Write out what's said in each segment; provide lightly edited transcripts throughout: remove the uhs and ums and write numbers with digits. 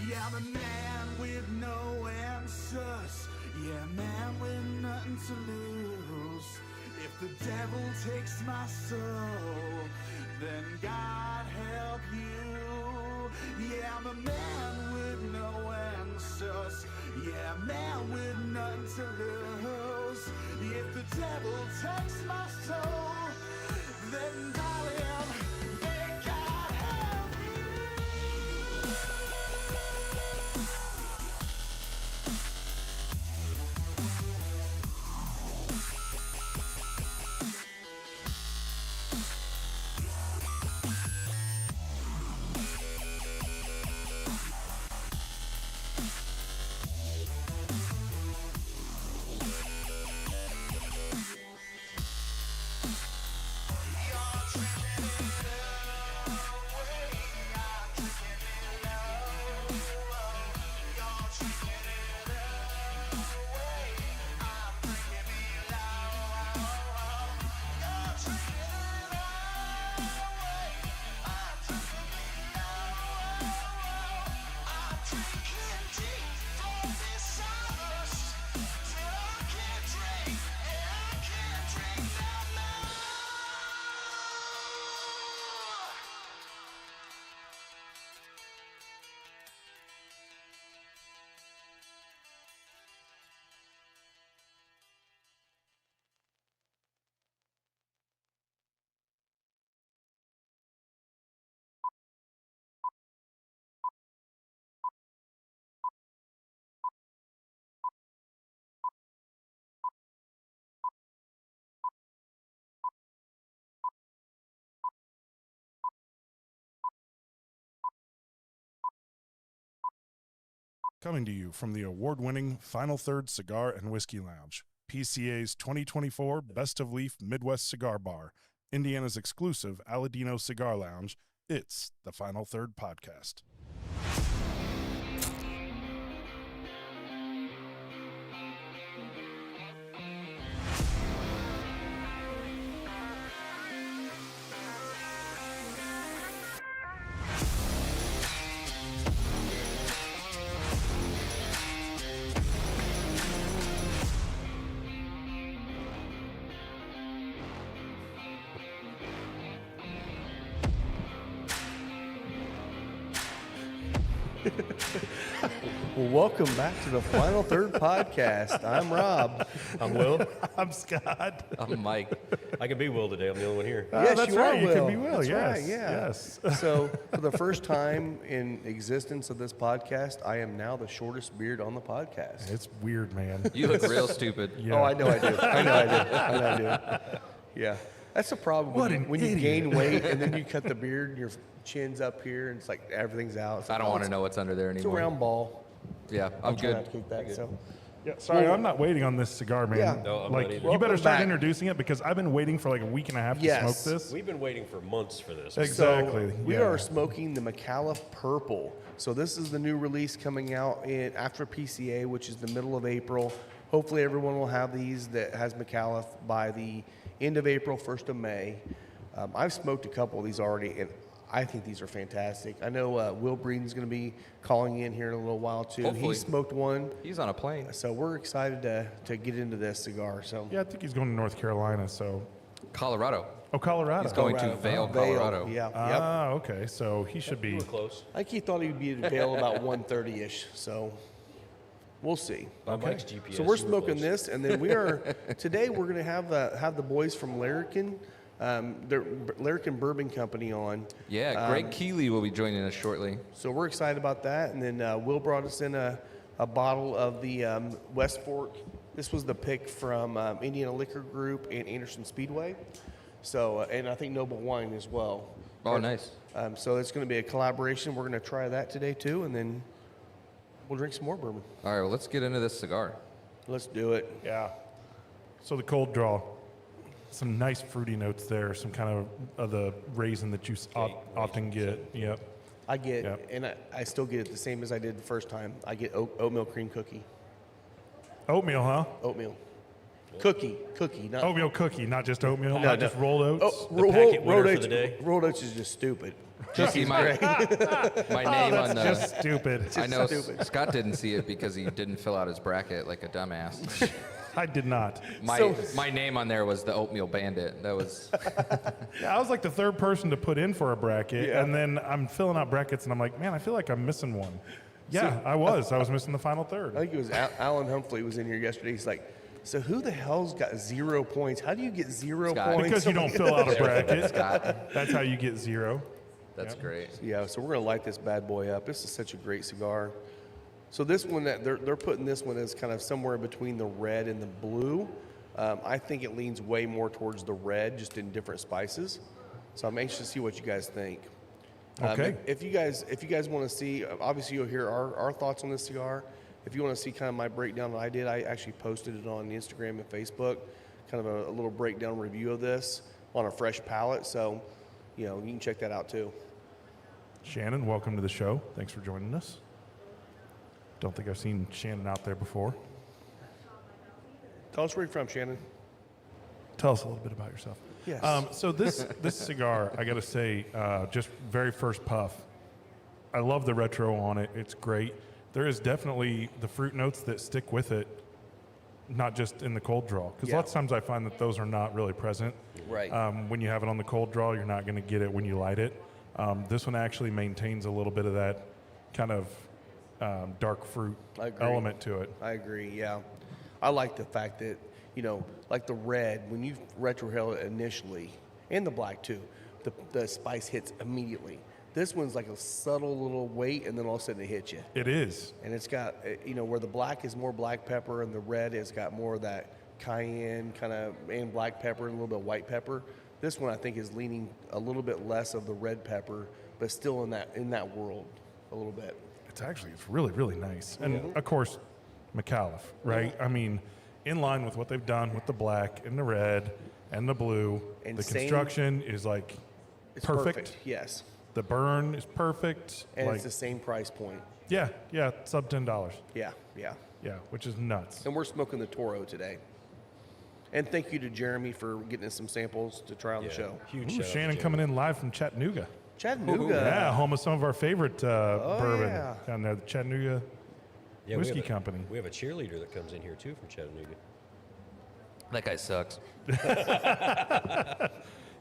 Yeah, I'm a man with no answers. Yeah, man with nothing to lose. If the devil takes my soul, then God help you. Yeah, I'm a man with no answers. Yeah, man with nothing to lose. If the devil takes my soul, then darling, may God help you. Coming to you from the award-winning Final Third Cigar and Whiskey Lounge, PCA's 2024 Best of Leaf Midwest Cigar Bar, Indiana's exclusive Aladino Cigar Lounge, it's the Final Third Podcast. Well, welcome back to the Final Third Podcast. I'm Rob. I'm Will. I'm Scott. I'm Mike. I can be Will today. I'm the only one here. Yes, that's you right. are You can Will. be Will. That's Yes. right, yeah. Yes. So, for the first time in existence of this podcast, I am now the shortest beard on the podcast. It's weird, man. You look real stupid. Yeah. Oh, I know I do. I know I do. I know I do. Yeah. That's the problem What when, an when you idiot. gain weight and then you cut the beard and your chin's up here and it's like everything's out. It's I like, don't oh, want to know what's under there It's a anymore. round ball. Yeah, I'm Try not good. to keep that. So. Yeah, sorry, I'm not waiting on this cigar, man. Yeah. No, I'm like, not either. you better Welcome start back. introducing it because I've been waiting for like a week and a half to Yes. smoke this. We've been waiting for months for this. Exactly. So we yeah. are smoking the McAuliffe Purple. So this is the new release coming out after PCA, which is the middle of April. Hopefully everyone will have these that has McAuliffe by the end of April, 1st of May. I've smoked a couple of these already, and I think these are fantastic. I know Will Breeden's going to be calling in here in a little while too. Hopefully. He smoked one, He's on a plane. so we're excited to get into this cigar. So Yeah, I think he's going to North Carolina, so. Colorado. Oh, Colorado. He's going to Vail, Colorado. Yeah. Yep. Ah, okay. So he should be. We're close. I think he thought he'd be at Vail about 1:30ish. So we'll see. By Mike's GPS. So we're you were smoking close. this, and then we are today. We're going to have the boys from Larrikin, their Larrikin Bourbon Company on. Yeah, Greg Keeley will be joining us shortly. So we're excited about that. And then Will brought us in a bottle of the West Fork. This was the pick from Indiana Liquor Group and Anderson Speedway. So and I think Noble Wine as well. Oh, nice. So it's going to be a collaboration. We're going to try that today too, and then we'll drink some more bourbon. All right, well, let's get into this cigar. Let's do it. Yeah. So the cold draw, some nice fruity notes there, some kind of the raisin that you often get. Yep. I get, and I still get it the same as I did the first time. I get oatmeal cream cookie. Oatmeal, huh? Oatmeal. Cookie, not Oatmeal cookie, not just oatmeal, not just rolled oats. Oh, packet winner rolled for oats. the day. Rolled oats is just stupid. You see my name on the. Just stupid. I know stupid. Scott didn't see it because he didn't fill out his bracket like a dumbass. I did not. My name on there was the Oatmeal Bandit. That was. Yeah, I was like the third person to put in for a bracket, Yeah. and then I'm filling out brackets, and I'm like, man, I feel like I'm missing one. Yeah, I was missing the final third. I think it was Alan Humphrey was in here yesterday. He's like, so who the hell's got 0 points? How do you get 0 Scott. points? Because you don't fill out a bracket. Scott. That's how you get 0. That's great. Yeah, so we're gonna light this bad boy up. This is such a great cigar. So this one, that they're putting this one as kind of somewhere between the red and the blue. I think it leans way more towards the red, just in different spices. So I'm anxious to see what you guys think. Okay. If you guys want to see, obviously you'll hear our thoughts on this cigar. If you want to see kind of my breakdown that I did, I actually posted it on Instagram and Facebook, kind of a little breakdown review of this on a fresh palate. So, you can check that out too. Shannon, welcome to the show. Thanks for joining us. Don't think I've seen Shannon out there before. Tell us where you're from, Shannon. Tell us a little bit about yourself. Yes. So this cigar, I got to say, just very first puff, I love the retro on it. It's great. There is definitely the fruit notes that stick with it, not just in the cold draw. Because Yeah. lots of times I find that those are not really present. Right. When you have it on the cold draw, you're not going to get it when you light it. This one actually maintains a little bit of that kind of dark fruit I agree. element to it. I agree, yeah. I like the fact that, like the red, when you retrohale it initially, and the black too, the spice hits immediately. This one's like a subtle little wait, and then all of a sudden it hits you. It is. And it's got, where the black is more black pepper and the red has got more of that cayenne kind of, and black pepper and a little bit of white pepper. This one I think is leaning a little bit less of the red pepper, but still in that world a little bit. It's really, really nice. And of course, McAuliffe, right? I mean, in line with what they've done with the black and the red and the blue, And the same- construction is like It's perfect. Yes. The burn is perfect. And like, it's the same price point. yeah, sub $10. Yeah. Yeah, which is nuts. And we're smoking the Toro today. And thank you to Jeremy for getting us some samples to try on the show. Huge Ooh, shout out to Shannon Jimmy. coming in live from Chattanooga. Chattanooga. Yeah, home of some of our favorite bourbon yeah. down there, the Chattanooga Yeah, we Whiskey have a- Company. We have a cheerleader that comes in here too from Chattanooga. That guy sucks.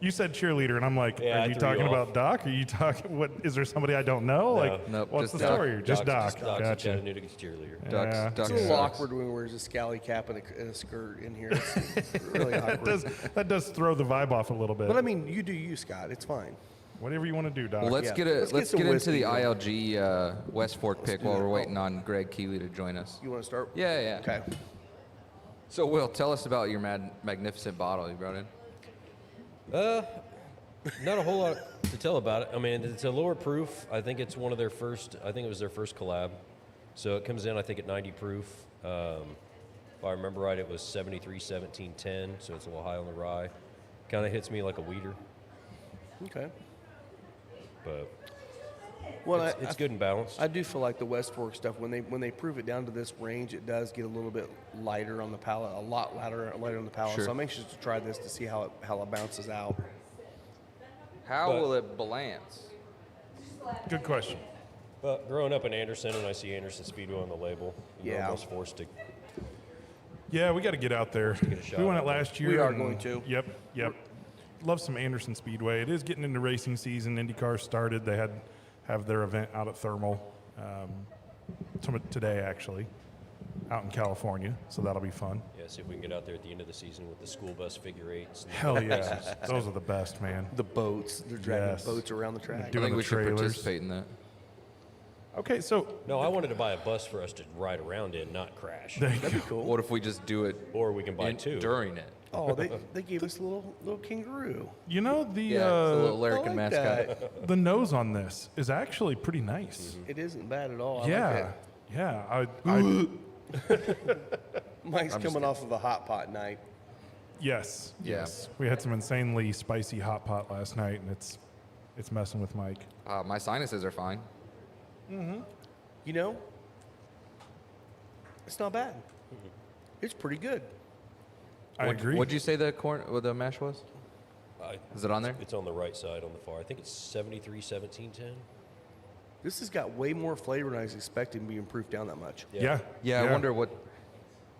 You said cheerleader, and I'm like, Yeah, are I you threw you talking off. about Doc? Are you talking? What is there somebody I don't know? Like, Nope, what's just the Doc. story? Just Doc. Doc's a Gotcha. Chattanooga cheerleader. Ducks, Yeah. ducks It's a little sucks. awkward when he wears a scally cap and a skirt in here. It's really awkward. That does throw the vibe off a little bit. But I mean, you do you, Scott. It's fine. Whatever you want to do, Doc. Well, let's Yeah. get Let's get some into the whiskey. ILG West Fork pick do while that. we're waiting on Greg Keeley to join us. You want to start? Yeah. Okay. So, Will, tell us about your magnificent bottle you brought in. Not a whole lot to tell about it. I mean, it's a lower proof. I think it's one of their first. I think it was their first collab. So it comes in, I think, at 90 proof. If I remember right, it was 73, 17, 10. So it's a little high on the rye. Kind of hits me like a weeder, Okay. but Well, it's good and balanced. I do feel like the West Fork stuff when they prove it down to this range, it does get a little bit lighter on the palate, a lot lighter on the palate. Sure. So I'm anxious to try this to see how it bounces out. How But- will it balance? Good question. But growing up in Anderson, and I see Anderson Speedway on the label, you're Yeah. almost forced to. Yeah, we got to get out there. get a shot We went out out there. last year. We are and- going to. Yep. Love some Anderson Speedway. It is getting into racing season. IndyCar started. They have their event out at Thermal today, actually, out in California. So that'll be fun. Yeah, see if we can get out there at the end of the season with the school bus figure eights. Hell yeah. Those are the best, man. The boats, they're dragging Yes. boats around the track. I Doing think the we should trailers. participate in that. Okay, so No, I wanted to buy a bus for us to ride around in, not crash. That'd be cool. What if we just do it Or we can buy two. during it? Oh, they gave us a little kangaroo. you know the Yeah, it's a little Larrikin I like mascot. that. the nose on this is actually pretty nice. It isn't bad at all. I Yeah, like it. yeah. I Mike's coming off of a hot pot night. Yes. Yeah. Yes. We had some insanely spicy hot pot last night, and it's messing with Mike. My sinuses are fine. You know, it's not bad. It's pretty good. I agree. What'd you say the the mash was? Is it on there? It's on the right side on the far. I think it's 73, 17, 10. This has got way more flavor than I was expecting being proofed down that much. Yeah. Yeah, I wonder what.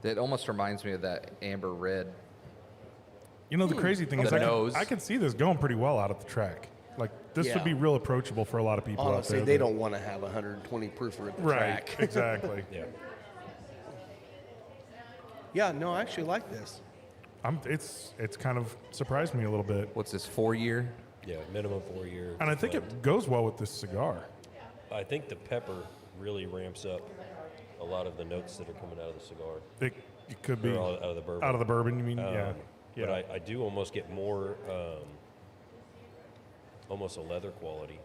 It almost reminds me of that amber red. You know, the crazy thing is The nose. I could see this going pretty well out at the track. Like, this Yeah. would be real approachable for a lot of people Honestly, out there. they that- don't want to have 120 proofer at the Right. track. Exactly. Yeah. Yeah, no, I actually like this. It's kind of surprised me a little bit. What's this, 4-year? Yeah, minimum 4 year. And I think blend. it goes well with this cigar. I think the pepper really ramps up a lot of the notes that are coming out of the cigar. It could be Or out of the bourbon. out of the bourbon, you mean? Yeah. But I do almost get more, almost a leather quality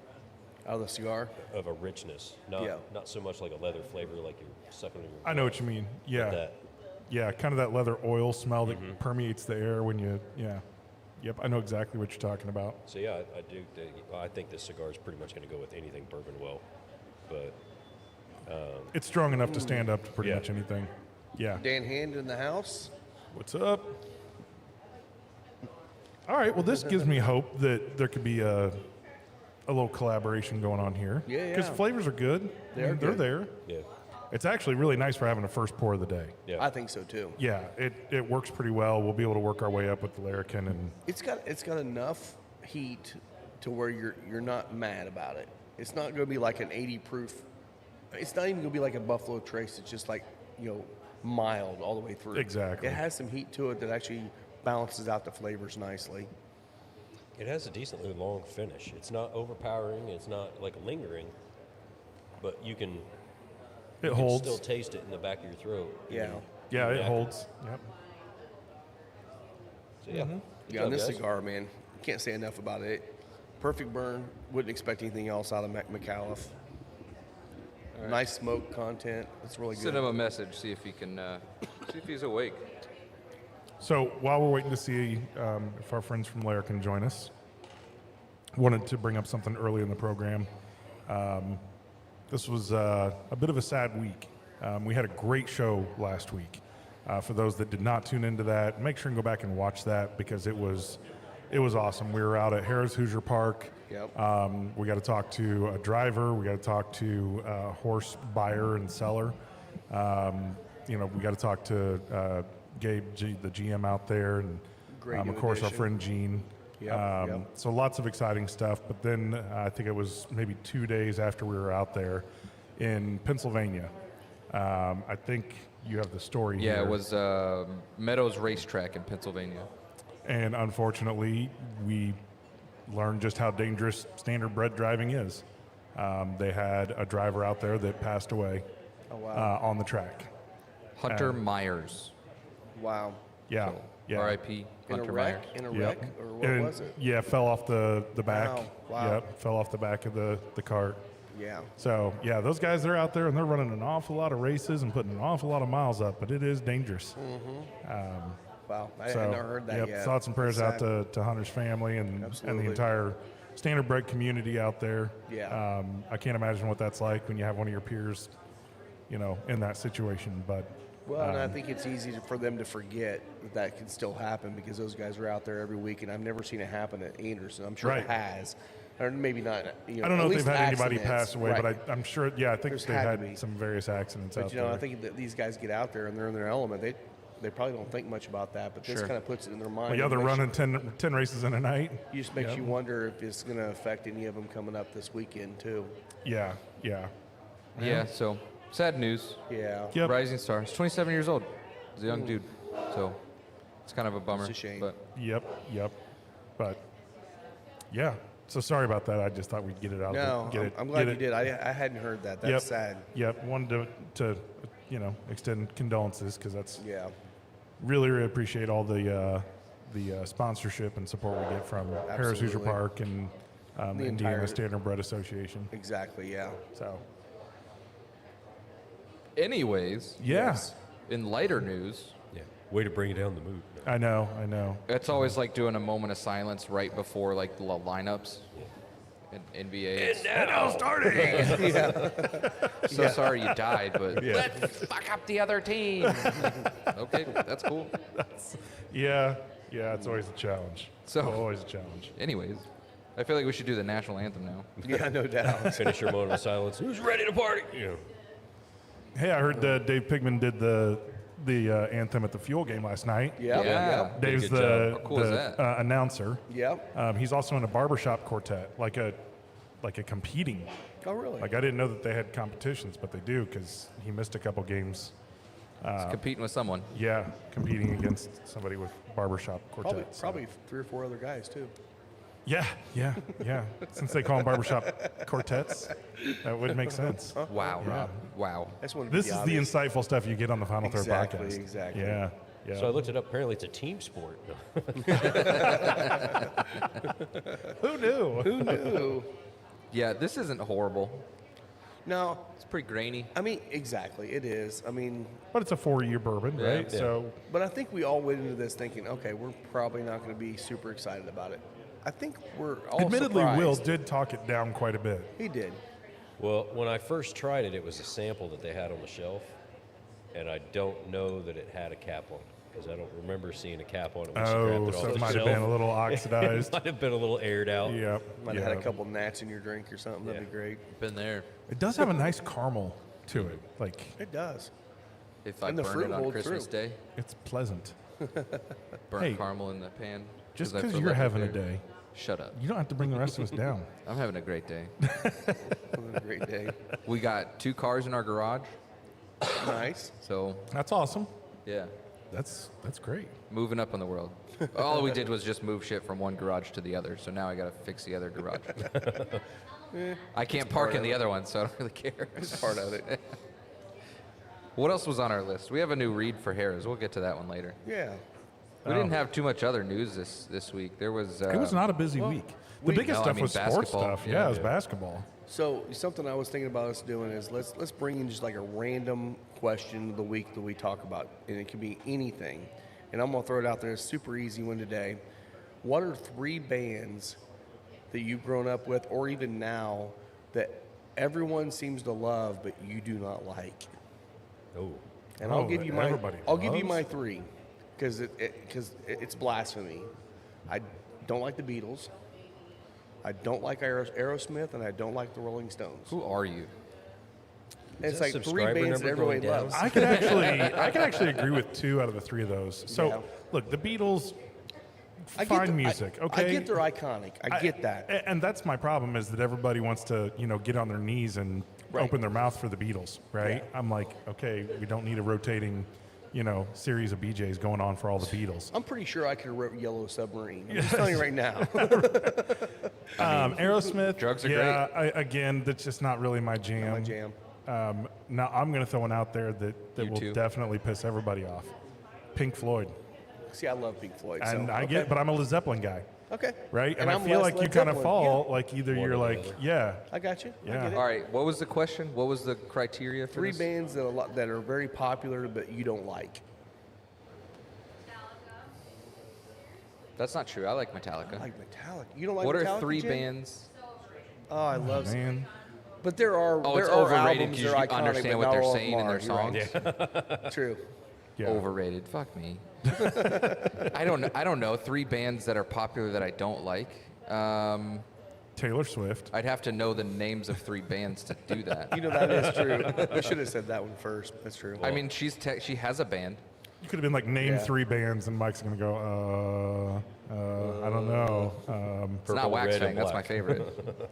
Out of the cigar. of a richness. Not Yeah. not so much like a leather flavor like you're sucking in your I know what you mean. Yeah. that. Yeah, kind of that leather oil smell that permeates the air when you, Yep, I know exactly what you're talking about. So yeah, I think this cigar is pretty much going to go with anything bourbon well. But It's strong enough to stand up to pretty Yeah. much anything. Yeah. Dan Hand in the house. What's up? All right, well, this gives me hope that there could be a little collaboration going on here. Yeah, Because yeah. flavors are good. They're They're good. there. yeah, It's actually really nice for having a first pour of the day. yeah. I think so too. Yeah, it works pretty well. We'll be able to work our way up with the Larrikin, and It's got enough heat to where you're not mad about it. It's not going to be like an 80 proof. It's not even going to be like a Buffalo Trace. It's just like, mild all the way through. Exactly. It has some heat to it that actually balances out the flavors nicely. It has a decently long finish. It's not overpowering. It's not like lingering, but you can it you can holds. still taste it in the back of your throat. Yeah. Yeah, it Yeah. holds. Yep. So yeah, Mm-hmm. good Yeah, job, and this guys. cigar, man, can't say enough about it. Perfect burn. Wouldn't expect anything else out of McAuliffe. Nice smoke content. It's really Send good. him a message, see if he can, see if he's awake. So while we're waiting to see if our friends from Larrikin can join us, wanted to bring up something early in the program. This was a bit of a sad week. We had a great show last week. For those that did not tune into that, make sure and go back and watch that because it was awesome. We were out at Harrah's Hoosier Park. Yep. We got to talk to a driver. We got to talk to a horse buyer and seller. We got to talk to Gabe, the GM out there, and Great of new course our addition. friend Gene. Yep. So lots of exciting stuff. But then I think it was maybe 2 days after we were out there in Pennsylvania. I think you have the story here. Yeah, it was Meadows Racetrack in Pennsylvania. And unfortunately, we learned just how dangerous standard bred driving is. They had a driver out there that passed away on the track. Hunter Myers. Wow. Yeah. Yeah. R.I.P. In a Hunter wreck? Myers. In a Yep. wreck? Or what And, was it? Yeah, fell off the back. Wow. Yep, fell off the back of the cart. Yeah. So, yeah, those guys, they're out there and they're running an awful lot of races and putting an awful lot of miles up, but it is dangerous. Wow. I So, had not heard that yep, yet. thoughts and prayers Sad. out to Hunter's family and the Absolutely. entire standard bred community out there. Yeah. I can't imagine what that's like when you have one of your peers, in that situation. But Well, and I think it's easy for them to forget that can still happen because those guys are out there every week, and I've never seen it happen at Anderson. I'm sure it Right. has, or maybe not. I don't know at if they've least had anybody accidents. pass away, Right. but I'm sure. Yeah, I think There's they've had to had be. some various accidents But out there. I think that these guys get out there and they're in their element. They probably don't think much about that, but this Sure. kind of puts it in their mind. Well, yeah, and they're makes running 10 races in a night. You just makes Yep. you wonder if it's going to affect any of them coming up this weekend too. Yeah, yeah. Yeah, so sad news. Yeah. Yep. Rising star. He's 27 years old. He's a young dude. So it's kind of a bummer. It's a shame. But Yep. But yeah, so sorry about that. I just thought we'd get it out. No, get it, I'm glad get you it. did. I hadn't heard that. That's Yep. sad. Yep. Wanted to extend condolences because that's Yeah. really appreciate all the sponsorship and support we get from Harrah's Hoosier Absolutely. Park and the The Indiana entire- Standard Bred Association. Exactly. Yeah. So anyways, yeah. Yes. in lighter news, Way to bring it down the mood. I know. It's always like doing a moment of silence right before like the lineups in NBA. And now starting. So sorry you died, but let's fuck up the other team. Okay, that's cool. Yeah, it's always a challenge. So- always a challenge. Anyways, I feel like we should do the national anthem now. Yeah, no doubt. Finish your moment of silence. Who's ready to party? You know. Hey, I heard Dave Pigman did the anthem at the Fuel game last night. Yeah. Yeah. Dave's Good the, job. How cool is that? Announcer. Yep. He's also in a barbershop quartet, like a competing. Oh, really? Like I didn't know that they had competitions, but they do because he missed a couple games. He's competing with someone. Yeah, competing against somebody with barbershop quartet. Probably 3 or 4 other guys too. Yeah. Since they call them barbershop quartets, that would make sense. Wow, Rob. Wow. That's one. This is the insightful stuff you get on the Final Third podcast. Exactly. Yeah. So I looked it up. Apparently, it's a team sport. Who knew? Who knew? Yeah, this isn't horrible. No, It's pretty grainy. I mean, exactly. It is. I mean, But it's a 4-year bourbon, Yeah, right? yeah. So but I think we all went into this thinking, okay, we're probably not going to be super excited about it. I think we're all admittedly, surprised. Will did talk it down quite a bit. He did. Well, when I first tried it, it was a sample that they had on the shelf, and I don't know that it had a cap on it because I don't remember seeing a cap on it when she Oh, grabbed it so off it the might have shelf. been a little It oxidized. might have been a little aired out. Yep. Might have had a couple gnats in your drink or something. That'd Yeah. be great. Been there. It does have a nice caramel to it. Like It does. If I And the burned fruit it on holds Christmas through. Day, it's pleasant. burnt Hey, caramel in the pan. Just I because feel you're like having a they're- day, Shut up. you don't have to bring the rest of us down. I'm having a great day. What a great day. We got 2 cars in our garage, Nice. so That's awesome. yeah, That's great. moving up in the world. All we did was just move shit from one garage to the other, so now I gotta fix the other garage. I can't park in the other one, so I don't really care. It's part of it. What else was on our list? We have a new read for Harris. We'll get to that one later. Yeah. We didn't have too much other news this week. There was. It was not a busy week. The biggest no, I stuff mean was sports basketball. stuff. Yeah. Yeah, it was basketball. So something I was thinking about us doing is let's bring in just like a random question of the week that we talk about, and it can be anything. And I'm gonna throw it out there. It's a super easy one today. What are 3 bands that you've grown up with, or even now, that everyone seems to love but you do not like? Oh, And Oh, I'll give you that my everybody I'll give you loves? my 3 because it's blasphemy. I don't like the Beatles. I don't like Aerosmith, and I don't like the Rolling Stones. Who are you? It's that like 3 subscriber bands that number going everybody down? loves. I can actually agree with 2 out of the 3 of those. So, Yeah. look, the Beatles, I get fine the- music, I okay? get they're iconic. I get that. And that's my problem is that everybody wants to, get on their knees and Right. open their mouth for the Beatles, right? Yeah. I'm like, okay, we don't need a rotating, series of BJs going on for all the Beatles. I'm pretty sure I could have wrote Yellow Submarine. I'm just telling you right now. Aerosmith, drugs are again, that's just not really my jam. My jam. Now I'm going to throw one out there that will U2. definitely piss everybody off. Pink Floyd, See, I love Pink Floyd. and so, I okay. get, but I'm a Led Zeppelin guy, Okay. right? And I I'm feel less like you Led kind of Zeppelin. fall, Yeah. like either One you're or the like, other. yeah, I got you. I Yeah. get it. All right. What was the question? What was the criteria for 3 this? bands that are very popular but you don't like. That's not true. I like Metallica. I like Metallica. You don't like What Metallica, are 3 Jim? bands? Oh, I love. man. But there are. Oh, there it's are overrated albums because that are you iconic, understand but what not they're all of saying them in their are. You're songs. right. True. Yeah. Overrated. Fuck me. I don't know. 3 bands that are popular that I don't like. Taylor Swift. I'd have to know the names of 3 bands to do that. You know that is true. We should have said that one first. That's true. I mean, she has a band. You could have been like, name Yeah. 3 bands, and Mike's going to go, I don't know. It's not Purple, Wax red, Fang. and That's my black. favorite.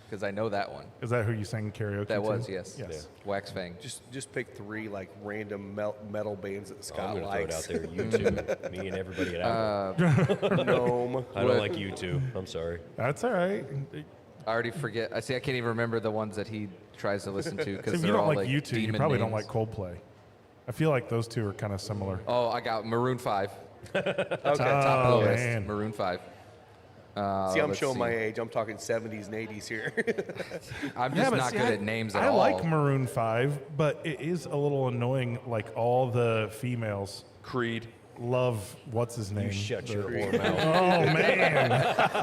Because I know that one. Is that who you sang karaoke That to? was, yes. Yes. Wax Fang. Just pick 3 like random metal bands that I'm Scott going to throw it out likes. there. You two, me and everybody at Apple. Gnome. I don't like you two. I'm sorry. That's all right. I already forget. I can't even remember the ones that he tries to listen to So because if they're you don't all like U2, you demon probably names. don't like Coldplay. I feel like those 2 are kind of similar. Oh, I got Maroon 5. Okay. Top of the list. man. Maroon 5. See, I'm let's showing see. my age. I'm talking 70s and 80s here. I'm just not see, good at names at I all. like Maroon 5, but it is a little annoying, like all the females. Creed. love what's his name. You shut The- your whore mouth. Oh man.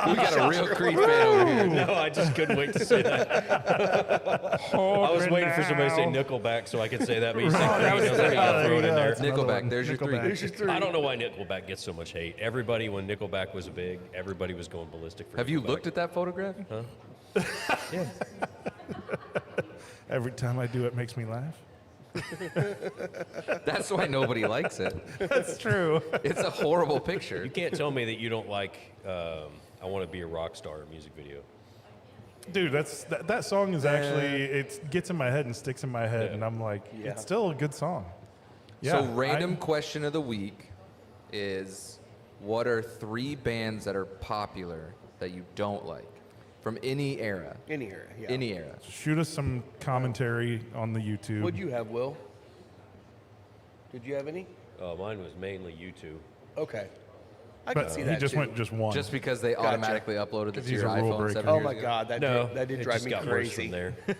We got a real creep fan over here. No, I just couldn't wait to say that. I was waiting for somebody to say Nickelback so I could say that, but you said Creed, I was like, I'll throw it in there. Nickelback, there's your three. I don't know why Nickelback gets so much hate. Everybody, when Nickelback was big, everybody was going ballistic for Have you Nickelback. looked at that photograph? Yeah. Every time I do it makes me laugh. That's why nobody likes it. That's true. It's a horrible picture. You can't tell me that you don't like I Want to Be a Rock Star music video. Dude, that song is actually it gets in my head and sticks in my head, Yeah. and I'm like, Yeah. it's still a good song. So random question of the week is, what are 3 bands that are popular that you don't like from any era? Any era, yeah. Any era. Shoot us some commentary on the YouTube. What'd you have, Will? Did you have any? Mine was mainly U2. Okay. I but can see he that just too. went just one. Just because they Gotcha. automatically uploaded it 'Cause to he's your a rule iPhone breaker. 7 Oh years my ago. God, that did it drive just me got crazy. worse from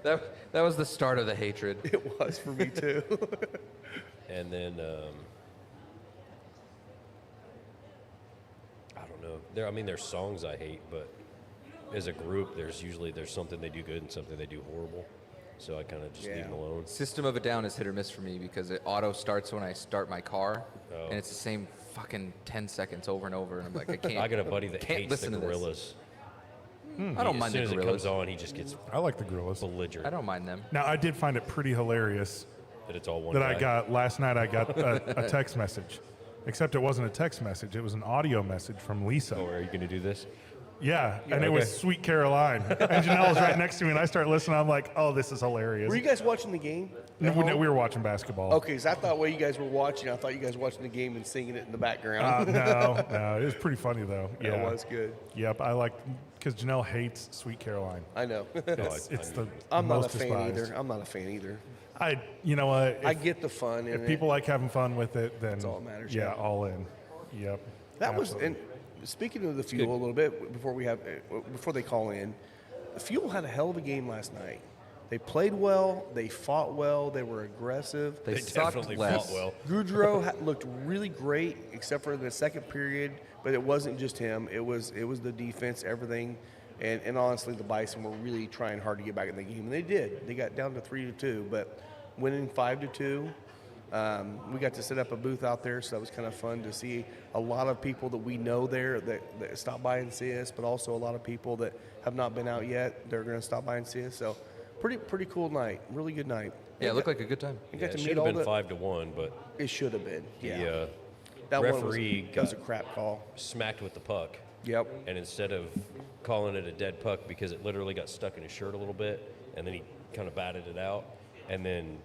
there. That was the start of the hatred. It was for me too. And then I don't know. There's songs I hate, but as a group, there's something they do good and something they do horrible. So I kind of just leave them alone. System of a Down is hit or miss for me because it auto starts when I start my car, Oh. and it's the same fucking 10 seconds over and over, and I'm like, I can't. I got a buddy that can't hates listen the to this. Gorillas. I don't As mind soon the as it Gorillas. comes on, he just gets I like the Gorillas. belligerent I don't mind them. Now I did find it pretty hilarious that it's all one that guy. I got last night. I got a text message, except it wasn't a text message. It was an audio message from Lisa. Oh, are you going to do this? Yeah, and it was Okay. Sweet Caroline. And Janelle was right next to me, and I start listening. I'm like, oh, this is hilarious. Were you guys watching the game? No, at we home? were watching basketball. Okay, so I thought while you guys were watching, I thought you guys were watching the game and singing it in the background. No, it was pretty funny though. Yeah, It was good. Yep, I like because Janelle hates Sweet Caroline. I know. It's the I'm not a most fan despised. either. I'm not a fan either. You know what? I get the fun in If it. people like having fun with it, then all that matters, Yeah, yeah. all in. Yep. That was, absolutely. and speaking of the Fuel a little bit before they call in, the Fuel had a hell of a game last night. They played well, they fought well, they were aggressive. They They sucked definitely less. fought well. Goudreau looked really great, except for the second period. But it wasn't just him; it was the defense, everything. And honestly, the Bison were really trying hard to get back in the game, and they did. They got down to 3-2, but winning 5-2. We got to set up a booth out there, so that was kind of fun to see a lot of people that we know there that stop by and see us, but also a lot of people that have not been out yet. They're going to stop by and see us. So pretty cool night, really good night. Yeah, it looked like a good time. You Yeah, got it to should meet have all been the. 5-1, but It should have been. Yeah. the that referee that was a got crap call. smacked with the puck. Yep. And instead of calling it a dead puck because it literally got stuck in his shirt a little bit, and then he kind of batted it out, and then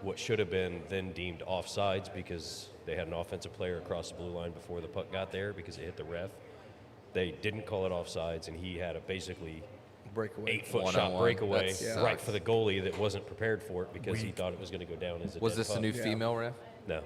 what should have been then deemed offsides because they had an offensive player across the blue line before the puck got there because it hit the ref. They didn't call it offsides, and he had a basically Breakaway. 8-foot shot One-on-one. breakaway That right sucks. for the goalie that wasn't prepared for it because he thought it was going to go down as a Was dead this a puck. new female ref? No.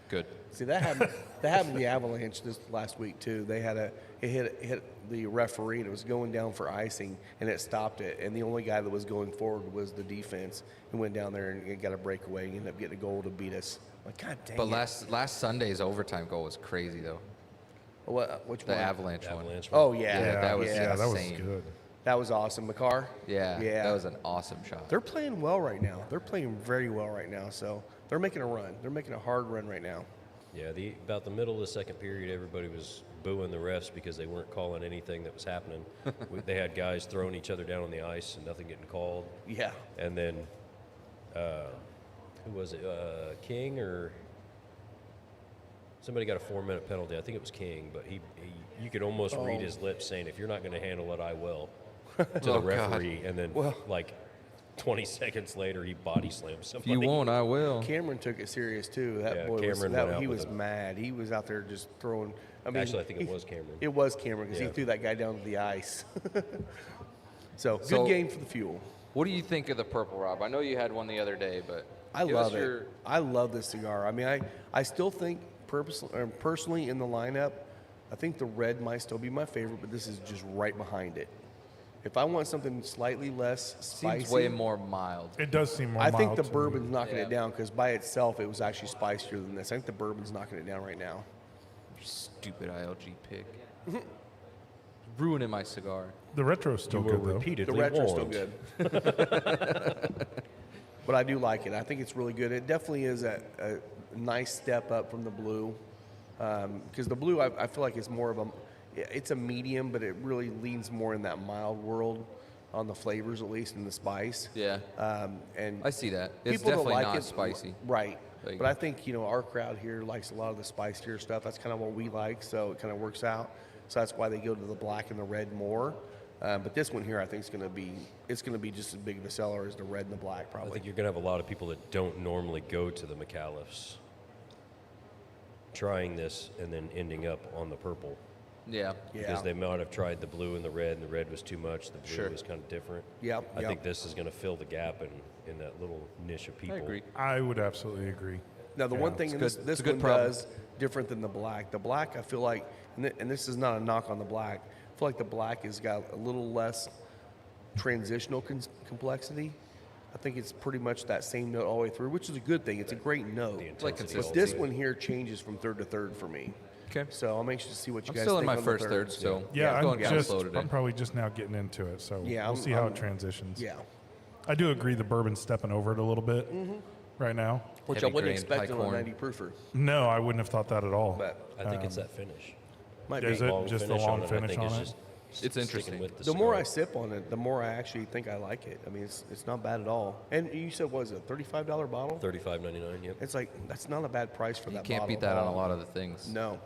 Good. See that happened. That happened to the Avalanche this last week too. They had it hit the referee and it was going down for icing and it stopped it. And the only guy that was going forward was the defense and went down there and got a breakaway and ended up getting a goal to beat us. Like God dang But it. last Sunday's overtime goal was crazy though. Which The one? Avalanche one. Avalanche. Oh yeah, Yeah, that was- that was insane. good. That was awesome. McCarr. Yeah, Yeah. that was an awesome shot. They're playing well right now. They're playing very well right now. So they're making a run. They're making a hard run right now. Yeah, about the middle of the second period, everybody was booing the refs because they weren't calling anything that was happening. They had guys throwing each other down on the ice and nothing getting called. Yeah. And then, who was it? King or somebody got a 4-minute penalty. I think it was King, but you could almost read his lips saying, "If you're not going to handle it, I will," to the Oh, God. referee. And then, like 20 seconds later, he body slammed If somebody. you won't, I will. Cameron took it serious too. That Yeah, boy Cameron was went out he with was him. mad. He was out there just throwing. I mean, Actually, I think it was Cameron. It was Cameron because Yeah. he threw that guy down to the ice. So good So- game for the Fuel. What do you think of the purple, Rob? I know you had one the other day, but I give us love it. your- I love this cigar. I mean, I still think personally in the lineup, I think the red might still be my favorite, but this is just right behind it. If I want something slightly less spicy, Seems way more mild. It does seem more I mild think the to me. bourbon's knocking Yeah. it down because by itself it was actually spicier than this. I think the bourbon's knocking it down right now. Stupid ILG pig. Ruining my cigar. The retro's still You were good, though. repeatedly The retro's still warned. good. But I do like it. I think it's really good. It definitely is a nice step up from the blue. Because the blue, I feel like it's more of it's a medium, but it really leans more in that mild world on the flavors, at least, and the spice. Yeah. And I see that. It's people don't definitely like not it, spicy. Right. Like- But I think, our crowd here likes a lot of the spicier stuff. That's kind of what we like, so it kind of works out. So that's why they go to the black and the red more. But this one here, I think, is going to be just as big of a seller as the red and the black, I probably. think you're going to have a lot of people that don't normally go to the McAuliffe's trying this and then ending up on the purple. Yeah. Yeah. Because they might have tried the blue and the red was too much. The blue Sure. was kind of different. Yep, I yep. think this is going to fill the gap in that little niche of people. I agree. I would absolutely agree. Now, the one thing It's this, good. this It's a good one problem. does different than the black. The black, I feel like, and this is not a knock on the black, I feel like the black has got a little less transitional complexity. I think it's pretty much that same note all the way through, which is a good thing. It's a great note. The like intensity But all this through. one here changes from third to third for me. Okay. So I'm anxious to see what you I'm guys still think in my on first the third, thirds. so Yeah, going I'm slow today. I'm probably just now getting into it, so Yeah, we'll I'm- see how I'm- it transitions. Yeah. I do agree the bourbon's stepping over it a little bit right now. Which I Heavy wouldn't grain, expect high on a corn. 90 proofer. No, I wouldn't have thought that at all. But I think it's that finish. might Is be. it Long just the finish long on finish I think on it's it? just It's sticking interesting. with the The more I cigar. sip on it, the more I actually think I like it. I mean, it's not bad at all. And you said, what is it, $35 bottle? $35.99. Yep. It's like, that's not a bad price for You that can't bottle. beat that on a lot of the things. No.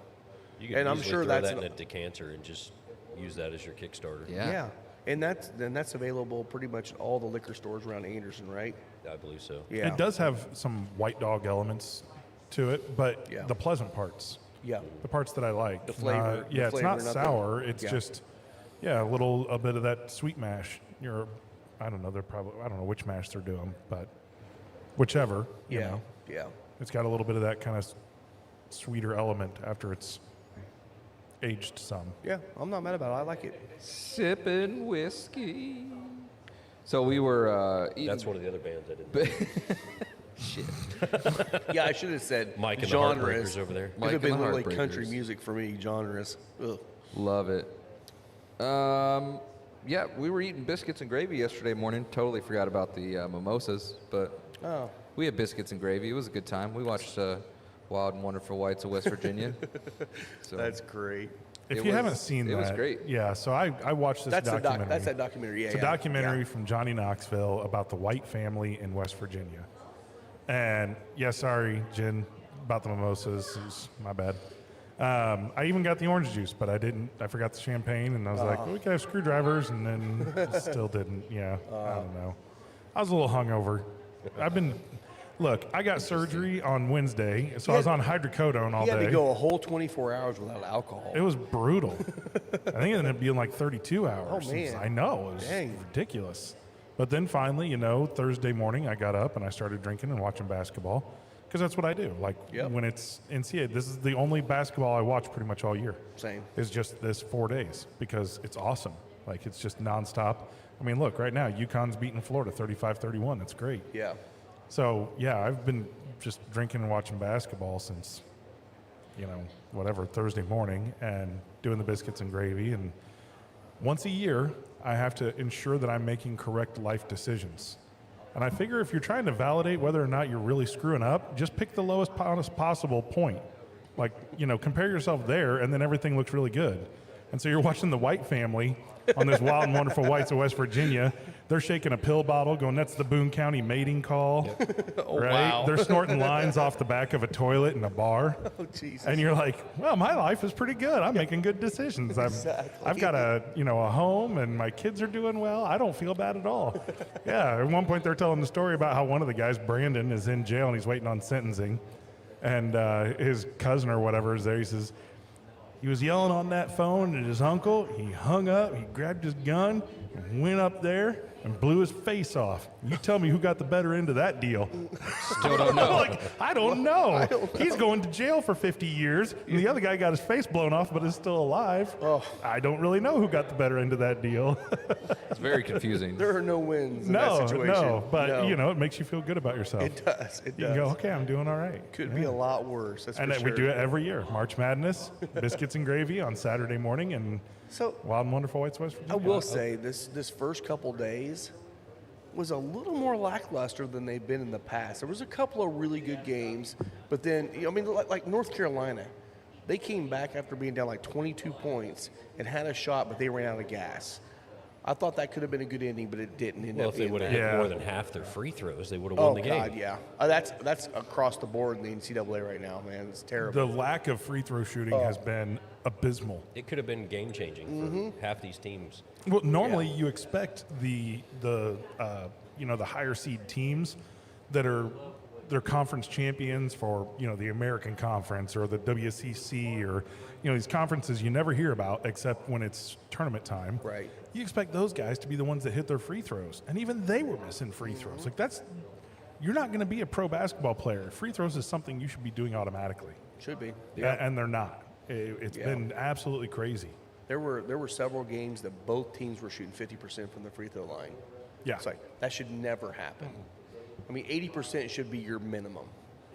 You could And I'm easily sure throw that's that in an- a decanter and just use that as your Kickstarter. Yeah. And that's available pretty much at all the liquor stores around Anderson, right? I believe so. Yeah. It does have some white dog elements to it, but Yeah. the pleasant parts, Yeah. the parts that I like. The flavor- the yeah, it's flavor, not not the- sour. It's yeah. just, a bit of that sweet mash. I don't know. I don't know which mash they're doing, but whichever. you Yeah. know. Yeah. It's got a little bit of that kind of sweeter element after it's aged some. Yeah. I'm not mad about it. I like it. Sipping whiskey. So we were eating. That's one of the other bands I didn't. Shit. Yeah, I should have said Mike and the genres. Heartbreakers over there. It Mike would have and been the literally country Heartbreakers. music for me, genres. Ugh. Love it. Yeah, we were eating biscuits and gravy yesterday morning. Totally forgot about the mimosas, but Oh. we had biscuits and gravy. It was a good time. We watched Wild and Wonderful Whites of West Virginia. So That's great. If It you was- haven't seen that, it was great. Yeah, so I watched this That's documentary. that's that documentary. Yeah. It's a yeah. documentary Yeah. from Johnny Knoxville about the White family in West Virginia. And yeah, sorry, Jen, about the mimosas. It was my bad. I even got the orange juice, but I didn't. I forgot the champagne, and I was like, well, we could have screwdrivers, and then still didn't. Yeah, I don't know. I was a little hungover. Look, I got surgery on Wednesday, so I was on hydrocodone all He had day. to go a whole 24 hours without alcohol. It was brutal. I think it ended up being like 32 hours. Oh, man. I know. It was Dang. ridiculous. But then finally, Thursday morning, I got up and I started drinking and watching basketball because that's what I do. Like Yep. when it's NCAA, this is the only basketball I watch pretty much all year. Same. Is just this 4 days because it's awesome. Like it's just nonstop. I mean, look, right now, UConn's beating Florida 35-31. That's great. Yeah. So, yeah, I've been just drinking and watching basketball since, Thursday morning and doing the biscuits and gravy. And once a year, I have to ensure that I'm making correct life decisions. And I figure if you're trying to validate whether or not you're really screwing up, just pick the lowest possible point. Like, compare yourself there, and then everything looks really good. And so you're watching the White family on this Wild and Wonderful Whites of West Virginia. They're shaking a pill bottle, going, that's the Boone County mating call. Right? wow. They're snorting lines off the back of a toilet in a bar. Oh, Jesus. And you're like, well, my life is pretty good. I'm making good decisions. I've got a home, and my kids are doing well. I don't feel bad at all. Yeah, at one point they're telling the story about how one of the guys, Brandon, is in jail and he's waiting on sentencing. And his cousin or whatever is there. He says, He was yelling on that phone at his uncle. He hung up, he grabbed his gun, and went up there and blew his face off. You tell me who got the better end of that deal. Still don't know. Like, I don't know. He's going to jail for 50 years, and the other guy got his face blown off but is still alive. I don't really know who got the better end of that deal. It's very confusing. There are no wins in that situation. No, but it makes you feel good about yourself. It does. It You does. can go, okay, I'm doing all right. Could be a lot worse. That's And for then we sure. do it every year. March Madness, biscuits and gravy on Saturday morning, and So Wild and Wonderful Whites West Virginia. I will say this first couple days was a little more lackluster than they've been in the past. There was a couple of really good games, but then like North Carolina, they came back after being down like 22 points and had a shot, but they ran out of gas. I thought that could have been a good ending, but it didn't end Well, up if they being would have that. hit Yeah. more than half their free throws, they would have won the game. God, yeah. That's across the board in the NCAA right now, man. It's terrible. The lack of free throw shooting has been abysmal. It could have been game changing for half these teams. Well, normally you expect the higher seed teams that are they're conference champions for the American Conference or the WCC or these conferences you never hear about except when it's tournament time. Right. You expect those guys to be the ones that hit their free throws, and even they were missing free throws. Like you're not going to be a pro basketball player. Free throws is something you should be doing automatically. Should be. And they're not. It's been absolutely crazy. There were several games that both teams were shooting 50% from the free throw line. Yeah. It's like that should never happen. I mean, 80% should be your minimum.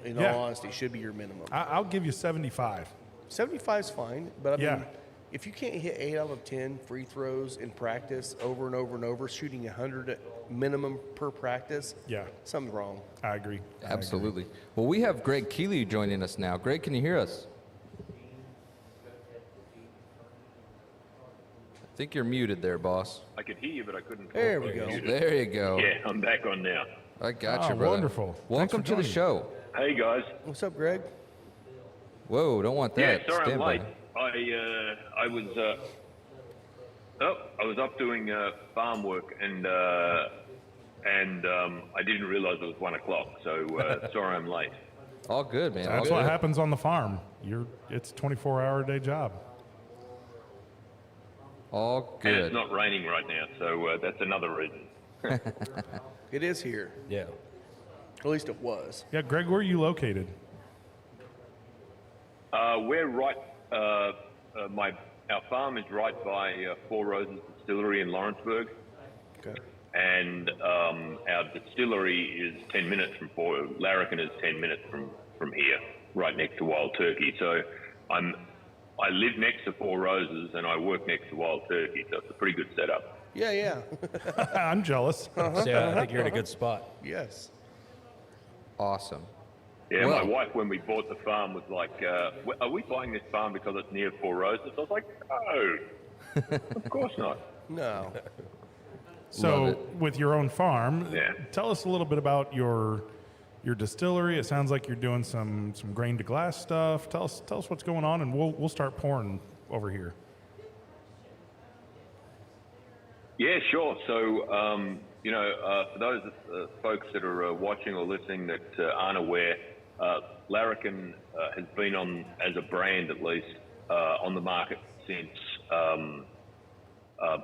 In Yeah. all honesty, it should be your minimum. I'll give you 75. 75 is fine, but I Yeah. mean, if you can't hit 8 out of 10 free throws in practice over and over and over, shooting 100 minimum per practice, Yeah, something's wrong. I agree. Absolutely. Well, we have Greg Keeley joining us now. Greg, can you hear us? I think you're muted there, boss. I could hear you, but I couldn't talk. There we I go. muted. There you go. Yeah, I'm back on now. I got Oh, you, brother. wonderful. Thanks Welcome for to the joining. show. Hey guys. What's up, Greg? Whoa, don't want Yeah, that. sorry Stand I'm by. late. I was up doing farm work and I didn't realize it was 1 o'clock. So sorry I'm late. All good, man. That's All what good. happens on the farm. It's a 24-hour a day job. All And it's good. not raining right now, so that's another reason. It is here. Yeah. At least it was. Yeah, Greg, where are you located? We're right. Our farm is right by Four Roses Distillery in Lawrenceburg, Okay. and our distillery is 10 minutes from Larrikin is 10 minutes from here, right next to Wild Turkey. So I live next to Four Roses and I work next to Wild Turkey, so it's a pretty good setup. Yeah. I'm jealous. So, yeah, I think you're in a good spot. Yes. Awesome. Yeah, Well- my wife, when we bought the farm, was like, are we buying this farm because it's near Four Roses? I was like, no, of course not. No. Love So, it. with your own farm, Yeah. tell us a little bit about your distillery. It sounds like you're doing some grain to glass stuff. Tell us what's going on, and we'll start pouring over here. Yeah, sure. So, for those folks that are watching or listening that aren't aware, Larrikin has been on, as a brand at least, on the market since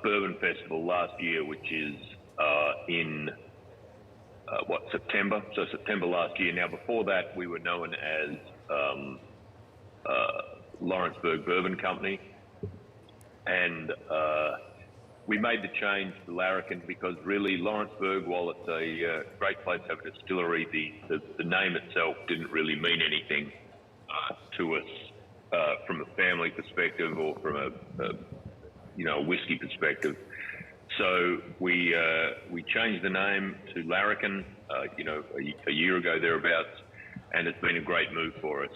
Bourbon Festival last year, which is in September? So September last year. Now, before that, we were known as Lawrenceburg Bourbon Company, and we made the change to Larrikin because really Lawrenceburg, while it's a great place to have a distillery, the name itself didn't really mean anything to us from a family perspective or from a whiskey perspective. So we changed the name to Larrikin, a year ago thereabouts, and it's been a great move for us.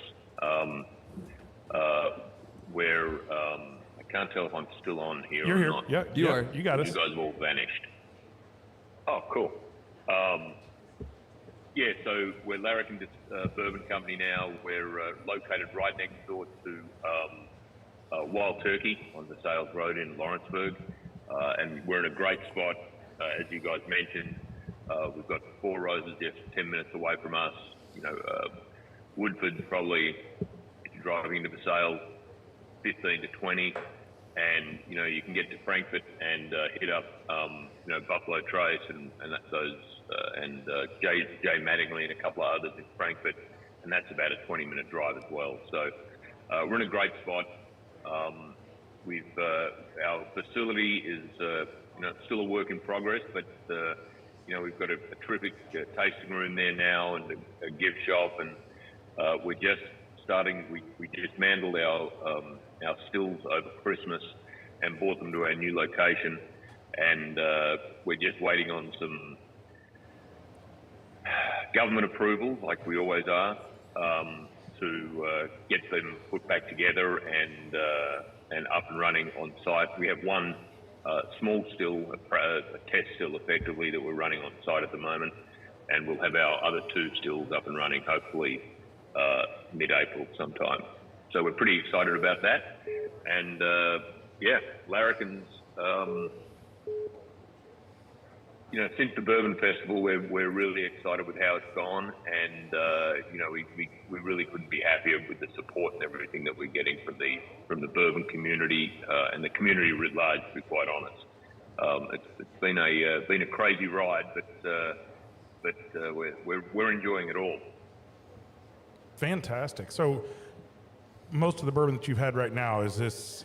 I can't tell if I'm still on here You're or here. not. Yeah, You yeah, are. You got us. You guys have all vanished. Oh, cool. So we're Larrikin Bourbon Company now. We're located right next door to Wild Turkey on the Sales Road in Lawrenceburg. And we're in a great spot, as you guys mentioned. We've got Four Roses just 10 minutes away from us. Woodford's probably, if you're driving into the Sales, 15 to 20, and you can get to Frankfurt and hit up Buffalo Trace and Jay Mattingly and a couple of others in Frankfurt, and that's about a 20-minute drive as well. So we're in a great spot. Our facility is still a work in progress, but we've got a terrific tasting room there now and a gift shop, and we're just starting. We dismantled our stills over Christmas and brought them to our new location, and we're just waiting on some government approval, like we always are, to get them put back together and up and running on site. We have one small still, a test still effectively, that we're running on site at the moment, and we'll have our other two stills up and running hopefully mid-April sometime. So we're pretty excited about that. And Larrikin's, since the Bourbon Festival, we're really excited with how it's gone, and we really couldn't be happier with the support and everything that we're getting from the bourbon community and the community writ large, to be quite honest. It's been a crazy ride, but we're enjoying it all. Fantastic. So most of the bourbon that you've had right now, is this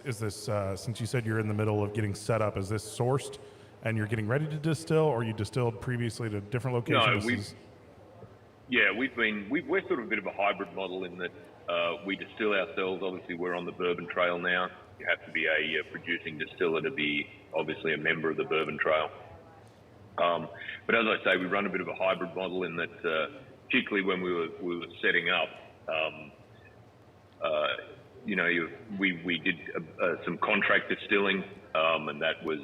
since you said you're in the middle of getting set up, is this sourced and you're getting ready to distill, or you distilled previously to different locations? No, we're sort of a bit of a hybrid model in that we distill ourselves. Obviously, we're on the Bourbon Trail now. You have to be a producing distiller to be obviously a member of the Bourbon Trail. But as I say, we run a bit of a hybrid model in that, particularly when we were setting up, we did some contract distilling, and that was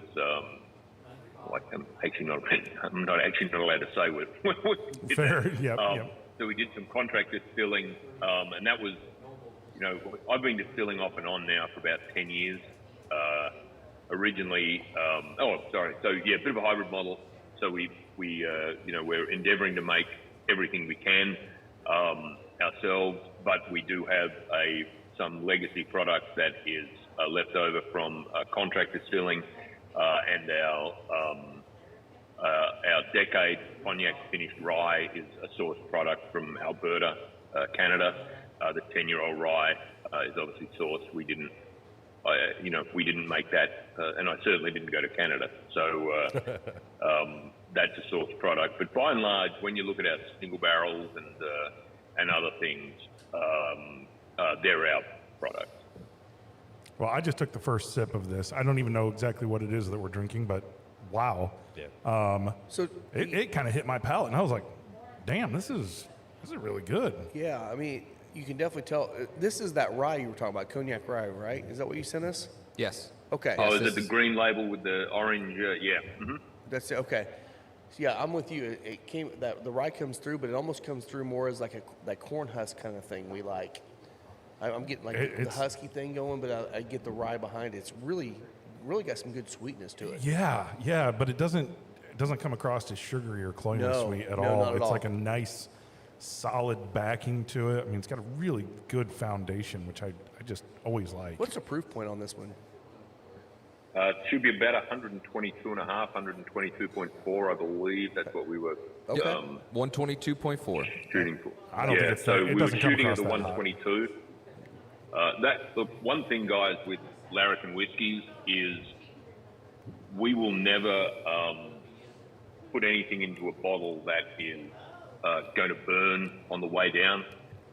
I'm not actually not allowed to say what we did. Fair. Yep. So we did some contract distilling, and that was, I've been distilling off and on now for about 10 years. Originally, so a bit of a hybrid model. So we're endeavouring to make everything we can ourselves, but we do have some legacy products that is left over from contract distilling, and our decade cognac finished rye is a sourced product from Alberta, Canada. The 10-year-old rye is obviously sourced. We didn't make that, and I certainly didn't go to Canada. So that's a sourced product. But by and large, when you look at our single barrels and other things, they're our products. Well, I just took the first sip of this. I don't even know exactly what it is that we're drinking, but wow. Yeah. So it kind of hit my palate, and I was like, damn, this is really good. yeah, I mean, you can definitely tell. This is that rye you were talking about, cognac rye, right? Is that what you sent us? Yes. Okay. Oh, is it the green label with the orange? Yeah. Mm-hmm. That's it. Okay. So yeah, I'm with you. It came that the rye comes through, but it almost comes through more as like that corn husk kind of thing we like. I'm getting like the husky thing going, but I get the rye behind it. It's really got some good sweetness to it. Yeah, but it doesn't come across as sugary or cloying or sweet at all. Not at it's all. like a nice, solid backing to it. I mean, it's got a really good foundation, which I just always like. What's the proof point on this one? It should be about 122.5, 122.4, I believe. That's what we were 122.4. shooting for. I don't think it's so that- it we were doesn't come shooting at across the that high. 122. Look, one thing, guys, with Larrikin whiskies is we will never put anything into a bottle that is going to burn on the way down.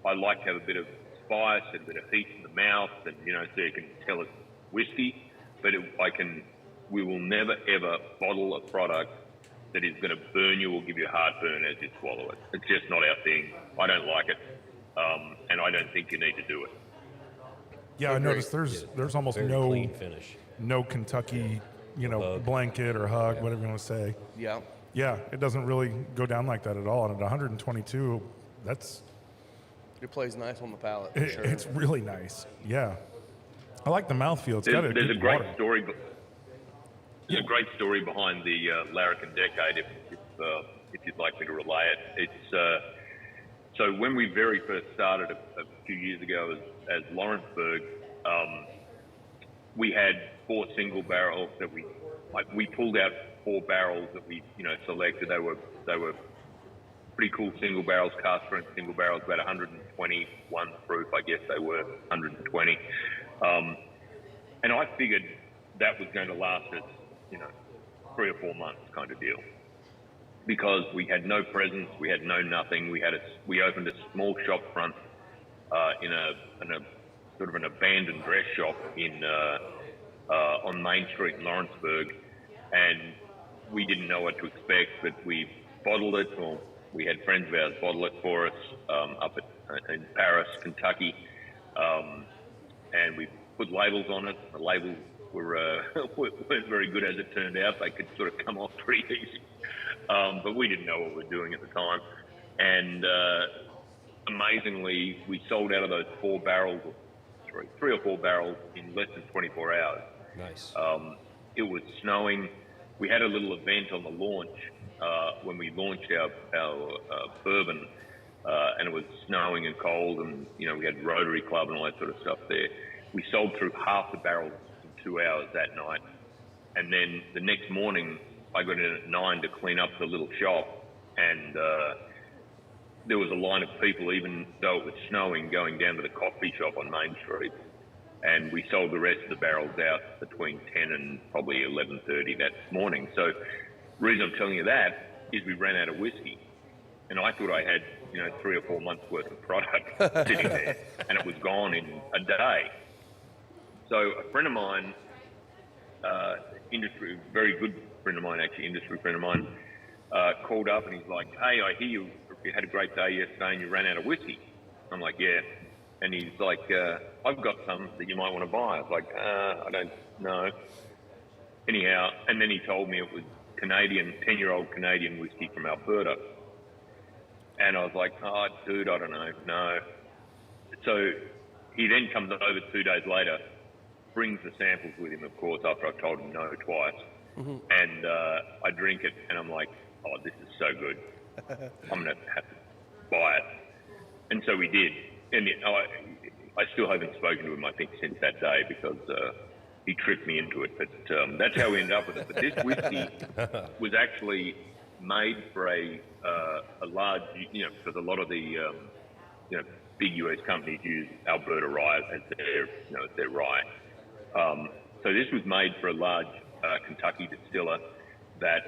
I like to have a bit of spice and a bit of heat in the mouth, and so you can tell it's whiskey. But we will never ever bottle a product that is going to burn you or give you heartburn as you swallow it. It's just not our thing. I don't like it, and I don't think you need to do it. Yeah, I noticed there's almost Very no clean finish. no Kentucky, Hug. blanket or hug, whatever you want to say. Yeah. Yeah, it doesn't really go down like that at all. And at 122, It plays nice on the palate. For sure. it's really nice. Yeah, I like the mouthfeel. It's got a There's good a great water. story. There's a great story behind the Larrikin Decade. If you'd like me to relay it, it's so when we very first started a few years ago as Lawrenceburg, we had 4 single barrels that we pulled out 4 barrels that we selected. They were pretty cool single barrels, cast strength single barrels, about 121 proof, I guess they were 120. And I figured that was going to last us, 3 or 4 months kind of deal, because we had no presence, we had no nothing. We opened a small shop front in a sort of an abandoned dress shop on Main Street in Lawrenceburg, and we didn't know what to expect, but we bottled it, or we had friends of ours bottle it for us up in Paris, Kentucky, and we put labels on it. The labels weren't very good, as it turned out. They could sort of come off pretty easy, but we didn't know what we were doing at the time. And amazingly, we sold out of those 4 barrels, 3 or 4 barrels, in less than 24 hours. Nice. It was snowing. We had a little event on the launch when we launched our bourbon, and it was snowing and cold, and we had Rotary Club and all that sort of stuff there. We sold through half the barrels in 2 hours that night, and then the next morning I got in at 9 to clean up the little shop, and there was a line of people, even though it was snowing, going down to the coffee shop on Main Street, and we sold the rest of the barrels out between 10 and probably 11:30 that morning. So the reason I'm telling you that is we ran out of whiskey, and I thought I had 3 or 4 months worth of product sitting there, and it was gone in a day. So a friend of mine, very good friend of mine, actually, industry friend of mine, called up and he's like, "Hey, I hear you had a great day yesterday and you ran out of whiskey." I'm like, "Yeah." And he's like, "I've got some that you might want to buy." I was like, "I don't know." Anyhow, and then he told me it was 10-year-old Canadian whiskey from Alberta. And I was like, "Oh, dude, I don't know, no." So he then comes over 2 days later, brings the samples with him, of course, after I've told him no twice. And I drink it, and I'm like, "Oh, this is so good. I'm going to have to buy it." And so we did. And I still haven't spoken to him, I think, since that day, because he tricked me into it. But that's how we ended up with it. But this whiskey was actually made for a large, because a lot of the big US companies use Alberta rye as their rye. So this was made for a large Kentucky distiller that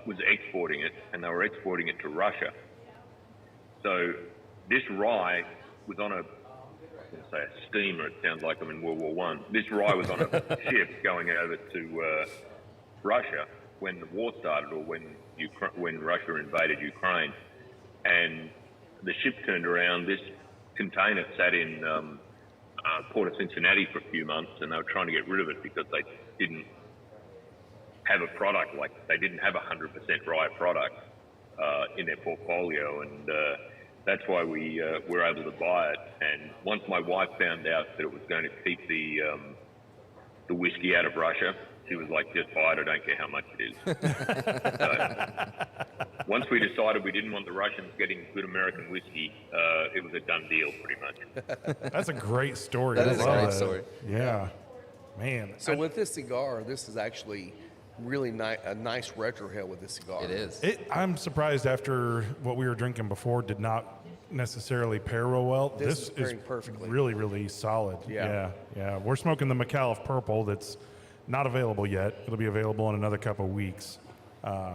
was exporting it, and they were exporting it to Russia. So this rye was on a steamer. It sounds like I'm in World War One. This rye was on a ship going over to Russia when the war started, or when Russia invaded Ukraine, and the ship turned around. This container sat in Port of Cincinnati for a few months, and they were trying to get rid of it because they didn't have a product, like they didn't have 100% rye product in their portfolio, and that's why we were able to buy it. And once my wife found out that it was going to keep the whiskey out of Russia, she was like, "Just buy it, I don't care how much it is." So, once we decided we didn't want the Russians getting good American whiskey, it was a done deal, pretty much. That's a great story. That I is a love great it. story. Yeah. Man. So with this cigar, this is actually really a nice retrohale with this cigar. It is. I'm surprised, after what we were drinking before did not necessarily pair real well. This is is pairing perfectly. really, really solid. Yeah. Yeah. We're smoking the McAuliffe Purple that's not available yet. It'll be available in another couple of weeks.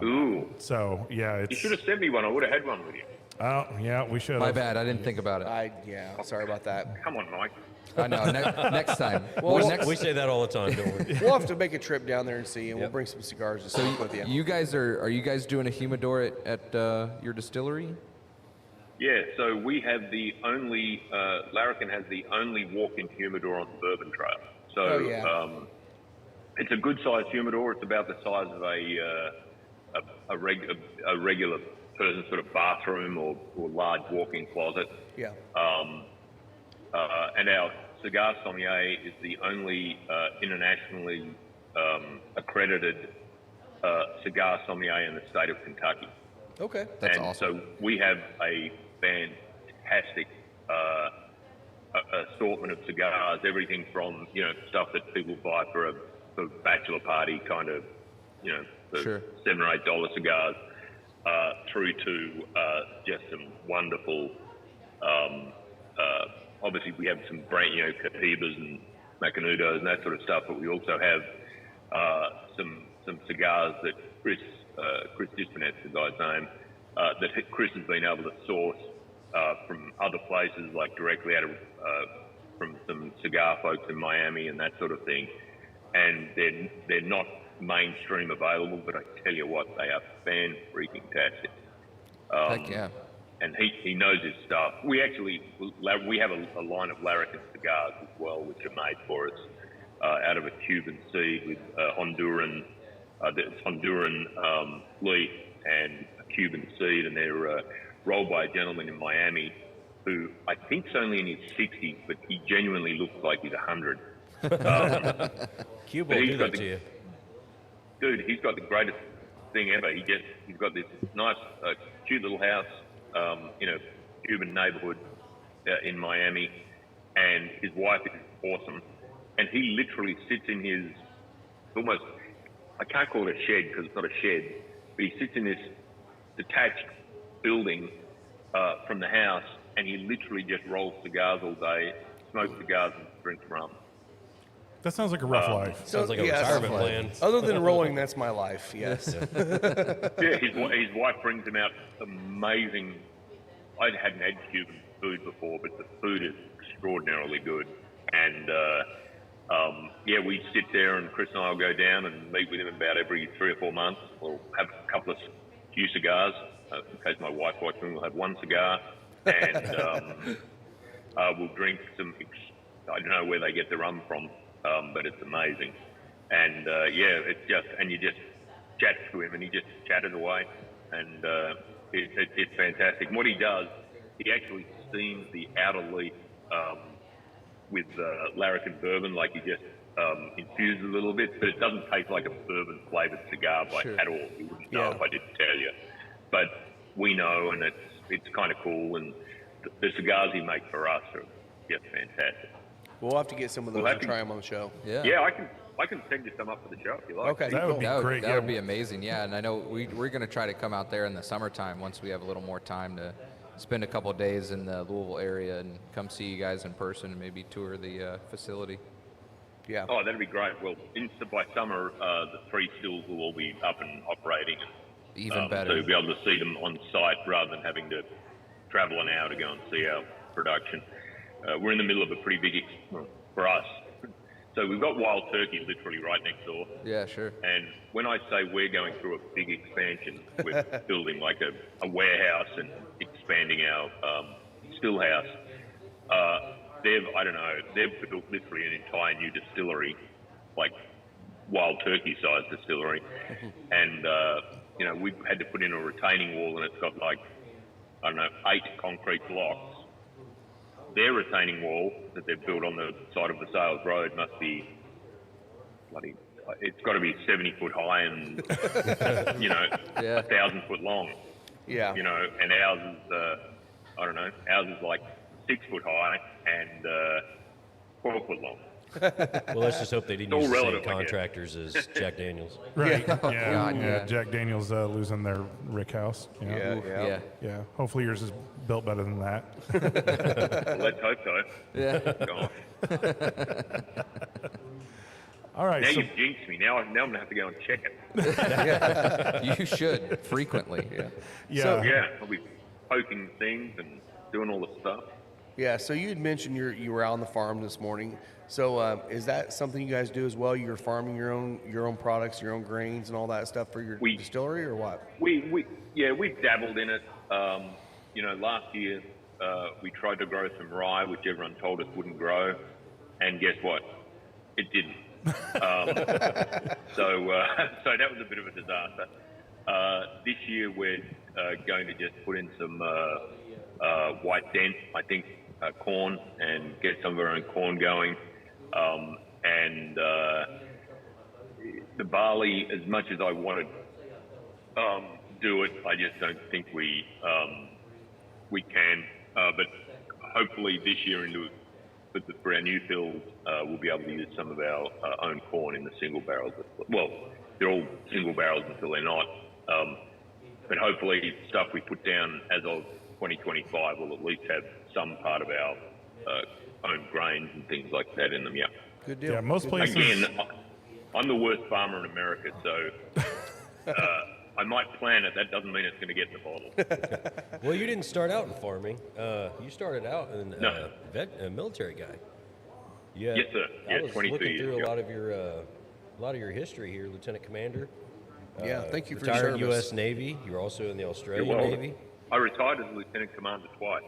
Ooh. So, yeah, You it's... should have sent me one. I would have had one with you. Oh, yeah, we should have. My bad. I didn't think about it. Sorry about that. Come on, Mike. I know. Next time. We say that all the time, don't we? We'll have to make a trip down there and see, and we'll bring some cigars to smoke with you. You guys are you guys doing a humidor at your distillery? Yeah, so we have the only, Larrikin has the only walk-in humidor on the Bourbon Trail. So it's a good-sized humidor. It's about the size of a regular person's sort of bathroom or large walk-in closet. Yeah. And our cigar sommelier is the only internationally accredited cigar sommelier in the state of Kentucky. Okay. That's and awesome. so we have a fantastic assortment of cigars, everything from, you know, stuff that people buy for a bachelor party kind of, you know, the Sure. $7 or $8 cigars, through to just some wonderful, obviously we have some brand, you know, Cahibas and Macanudos and that sort of stuff, but we also have some cigars that Chris Disponet's the guy's name, that Chris has been able to source from other places, like directly out of from some cigar folks in Miami and that sort of thing. And they're not mainstream available, but I tell you what, they are fan-freaking-tastic. Heck yeah. And he knows his stuff. We have a line of Larrikin cigars as well, which are made for us out of a Cuban seed with Honduran leaf and a Cuban seed, and they're rolled by a gentleman in Miami who I think's only in his 60s, but he genuinely looks like he's 100. Cuba will do that to you. Dude, he's got the greatest thing ever. He's got this nice, cute little house in a Cuban neighborhood in Miami, and his wife is awesome. And he literally sits in his almost, I can't call it a shed because it's not a shed, but he sits in this detached building from the house, and he literally just rolls cigars all day, smokes cigars, and drinks rum. That sounds like a rough life. Sounds like a yeah, retirement plan. Other than rolling, that's my life. Yes. Yeah, his wife brings him out amazing. I hadn't had Cuban food before, but the food is extraordinarily good. And yeah, we sit there, and Chris and I will go down and meet with him about every 3 or 4 months. We'll have a couple of few cigars. In case my wife watches me, we'll have one cigar, and we'll drink some. I don't know where they get the rum from. But it's amazing. And yeah, it's just, and you just chat to him and he just chatted away, and it's fantastic. And what he does, he actually steams the outer leaf with Larrikin Bourbon, like he just infuses a little bit, but it doesn't taste like a bourbon flavored cigar at all. You wouldn't know if I didn't tell you. But we know, and it's kind of cool, and the cigars he makes for us are just fantastic. We'll have to get some of those and try them on the show. Yeah. Yeah, I can send you some up for the show if you like. Okay, That would be great. That would be amazing. Yeah, and I know we're going to try to come out there in the summertime once we have a little more time to spend a couple of days in the Louisville area and come see you guys in person and maybe tour the facility. Yeah. Oh, that'd be great. Well, by summer, the 3 stills will all be up and operating. Even better. So you'll be able to see them on site rather than having to travel an hour to go and see our production. We're in the middle of a pretty big, for us. So we've got Wild Turkey literally right next door. Yeah, sure. And when I say we're going through a big expansion, we're building like a warehouse and expanding our still house. They've built literally an entire new distillery, like Wild Turkey sized distillery. And, you know, we've had to put in a retaining wall, and it's got like, 8 concrete blocks. Their retaining wall that they've built on the side of the Sales Road must be it's got to be 70 foot high and, you know, 1,000 foot long. Yeah. You know, and ours is, ours is like 6 foot high and 12 foot long. Well, let's just hope they didn't It's use all the same relative, I guess. contractors as Jack Daniels. Right. Yeah. God, yeah. Jack Daniels losing their rick house. Yeah. Yeah. Yeah. Hopefully yours is built better than that. Well, let's hope so. Yeah. Gosh. All right. Now So, you've jinxed me. Now I'm going to have to go and check it. You should frequently. yeah. Yeah, I'll be poking things and doing all the stuff. Yeah. So you had mentioned you were out on the farm this morning. So is that something you guys do as well? You're farming your own products, your own grains, and all that stuff for your distillery, or what? We've dabbled in it. You know, last year we tried to grow some rye, which everyone told us wouldn't grow, and guess what? It didn't. So that was a bit of a disaster. This year we're going to just put in some white dent, I think, corn, and get some of our own corn going. And the barley, as much as I want to do it, I just don't think we can. But hopefully this year into but for our new fills, we'll be able to use some of our own corn in the single barrels. Well, they're all single barrels until they're not. But hopefully, stuff we put down as of 2025 will at least have some part of our own grains and things like that in them. Yeah. Good deal. Yeah, most places. Again, I'm the worst farmer in America, so I might plant it. That doesn't mean it's going to get in the bottle. Well, you didn't start out in farming. You started out in No. a military guy. Yeah. Yes, sir. I Yeah, was 22 looking years, through yeah. a lot of your history here, Lieutenant Commander. Yeah, thank you for your retired service. U.S. Navy. You were also in the Australian Well, Navy. I retired as lieutenant commander twice.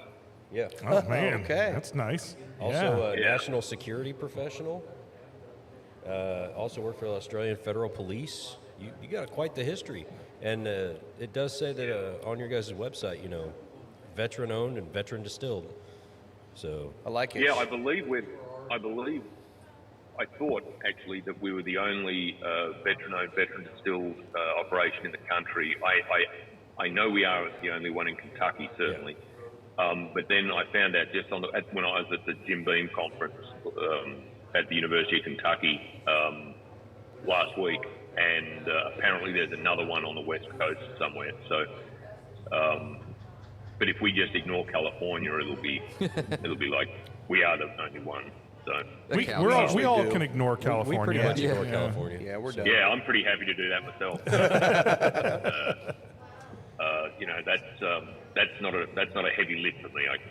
Yeah. Oh man, Okay. that's nice. Also yeah. a national security professional. Also worked for the Australian Federal Police. You got quite the history. And it does say that on your guys' website, veteran owned and veteran distilled. So I like it. Yeah, I thought actually that we were the only veteran-owned, veteran-distilled operation in the country. I know we are the only one in Kentucky, certainly. But then I found out just when I was at the Jim Beam conference at the University of Kentucky last week, and apparently there's another one on the West Coast somewhere. So, but if we just ignore California, it'll be like we are the only one. So. We counts. all do. can ignore California. we pretty much ignore Yeah. California. Yeah, we're done. Yeah, I'm pretty happy to do that myself. That's not a heavy lift for me, I can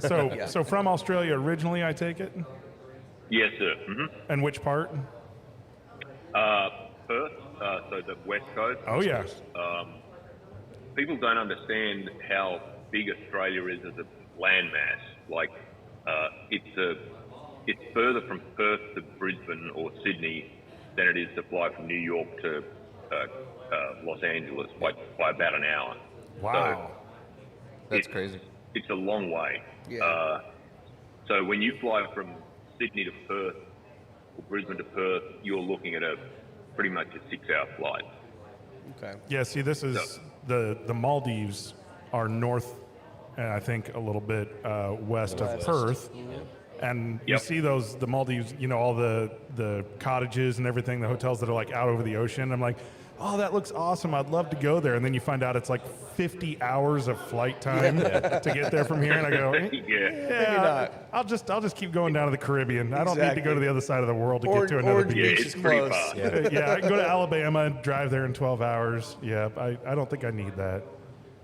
tell you. So from Australia originally, I take it. Yes, sir. And which part? Perth, so the West Coast. Oh yeah. People don't understand how big Australia is as a landmass. Like, it's further from Perth to Brisbane or Sydney than it is to fly from New York to Los Angeles by about an hour. Wow. That's crazy. It's a long way. Yeah. So when you fly from Sydney to Perth or Brisbane to Perth, you're looking at pretty much a 6-hour flight. Okay. Yeah. See, this is the Maldives are north, and I think a little bit west of Perth. And you Yep. see the Maldives, all the cottages and everything, the hotels that are like out over the ocean. I'm like, oh, that looks awesome. I'd love to go there. And then you find out it's like 50 hours of flight time to get there from here. And I go, Yeah. I'll just keep going down to the Caribbean. I don't need to go to the other side of the world to get to another Orange beach. Beach it's is pretty close. far. Yeah, I can go to Alabama and drive there in 12 hours. Yeah, I don't think I need that.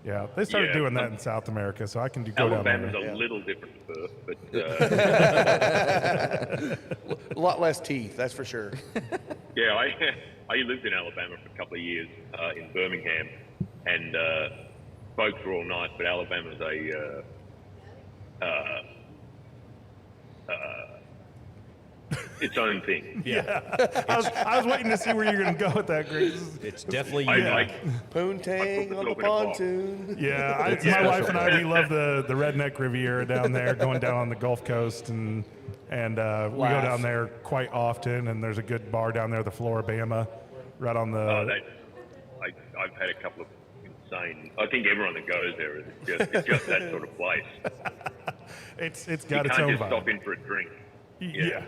Yeah, they started Yeah. doing that in South America, so I can go down Alabama's there. a little different to Perth, but A lot less teeth, that's for sure. yeah, I lived in Alabama for a couple of years in Birmingham, and folks were all nice, but Alabama's its own thing. I was waiting to see where you're going to go with that, Greg. It's definitely I unique. like Poontang I on put the myself in a box. pontoon. Yeah, my wife and I, we love the redneck Riviera down there, going down on the Gulf Coast, and we go down there quite often. And there's a good bar down there, the Floribama, right on the. I've had a couple of insane. I think everyone that goes there is it's just that sort of place. It's You got its can't own just vibe. stop in for a drink. Yeah.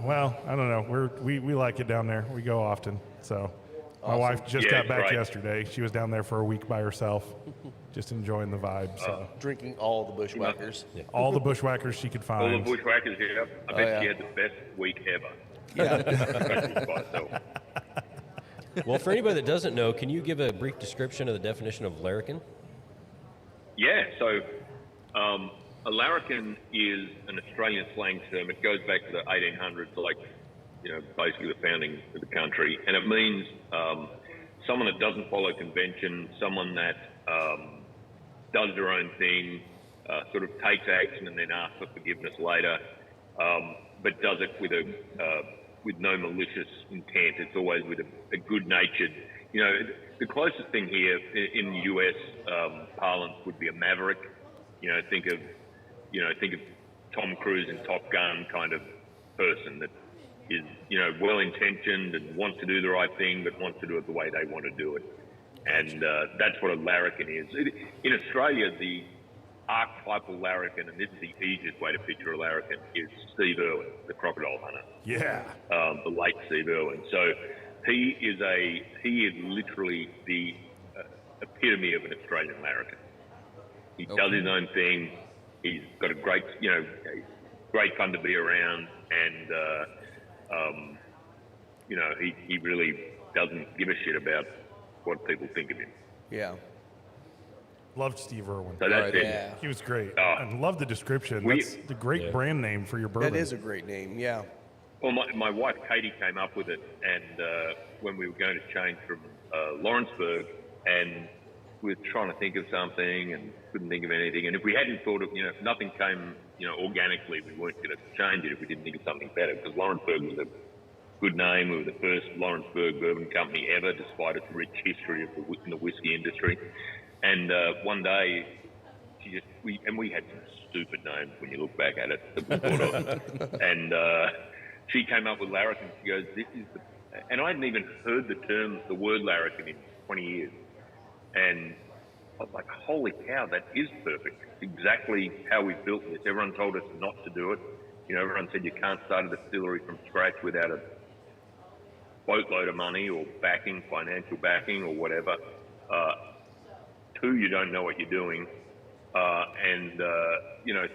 Well, I don't know. We like it down there. We go often. So my wife just Yeah, got it's back great. yesterday. She was down there for a week by herself, just enjoying the vibe. So Drinking all the bushwhackers. all the bushwhackers she could All the find. bushwhackers here. I bet yeah. she had the best week ever. Yeah. By herself. Well, for anybody that doesn't know, can you give a brief description of the definition of larrikin? Yeah, so a larrikin is an Australian slang term. It goes back to the 1800s, like, basically the founding of the country. And it means someone that doesn't follow convention, someone that does their own thing, sort of takes action and then asks for forgiveness later, but does it with no malicious intent. It's always with a good-natured, the closest thing here in the US parlance would be a maverick. Think of Tom Cruise in Top Gun kind of person that is, well-intentioned and wants to do the right thing, but wants to do it the way they want to do it. And that's what a larrikin is. In Australia, archetypal larrikin, and this is the easiest way to picture a larrikin, is Steve Irwin, the crocodile hunter. Yeah. The late Steve Irwin. So he is literally the epitome of an Australian larrikin. He does his own thing. He's got a great, great fun to be around, and he really doesn't give a shit about what people think of him. Yeah. Loved Steve Irwin. So that's it. Yeah. He was great. Oh. And love the description. That's the great brand name for your bourbon. That is a great name. Yeah. Well, my wife Katie came up with it, and when we were going to change from Lawrenceburg, and we were trying to think of something and couldn't think of anything. And if we hadn't thought of, if nothing came, organically, we weren't going to change it if we didn't think of something better. Because Lawrenceburg was a good name. We were the first Lawrenceburg bourbon company ever, despite its rich history in the whiskey industry. And one day, we had some stupid names when you look back at it that we thought of. And she came up with Larrikin. She goes, "This is the," and I hadn't even heard the word Larrikin in 20 years. And I was like, "Holy cow, that is perfect. It's exactly how we built this." Everyone told us not to do it. Everyone said you can't start a distillery from scratch without a boatload of money or backing, financial backing or whatever. 2, you don't know what you're doing. And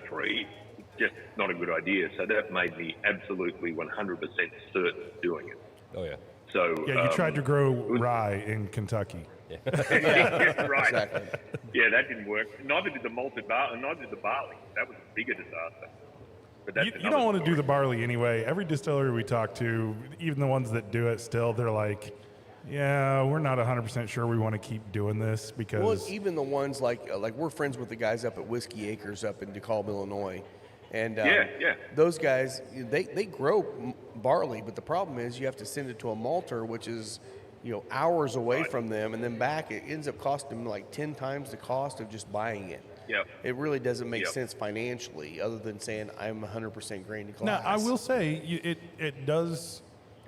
3, it's just not a good idea. So that made me absolutely 100% certain of doing it. Oh, yeah. So Yeah, you tried to grow rye in Kentucky. yeah, right. Exactly. Yeah, that didn't work. Neither did the malted barley, and neither did the barley. That was a bigger disaster. But that's You don't want to do the barley anyway. Every distillery we talk to, even the ones that do it still, they're like, yeah, we're not 100% sure we want to keep doing this because... Well, even the ones like we're friends with the guys up at Whiskey Acres up in DeKalb, Illinois. And those guys, they grow barley, but the problem is you have to send it to a malter, which is, hours away from them, and then back. It ends up costing them like 10 times the cost of just buying it. Yep. It really doesn't make sense financially, other than saying I'm 100% grain to glass. Now, I will say it does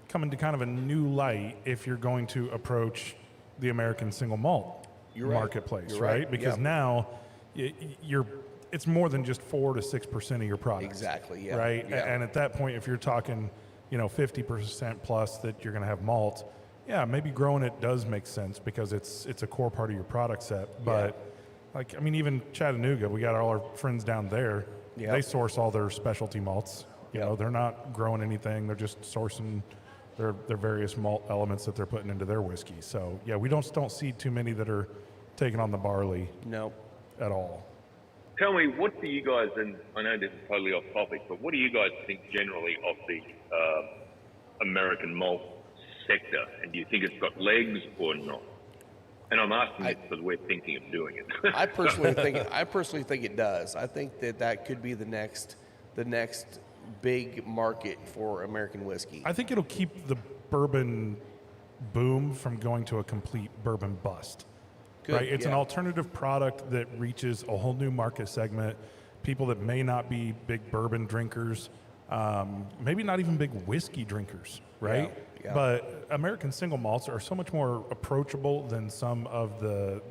come into kind of a new light if you're going to approach the American single malt marketplace, You're right? Because yeah. now it's more than just 4 to 6% of your product. Exactly. Yeah. Right. Yeah. And at that point, if you're talking, 50% plus that you're going to have malt, yeah, maybe growing it does make sense because it's a core part of your product set. But even Chattanooga, we got all our friends down there. Yep. They source all their specialty malts. They're not growing anything. They're just sourcing their various malt elements that they're putting into their whiskey. So yeah, we don't see too many that are taking on the barley. No. At all. Tell me, what do you guys, and I know this is totally off topic, but what do you guys think generally of the American malt sector? And do you think it's got legs or not? And I'm asking this because we're thinking of doing it. I personally think it does. I think that could be the next big market for American whiskey. I think it'll keep the bourbon boom from going to a complete bourbon bust. Good, right? It's an alternative product that reaches a whole new market segment. People that may not be big bourbon drinkers, maybe not even big whiskey drinkers, right? Yeah. But American single malts are so much more approachable than some of the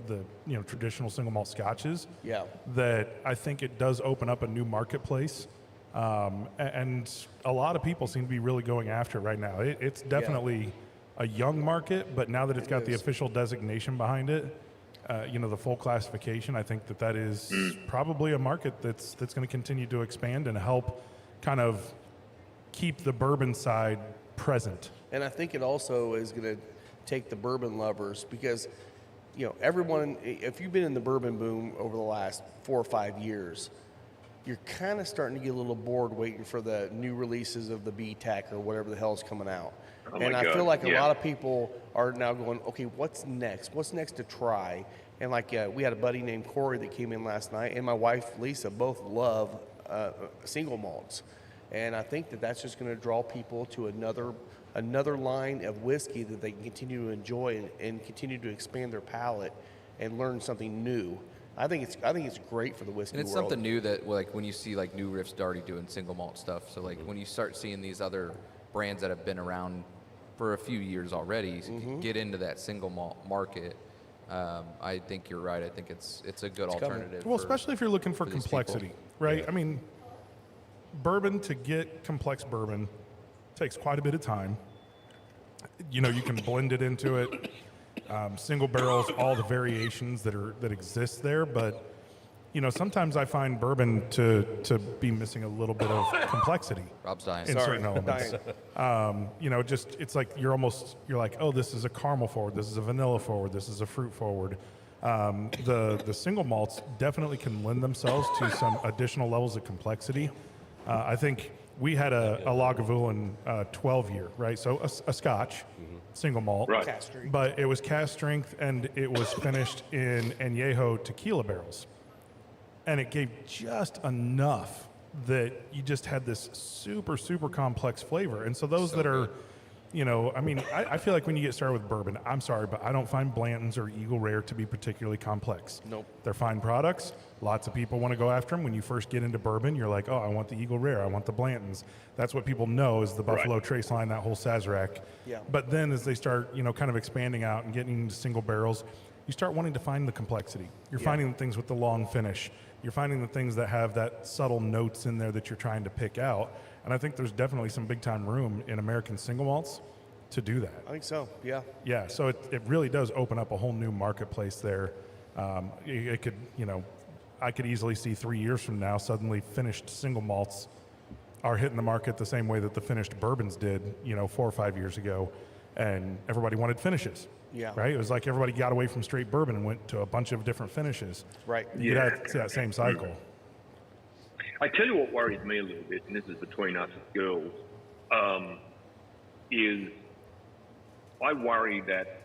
traditional single malt scotches. Yeah. That I think it does open up a new marketplace. And a lot of people seem to be really going after it right now. It's definitely a young market, but now that it's got the official designation behind it, the full classification, I think that is probably a market that's going to continue to expand and help kind of keep the bourbon side present. And I think it also is going to take the bourbon lovers because, everyone, if you've been in the bourbon boom over the last 4 or 5 years, you're kind of starting to get a little bored waiting for the new releases of the BTAC or whatever the hell's coming out. Oh and I God. feel like a lot of people are now going, okay, what's next? What's next to try? And we had a buddy named Corey that came in last night, and my wife Lisa both love single malts. And I think that's just going to draw people to another line of whiskey that they can continue to enjoy and continue to expand their palate and learn something new. I think it's great for the whiskey And it's world. something new that, when you see New Riff's already doing single malt stuff. So when you start seeing these other brands that have been around for a few years already get into that single malt market, I think you're right. I think it's a good coming. alternative. Well, for- especially if you're looking for these people. complexity, right? I mean, bourbon, to get complex bourbon takes quite a bit of time. You know, you can blend it into it, single barrels, all the variations that exist there. But you know, sometimes I find bourbon to be missing a little bit of complexity Rob's dying. in Sorry, certain elements. You know, just it's like you're like, oh, this is a caramel forward, this is a vanilla forward, this is a fruit forward. The single malts definitely can lend themselves to some additional levels of complexity. I think we had a Lagavulin 12-year, right? So a Scotch, single malt, Right. Cast strength. but it was cast strength and it was finished in añejo tequila barrels, and it gave just enough that you just had this super complex flavor. And so those that are, you know, I mean, I feel like when you get started with bourbon, I'm sorry, but I don't find Blanton's or Eagle Rare to be particularly complex. Nope. They're fine products. Lots of people want to go after them. When you first get into bourbon, you're like, oh, I want the Eagle Rare. I want the Blanton's. That's what people know is the Buffalo Trace line, that whole Sazerac. Yeah. But then as they start, you know, kind of expanding out and getting into single barrels, you start wanting to find the complexity. You're finding the things with the long finish. You're finding the things that have that subtle notes in there that you're trying to pick out. And I think there's definitely some big time room in American single malts to do that. I think so. Yeah. Yeah, so it really does open up a whole new marketplace there. It could, you know, I could easily see 3 years from now suddenly finished single malts are hitting the market the same way that the finished bourbons did, you know, 4 or 5 years ago, and everybody wanted finishes. Yeah. Right? It was like everybody got away from straight bourbon and went to a bunch of different finishes. Right. You had that same cycle. I tell you what worries me a little bit, and this is between us girls, is I worry that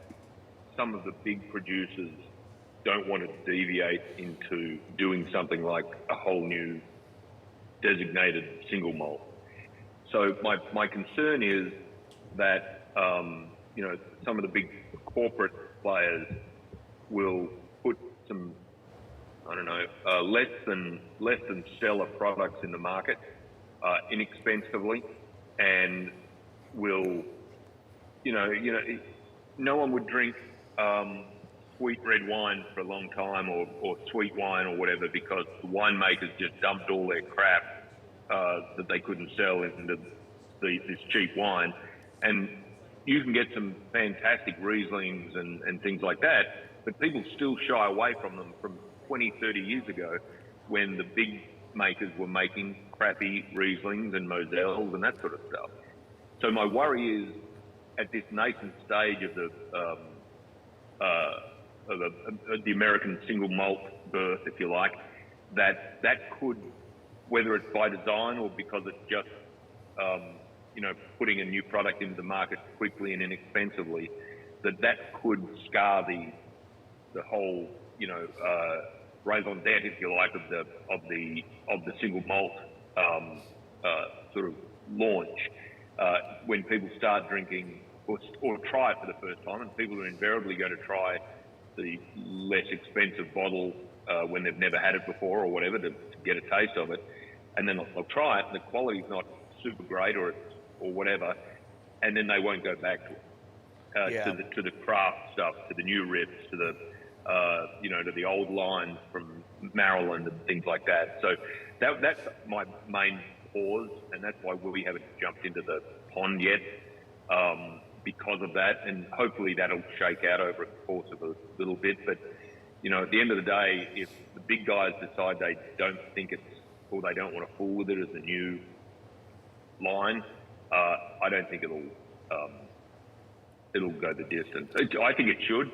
some of the big producers don't want to deviate into doing something like a whole new designated single malt. So my concern is that, you know, some of the big corporate players will put some, I don't know, less than stellar products in the market inexpensively, and will, you know, no one would drink sweet red wine for a long time, or sweet wine or whatever, because the winemakers just dumped all their crap that they couldn't sell into this cheap wine. And you can get some fantastic Rieslings and things like that, but people still shy away from them from 20, 30 years ago, when the big makers were making crappy Rieslings and Moselles and that sort of stuff. So my worry is, at this nascent stage of the American single malt birth, if you like, that could, whether it's by design or because it's just you know, putting a new product into the market quickly and inexpensively, that could scar the whole, you know, raison d'etre, if you like, of the single malt sort of launch. When people start drinking or try it for the first time, and people are invariably going to try the less expensive bottle when they've never had it before or whatever, to get a taste of it, and then they'll try it and the quality's not super great or whatever, and then they won't go back to it. To the craft stuff, to the new rips, to the you know, to the old line from Maryland and things like that. So that's my main pause, and that's why we haven't jumped into the pond yet, because of that. And hopefully that'll shake out over the course of a little bit. But you know, at the end of the day, if the big guys decide they don't think it's, or they don't want to fool with it as a new line, I don't think it'll go the distance. I think it should,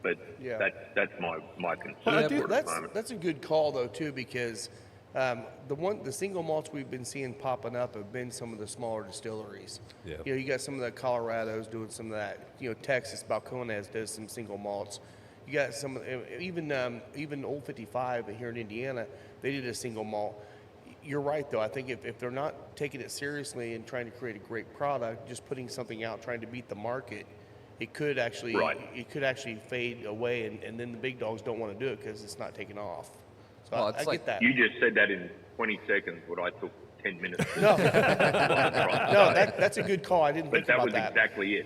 but Yeah. that's my concern. But at the moment. that's a good call though too, because the single malts we've been seeing popping up have been some of the smaller distilleries. Yeah. You know, you got some of the Colorados doing some of that. You know, Texas, Balcones does some single malts. You got some, even Old 55 here in Indiana, they did a single malt. You're right though. I think if they're not taking it seriously and trying to create a great product, just putting something out, trying to beat the market, it could actually fade away, and then the big dogs don't want to do it because it's not taking off. So Well, I it's get like- that. You just said that in 20 seconds, what I took 10 minutes to No, describe. no, that's a good call. I didn't But think that about was that. exactly it.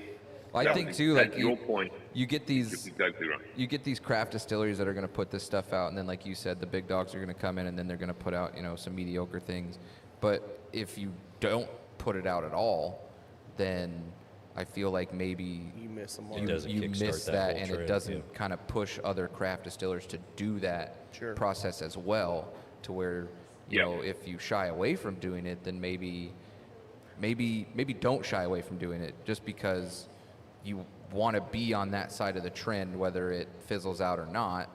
Well, I That think was too, like exactly your point. You get You're these exactly right. you get these craft distilleries that are going to put this stuff out, and then, like you said, the big dogs are going to come in, and then they're going to put out, some mediocre things. But if you don't put it out at all, then I feel like maybe You miss them. It doesn't you kickstart miss that that, whole and trend, it doesn't yeah. kind of push other craft distillers to do that Sure. process as well. To where, Yeah. if you shy away from doing it, then maybe don't shy away from doing it, just because you want to be on that side of the trend, whether it fizzles out or not.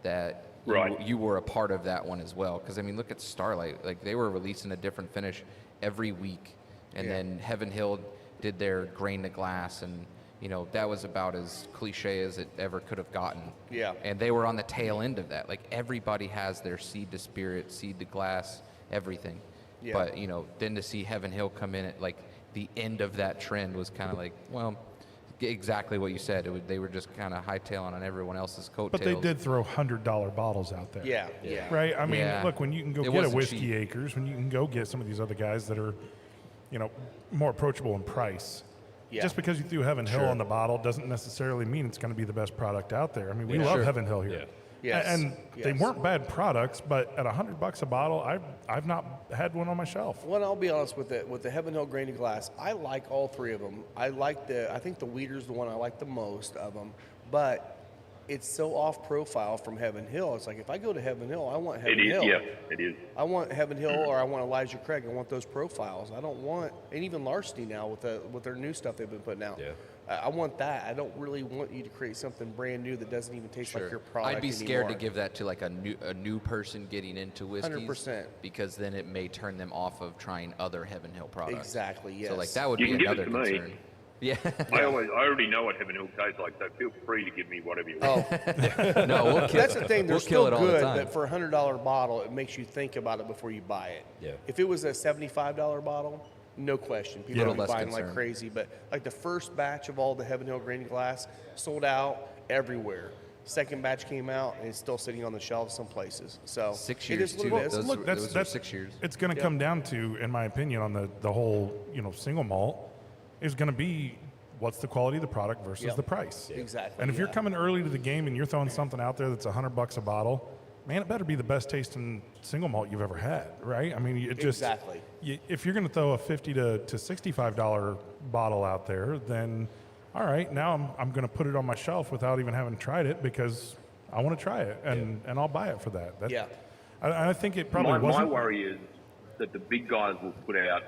That Right. you were a part of that one as well. Because I mean, look at Starlight; like they were releasing a different finish every week, and Yeah. then Heaven Hill did their grain to glass, and that was about as cliche as it ever could have gotten. Yeah. And they were on the tail end of that. Like everybody has their seed to spirit, seed to glass, everything. Yeah. But then to see Heaven Hill come in at like the end of that trend was kind of like, well, exactly what you said. They were just kind of hightailing on everyone else's coattails. But they did throw $100 bottles out there. Yeah, yeah. Right? I mean, Yeah. look, when you can go It get a wasn't Whiskey cheap. Acres, when you can go get some of these other guys that are, more approachable in price. Yeah. Just because you threw Heaven Hill Sure. on the bottle doesn't necessarily mean it's going to be the best product out there. I mean, we love Sure. Heaven Hill here. Yeah. Yes. And they Yes. weren't bad products, but at $100 a bottle, I've not had one on my shelf. Well, I'll be honest with it. With the Heaven Hill Grain to Glass, I like all three of them. I think the Weeder's the one I like the most of them, but it's so off profile from Heaven Hill. It's like if I go to Heaven Hill, I want Heaven It is, Hill. yeah, it is. I want Heaven Hill or I want Elijah Craig. I want those profiles. I don't want, and even Larceny now with their new stuff they've been putting out. Yeah. I want that. I don't really want you to create something brand new that doesn't even taste like your Sure. product I'd be scared anymore. to give that to like a new person getting into whiskeys. 100%. Because then it may turn them off of trying other Heaven Hill products. Exactly, So like yes. that would You be can give it another to me. concern. Yeah. I already know what Heaven Hill tastes like, so feel free to give me whatever you want. Oh, No, we'll kill that's the thing. They're we'll kill still it all the good, time. but for a $100 bottle, it makes you think about it before you buy it. Yeah. If it was a $75 bottle, no question, people Little would be less buying like concern. crazy. But like the first batch of all the Heaven Hill Grain Glass sold out everywhere. Second batch came out and it's still sitting on the shelves some places. So 6 it years is what too. it is. Those, Look, those are 6 years. It's going to come down to, in my opinion, on the whole, single malt, is going to be what's the quality of the product versus Yep. the price. Exactly, And if you're yeah. coming early to the game and you're throwing something out there that's $100 a bottle, man, it better be the best tasting single malt you've ever had, right? I mean, it just Exactly. if you're going to throw a $50 to $65 bottle out there, then all right, now I'm going to put it on my shelf without even having tried it because I want to try it and I'll buy it for that. Yeah. I think it probably My wasn't. worry is that the big guys will put out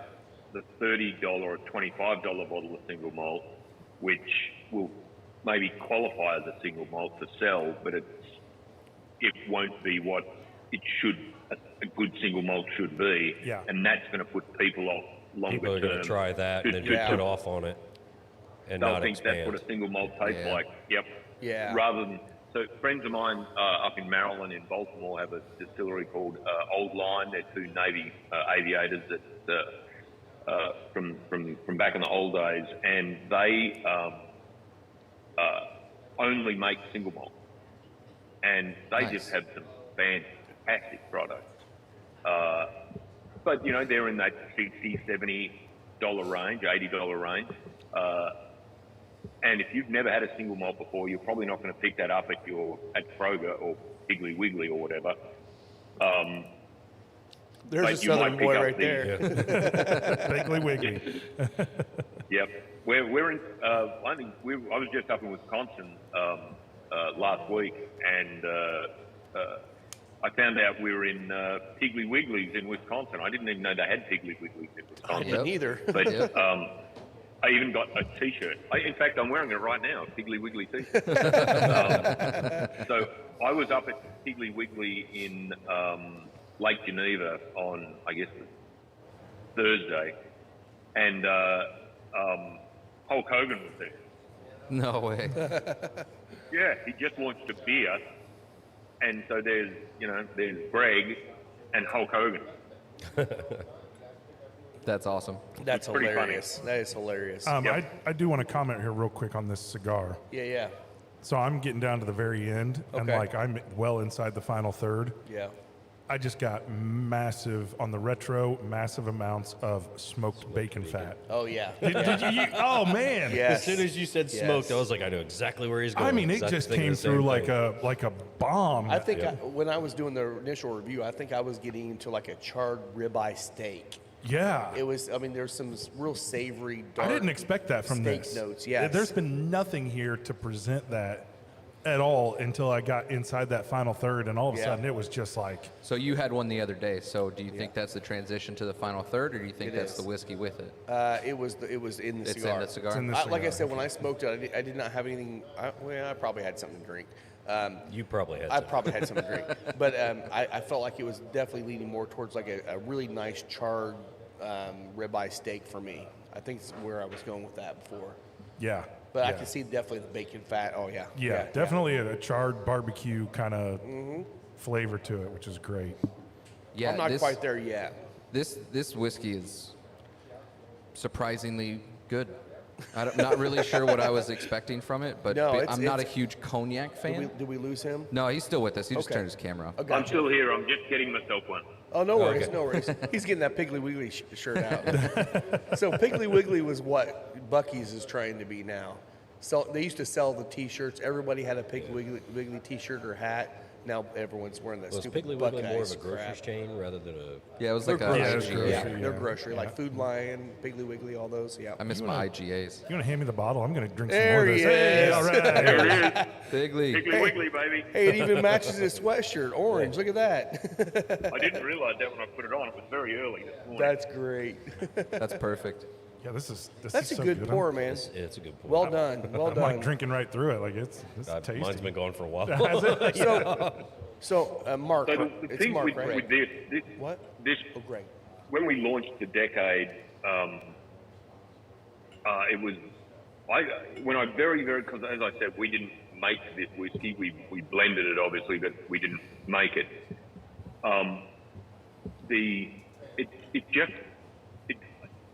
the $30 or $25 bottle of single malt, which will maybe qualify as a single malt to sell, but it won't be what it should, a good single malt should be. Yeah. And that's going to put people off longer People are going term. to try that and then be put off on it and They'll not think expand. that's what a single malt tastes Yeah. like. Yep. Yeah. Rather than, so friends of mine up in Maryland, in Baltimore, have a distillery called Old Line. They're two Navy aviators that from back in the old days, and they only make single malt, and they Nice. just have some fantastic products. But they're in that $60, $70 range, $80 range. And if you've never had a single malt before, you're probably not going to pick that up at Kroger or Piggly Wiggly or whatever. There's a But you Southern might pick boy up right the- there. Piggly Wiggly. Yep. We're in. I was just up in Wisconsin last week, and I found out we were in Piggly Wiggly's in Wisconsin. I didn't even know they had Piggly Wiggly's in I Wisconsin. didn't either. But Yep. I even got a T-shirt. In fact, I'm wearing it right now, a Piggly Wiggly T-shirt. So I was up at Piggly Wiggly in Lake Geneva on, I guess, Thursday, and Hulk Hogan was there. No way. Yeah, he just launched a beer, and so there's Greg and Hulk Hogan. That's awesome. That's pretty funny. hilarious. That is hilarious. Yep. I do want to comment here real quick on this cigar. Yeah. So I'm getting down to the very end, and Okay. like I'm well inside the final third. Yeah. I just got massive on the retro, massive amounts of smoked bacon fat. Oh yeah. Oh man! Yes. As soon as you said smoked, Yes. I was like, I know exactly where he's going. I mean, it I was just thinking came the same through thing. like a bomb. I think when I was doing the initial review, I think I was getting into like a charred ribeye steak. Yeah. It was. I mean, there's some real savory. Dark I didn't expect that from steak this. notes. Yes. There's been nothing here to present that at all until I got inside that final third, and all of a Yeah. sudden it was just like, So you had one the other day. So do you think that's the transition to the final third, or do you think It that's is. the whiskey with it? It was in the It's cigar. in the cigar. It's in the Like I cigar. said, when I smoked it, I did not have anything. I probably had something to drink. You probably had I some. probably had something to drink, but I felt like it was definitely leaning more towards like a really nice charred ribeye steak for me. I think it's where I was going with that before. yeah. But I yeah. can see definitely the bacon fat. Oh yeah. Yeah, definitely a charred barbecue kind of flavor to it, which is great. Yeah, I'm not this, quite there yet. This whiskey is surprisingly good. I'm not really sure what I was expecting from it, but No, I'm not a it's- huge cognac fan. Did we lose him? No, he's still with us. He just Okay. turned his camera off. Oh, I'm gotcha. still here. I'm just getting myself one. Oh, no worries, Okay. no worries. He's getting that Piggly Wiggly shirt out. So Piggly Wiggly was what Buc-ee's is trying to be now. So they used to sell the T-shirts. Everybody had a Piggly Wiggly T-shirt or hat. Now everyone's wearing that Was stupid Piggly Wiggly more of a Buckeyes grocery crap. chain rather than a... Yeah, it was They're like a grocery. it was grocery, Yeah, they're yeah. grocery, like Food Lion, Piggly Wiggly, all those. Yeah. I miss my IGAs. You want to hand me the bottle? I'm going to drink There some more of he this. Hey, is. all right. There it is. Bigly. Piggly Wiggly, baby. Hey, it even matches his sweatshirt, orange. Look at that. I didn't realize that when I put it on. It was very early this morning. That's great. That's perfect. Yeah, this is That's so a good I'm- pour, man. It's a good point. Well done. Well I'm done. like drinking right through it. Like it's tasty. Mine's been going for a while. So, Mark, So the it's thing Mark, with, right? with this, What? this, Oh, Greg. when we launched the decade, it was, when I because as I said, we didn't make this whiskey. We blended it, obviously, but we didn't make it.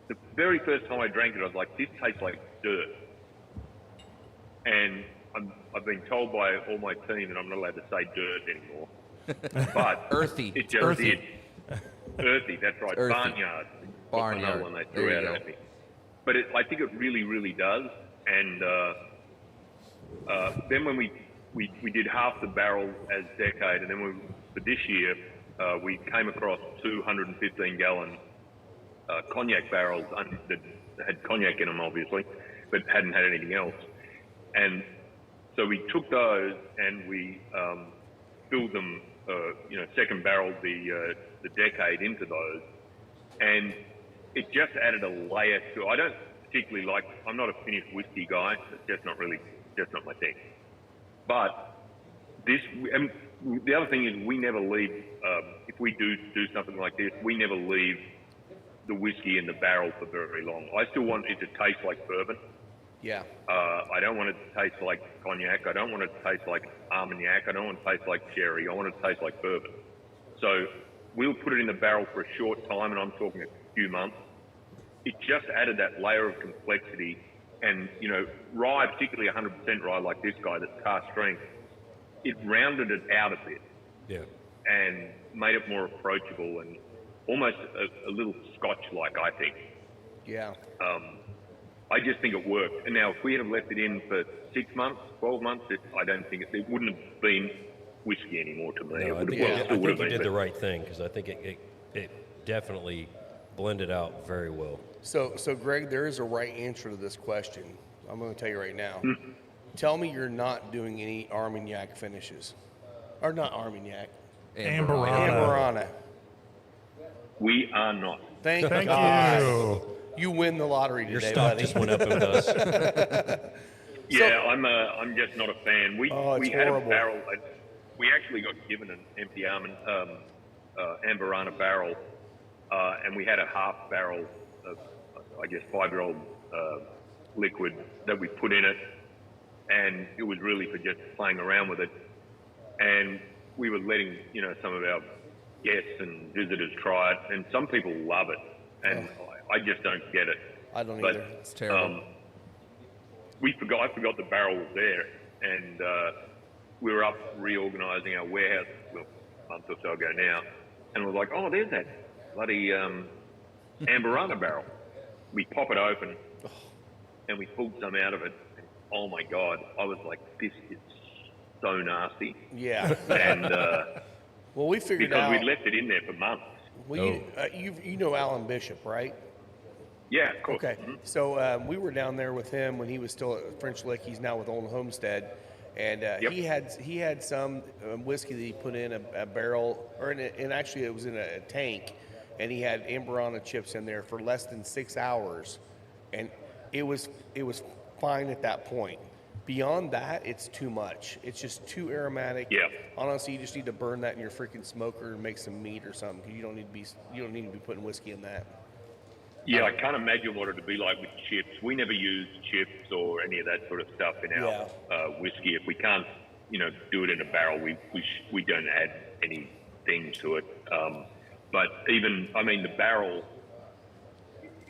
The very first time I drank it, I was like, this tastes like dirt. And I've been told by all my team that I'm not allowed to say dirt anymore. But Earthy. it just Earthy. did. Earthy, that's right. Earthy. Barnyard. Barnyard. When they There threw you out go. at me. But I think it really, really does. And then when we did half the barrel as decade, and then for this year, we came across 215-gallon cognac barrels that had cognac in them, obviously, but hadn't had anything else. And so we took those and we filled them, second barreled the decade into those, and it just added a layer to. I don't particularly like. I'm not a finished whiskey guy. It's just not my thing. But this, and the other thing is, we never leave. If we do something like this, we never leave the whiskey in the barrel for very long. I still want it to taste like bourbon. Yeah. I don't want it to taste like cognac. I don't want it to taste like Armagnac. I don't want it to taste like sherry. I want it to taste like bourbon. So we'll put it in the barrel for a short time, and I'm talking a few months. It just added that layer of complexity, and rye, particularly 100% rye like this guy that's cask strength, it rounded it out a bit Yeah. and made it more approachable and almost a little Scotch-like, I think. Yeah. I just think it worked. And now, if we had left it in for 6 months, 12 months, I don't think it wouldn't have been whiskey anymore to me. No, I It would think, have, well, it I still would think have you been. did the but- right thing, because I think it definitely blended out very well. So Greg, there is a right answer to this question. I'm going to tell you right now. Hmm. Tell me you're not doing any Armagnac finishes. Or not Armagnac. Amberana. Amberana. We are not. Thank Thank God. you. You win the lottery Your today, stock buddy. just went up with us. Yeah, I'm just not a fan. We it's had horrible. a barrel. We actually got given an empty Amberana barrel, and we had a half barrel of, I guess, 5-year-old liquid that we put in it, and it was really for just playing around with it. And we were letting some of our guests and visitors try it, and some people love it, and I just don't get it. I don't But, either. It's terrible. I forgot the barrel was there, and we were up reorganising our warehouse a month or so ago now, and we're like, oh, there's that bloody Amberana barrel. We pop it open, and we pulled some out of it. And, oh my God, I was like, this is so nasty. Yeah. And Well, we figured because out. we left it in there for months. Well, you know Alan Bishop, right? Yeah, of course. Okay. So we were down there with him when he was still at French Lick. He's now with Old Homestead. And Yep. he had some whiskey that he put in a barrel, and actually it was in a tank, and he had Amberana chips in there for less than 6 hours, and it was fine at that point. Beyond that, it's too much. It's just too aromatic. Yeah. Honestly, you just need to burn that in your freaking smoker and make some meat or something. 'Cause you don't need to be putting whiskey in that. Yeah, I can't imagine what it'd be like with chips. We never use chips or any of that sort of stuff in our whiskey. If we can't, do it in a barrel, we don't add anything to it. But even, the barrel,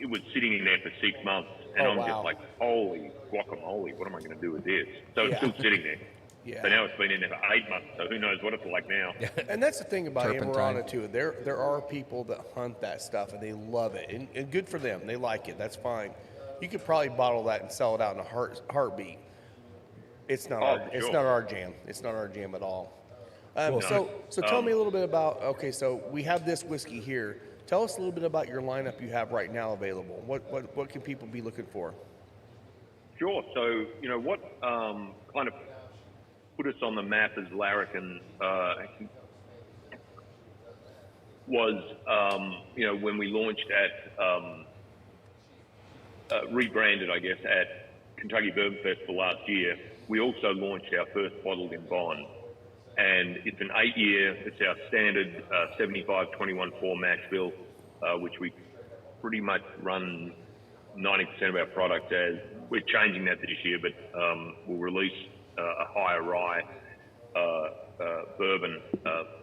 it was sitting in there for 6 months, and I'm just like, holy guacamole, what am I going to do with this? So it's still sitting there. Yeah. So now it's been in there for 8 months, so who knows what it's like now. And that's the thing about Turpentine. Amberana too. There are people that hunt that stuff and they love it, and good for them. They like it. That's fine. You could probably bottle that and sell it out in a heartbeat. It's not it's sure. not our jam. It's not our jam at all. So tell me a little bit about. Okay, so we have this whiskey here. Tell us a little bit about your lineup you have right now available. What can people be looking for? Sure. So, what kind of put us on the map as Larrikin was, when we launched at, rebranded, I guess, at Kentucky Bourbon Festival last year. We also launched our first bottled in bond. And it's an 8-year, it's our standard 75-21-4 mash bill, which we pretty much run 90% of our products as. We're changing that this year, but we'll release a higher rye bourbon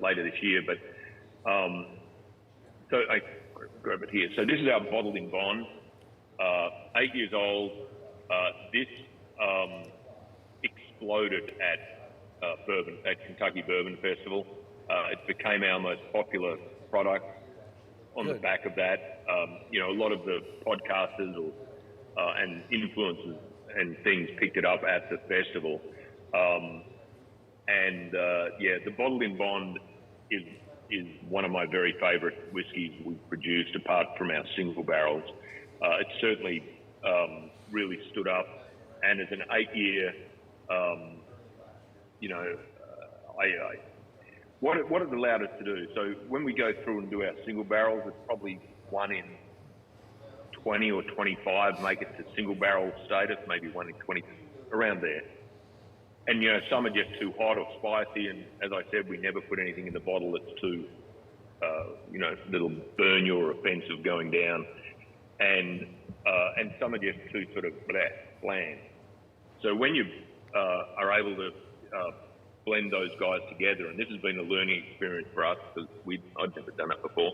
later this year. But so I grab it here. So this is our bottled in bond, 8 years old. This exploded at Kentucky Bourbon Festival. It became our most popular product on the back of that. A lot of the podcasters and influencers and things picked it up at the festival. The bottled in bond is one of my very favorite whiskeys we've produced, apart from our single barrels. It certainly really stood up, and as an 8-year, what it allowed us to do. So when we go through and do our single barrels, it's probably 1 in 20 or 25 make it to single barrel status, maybe 1 in 20, around there. And, some are just too hot or spicy. And as I said, we never put anything in the bottle that's too, that'll burn you or offensive going down. And some are just too sort of bland. So when you are able to blend those guys together, and this has been a learning experience for us because I'd never done it before,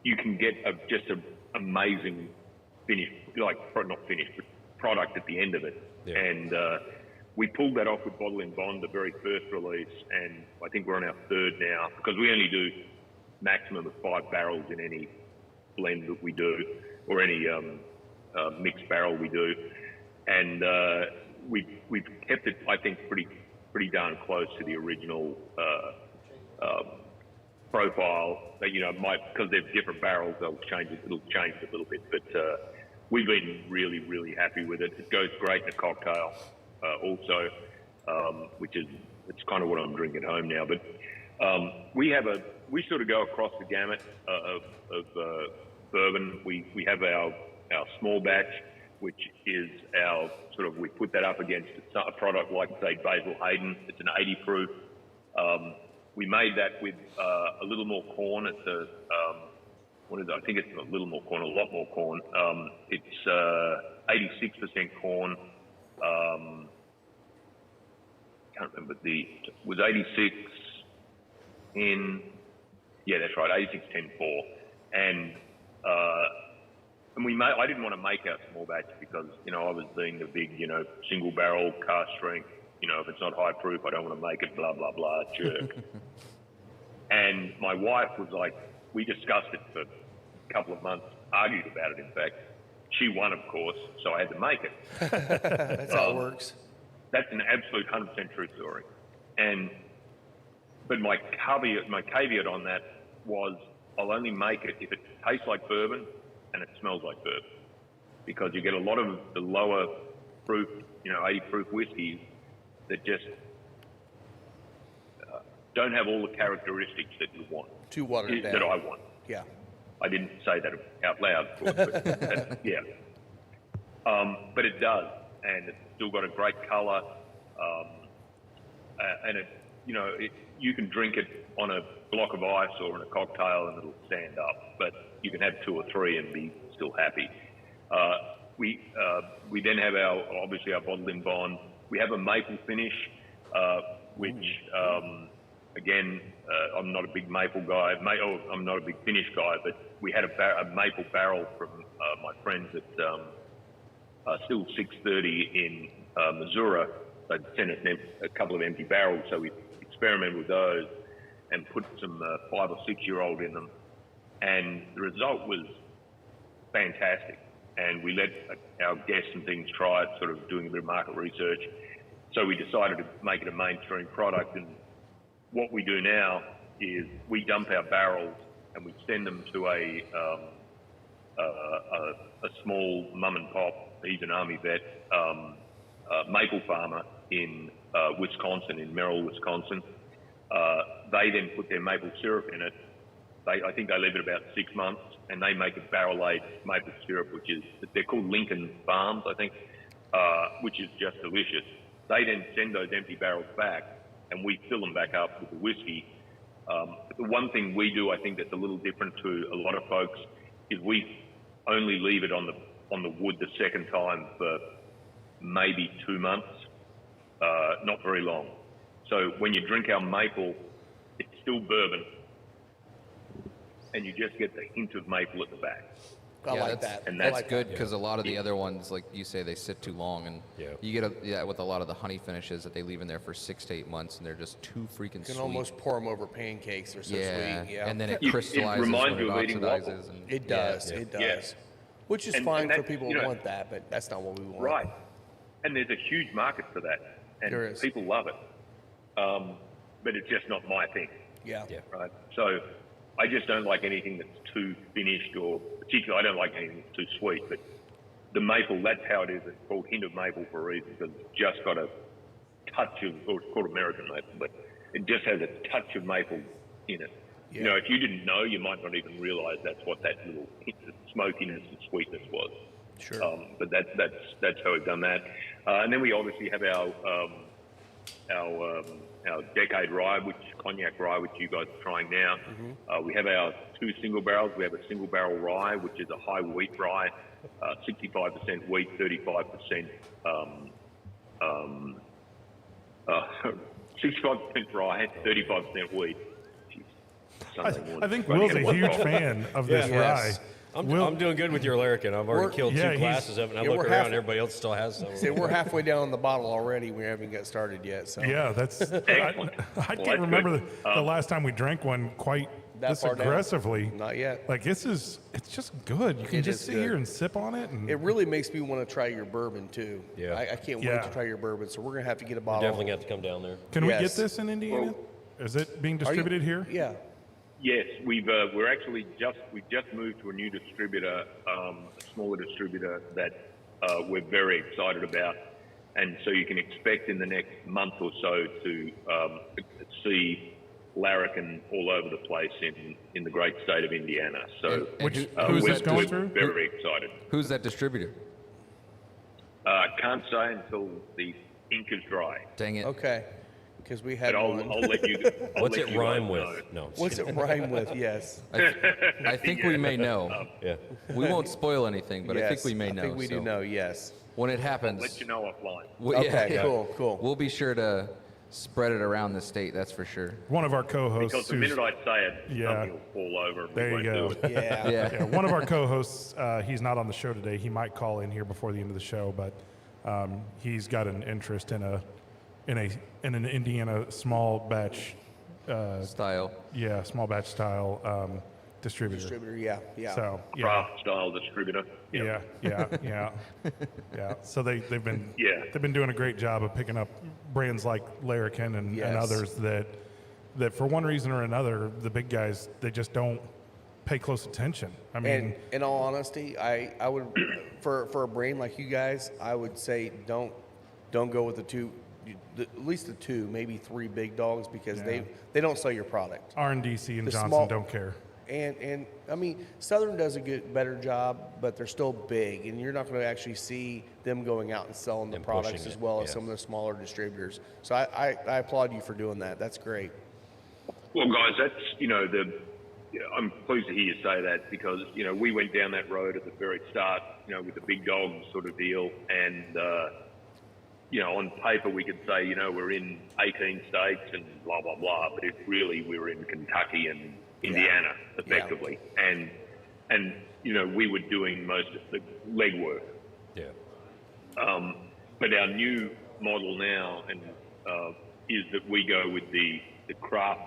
you can get just an amazing finish, not finish, but product at the end of it. Yeah. And we pulled that off with Bottle in Bond, the very first release, and I think we're on our third now, because we only do maximum of 5 barrels in any blend that we do, or any mixed barrel we do. And we've kept it, I think, pretty darn close to the original profile. That, because they're different barrels, it'll change a little bit. But we've been really, really happy with it. It goes great in a cocktail, also, it's kind of what I'm drinking at home now. But we sort of go across the gamut of bourbon. We have our small batch, which is our sort of, we put that up against a product like, say, Basil Hayden. It's an 80 proof. We made that with a little more corn. It's I think it's a little more corn, a lot more corn. It's 86% corn. Can't remember it was 86 in, yeah, that's right, 86-10-4. And I didn't want to make our small batch because, I was being the big, single barrel cask strength. If it's not high proof, I don't want to make it, blah, blah, blah, jerk. And my wife was like, we discussed it for a couple of months, argued about it, in fact. She won, of course, so I had to make it. That's how it works. That's an absolute 100% true story. But my caveat on that was I'll only make it if it tastes like bourbon and it smells like bourbon. Because you get a lot of the lower proof, 80 proof whiskeys that just don't have all the characteristics that you want. Too watered down. That I want. Yeah. I didn't say that out loud, of course, but yeah. But it does, and it's still got a great colour, and you can drink it on a block of ice or in a cocktail and it'll stand up, but you can have 2 or 3 and be still happy. We then have obviously our bottled in bond. We have a maple finish, which again, I'm not a big maple guy. I'm not a big finish guy, but we had a maple barrel from my friends at Still 630 in Missouri. They sent us a couple of empty barrels, so we experimented with those and put some 5 or 6 year old in them, and the result was fantastic. And we let our guests and things try it, sort of doing a bit of market research. So we decided to make it a mainstream product. And what we do now is we dump our barrels and we send them to a small mum and pop. He's an Army vet, maple farmer in Wisconsin, in Merrill, Wisconsin. They then put their maple syrup in it. I think they leave it about 6 months, and they make a barrel-aged maple syrup, they're called Lincoln Farms, I think, which is just delicious. They then send those empty barrels back, and we fill them back up with the whiskey. The one thing we do, I think, that's a little different to a lot of folks, is we only leave it on the wood the second time for maybe 2 months, not very long. So when you drink our maple, it's still bourbon, and you just get the hint of maple at the back. I like that. And That's like good because a lot of the other ones, like you say, they sit too long, and you get with a lot of the honey finishes that they leave in there for 6 to 8 months, and they're just too freaking You can sweet. almost pour them over pancakes. They're so sweet. Yeah. And then it It crystallizes reminds when you it of eating oxidizes. waffles. And It does. It does. Yeah. Which is And fine for that, people who want that, but that's not what we want. Right. And there's a huge market for that, and There is. people love it. But it's just not my thing. Yeah. Right. So I just don't like anything that's too finished, or particularly I don't like anything that's too sweet. But the maple, that's how it is. It's called hint of maple for a reason, because it's just got a touch of, or it's called American maple, but it just has a touch of maple in it. Yeah. If you didn't know, you might not even realize that's what that little hint of smokiness and sweetness was. Sure. But that's how we've done that. And then we obviously have our decade rye, cognac rye, which you guys are trying now. Mm-hmm. We have our 2 single barrels. We have a single barrel rye, which is a high wheat rye, 65% wheat, 35% 65% rye, 35% wheat. Jeez, I think Will's a huge fan of this Yes. rye. I'm doing good with your Larrikin. I've already killed yeah, 2 glasses of it, and I yeah, look we're around, half- everybody else still has some. See, we're halfway down the bottle already. We haven't got started yet. So Yeah, that's. I that's can't remember good. the last time we drank one quite That this far down? aggressively. Not yet. Like it's just good. You can It just is sit good. here and sip on it. And It really makes me want to try your bourbon too. Yeah. I can't Yeah. wait to try your bourbon. So we're gonna have to get a bottle. Definitely got to come down there. can we Yes. get this in Indiana? Is it being Are you- distributed here? Yeah. Yes, we've actually just moved to a new distributor, a smaller distributor that we're very excited about, and so you can expect in the next month or so to see Larrikin all over the place in the great state of Indiana. So And Who's we're this going through? very excited. Who's that distributor? Can't say until the ink is dry, Dang it. Okay. Because we had but I'll one. let you. I'll What's let it you rhyme guys with? know. No. I'm just What's it rhyme with? Yes. I think we may know. Yeah. We won't spoil anything, but I think Yes, we may know. I think we do so know. Yes. when it happens. Let you know offline. Okay. Cool. We'll be sure to spread it around the state. That's for sure. One of our co-hosts. Because the who's- minute I say it, Yeah. something will fall over. And There we you won't go. do it. Yeah. Yeah. one of our co-hosts, he's not on the show today. He might call in here before the end of the show, but he's got an interest in an Indiana small batch Style. yeah, small batch style distributor. Distributor, yeah. So yeah, Craft style distributor. yeah, yeah. So they've been Yeah. they've been doing a great job of picking up brands like Larrikin and Yes. others that for one reason or another, the big guys, they just don't pay close attention. I mean, And in all honesty, I would, for a brand like you guys, I would say don't go with at least the two, maybe three big dogs, because Yeah. they don't sell your product. R&DC and The Johnson small- don't care. And I mean, Southern does a better job, but they're still big, and you're not going to actually see them going out and selling the And products pushing as it, well as yeah. some of the smaller distributors. So I applaud you for doing that. That's great. Well, guys, that's, I'm pleased to hear you say that, because, we went down that road at the very start, with the big dog sort of deal. And, on paper we could say, we're in 18 states and blah, blah, blah. But we're in Kentucky and Indiana, effectively. And, we were doing most of the legwork. Yeah. But our new model now is that we go with the craft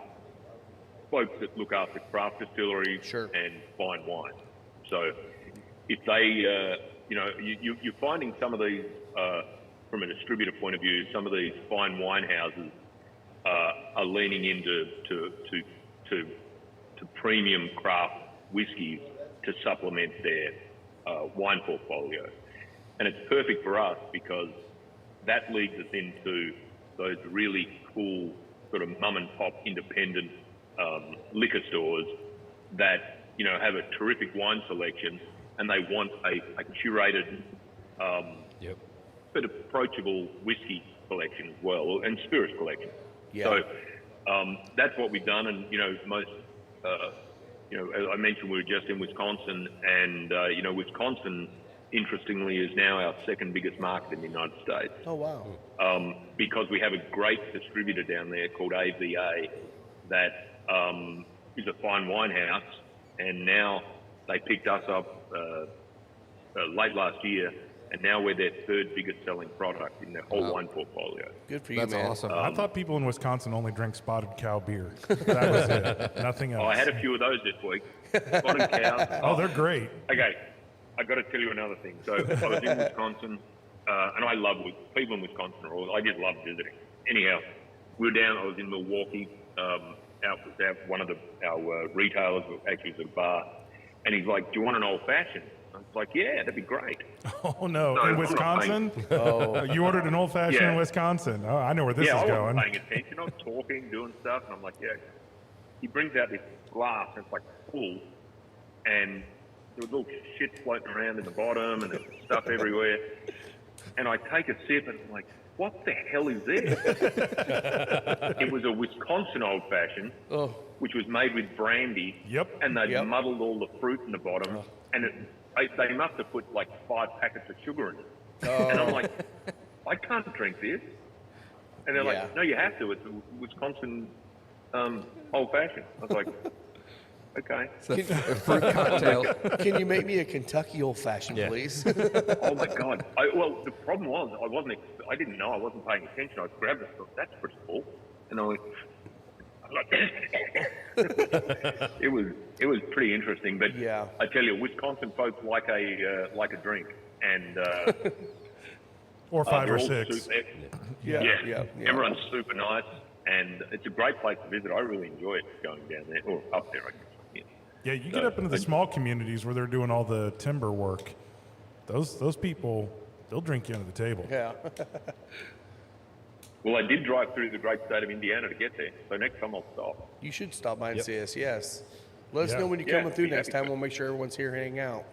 folks that look after craft distilleries Sure. and fine wine. So if they, you're finding some of these, from a distributor point of view, some of these fine wine houses are leaning into to premium craft whiskies to supplement their wine portfolio. And it's perfect for us because that leads us into those really cool sort of mum and pop independent liquor stores that, have a terrific wine selection, and they want a curated Yep. but approachable whiskey collection as well, and spirits collection. Yeah. So that's what we've done, and most, as I mentioned, we were just in Wisconsin, and Wisconsin, interestingly, is now our second biggest market in the United States. Oh, wow. Because we have a great distributor down there called AVA that is a fine wine house, and now they picked us up late last year, and now we're their third biggest selling product in their whole wine portfolio. Good for you, That's man. awesome. I thought people in Wisconsin only drink spotted cow beer. That was it. Nothing else. Oh, I had a few of those this week. Spotted cows. Oh, they're great. Okay, I got to tell you another thing. So I was in Wisconsin, and I love people in Wisconsin. I just love visiting. Anyhow, we were down. I was in Milwaukee. One of our retailers actually was at a bar, and he's like, "Do you want an old fashioned?" I was like, "Yeah, that'd be great." Oh no, No, in I'm not Wisconsin? You ordered an old fashioned Yeah. in Wisconsin. Oh, I know where this I is wasn't going. paying attention. I'm talking, doing stuff, and I'm like, "Yeah." He brings out this glass, and it's like full, and there was little shit floating around in the bottom, and there's stuff everywhere. And I take a sip, and I'm like, "What the hell is this?" It was a Wisconsin old fashioned, which was made with brandy. Yep. And they'd muddled all the fruit in the bottom, and they must have put like 5 packets of sugar in it. And I'm like, "I can't drink this." And they're Yeah. like, "No, you have to. It's a Wisconsin old fashioned." I was like, "Okay." It's a fruit cocktail. Can you make me a Kentucky old fashioned, Yeah. please? Oh my God! Well, the problem was I didn't know. I wasn't paying attention. I grabbed it. And thought, "That's pretty cool." And I was like, it was pretty interesting. But Yeah. I tell you, Wisconsin folks like a drink, and Or 5 they're or all 6. Yeah. Everyone's super nice, and it's a great place to visit. I really enjoy it going down there or up there, I guess. Yeah, you get up into the small communities where they're doing all the timber work. Those people, they'll drink you under the table. Yeah. Well, I did drive through the great state of Indiana to get there, so next time I'll stop. You should stop by and see us, yes. Let us Yeah. know when you're Yeah, coming through be next happy time. to. We'll make sure everyone's here hanging out.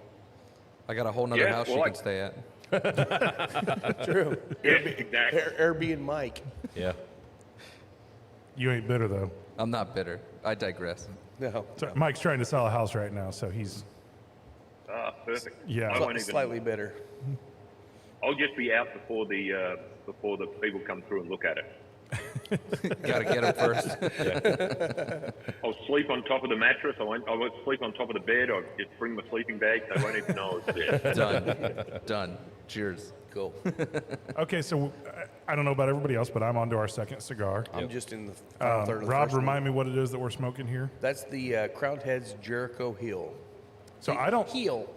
I got a whole nother Yeah, house well, you I- can stay at. True. Yeah, exactly. Airbnb Mike. Yeah. You ain't bitter though. I'm not bitter. I digress. No. So Mike's trying to sell a house right now, so he's Perfect. Yeah. I won't even, Slightly bitter. I'll just be out before the people come through and look at it. Got to get them first. I'll sleep on top of the mattress. I won't sleep on top of the bed. I'll just bring my sleeping bag. They won't even know it's there. Done. Cheers. Cool. Okay, so I don't know about everybody else, but I'm on to our second cigar. I'm just in the final third of the Rob, first one. remind me what it is that we're smoking here. That's the Crowned Heads Jericho Hill. So I don't Heel.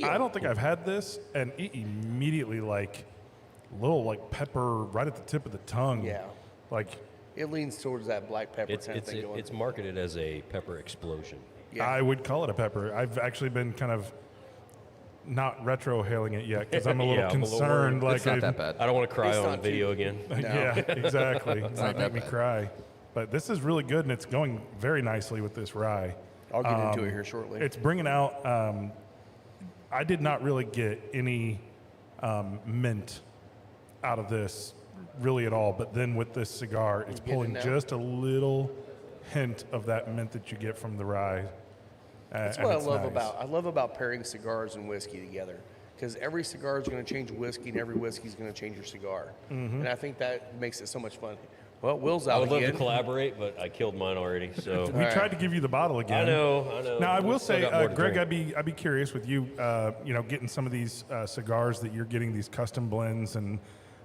I don't think I've had this, and it immediately little pepper right at the tip of the tongue. Yeah. Like It leans towards that black pepper kind of thing going. It's marketed as a pepper explosion. Yeah. I would call it a pepper. I've actually been kind of not retro-hailing it yet because I'm a little Yeah, I'm a little concerned. worried. It's not that bad. I don't want to cry It's on not video too- again. Yeah, exactly. It's not not make that me bad. cry. But this is really good, and it's going very nicely with this rye. I'll get into it here shortly. It's bringing out. I did not really get any mint out of this really at all, but then with this cigar, it's getting pulling it now? just a little hint of that mint that you get from the rye. That's and what I it's love nice. about pairing cigars and whiskey together, because every cigar is going to change whiskey, and every whiskey is going to change your cigar. Mm-hmm. And I think that makes it so much fun. Well, Will's I out would love again. to collaborate, but I killed mine already. So We tried to give you the bottle again. I know. Now I will We've still say, got more to Greg, drink. I'd be curious with you, getting some of these cigars that you're getting, these custom blends, and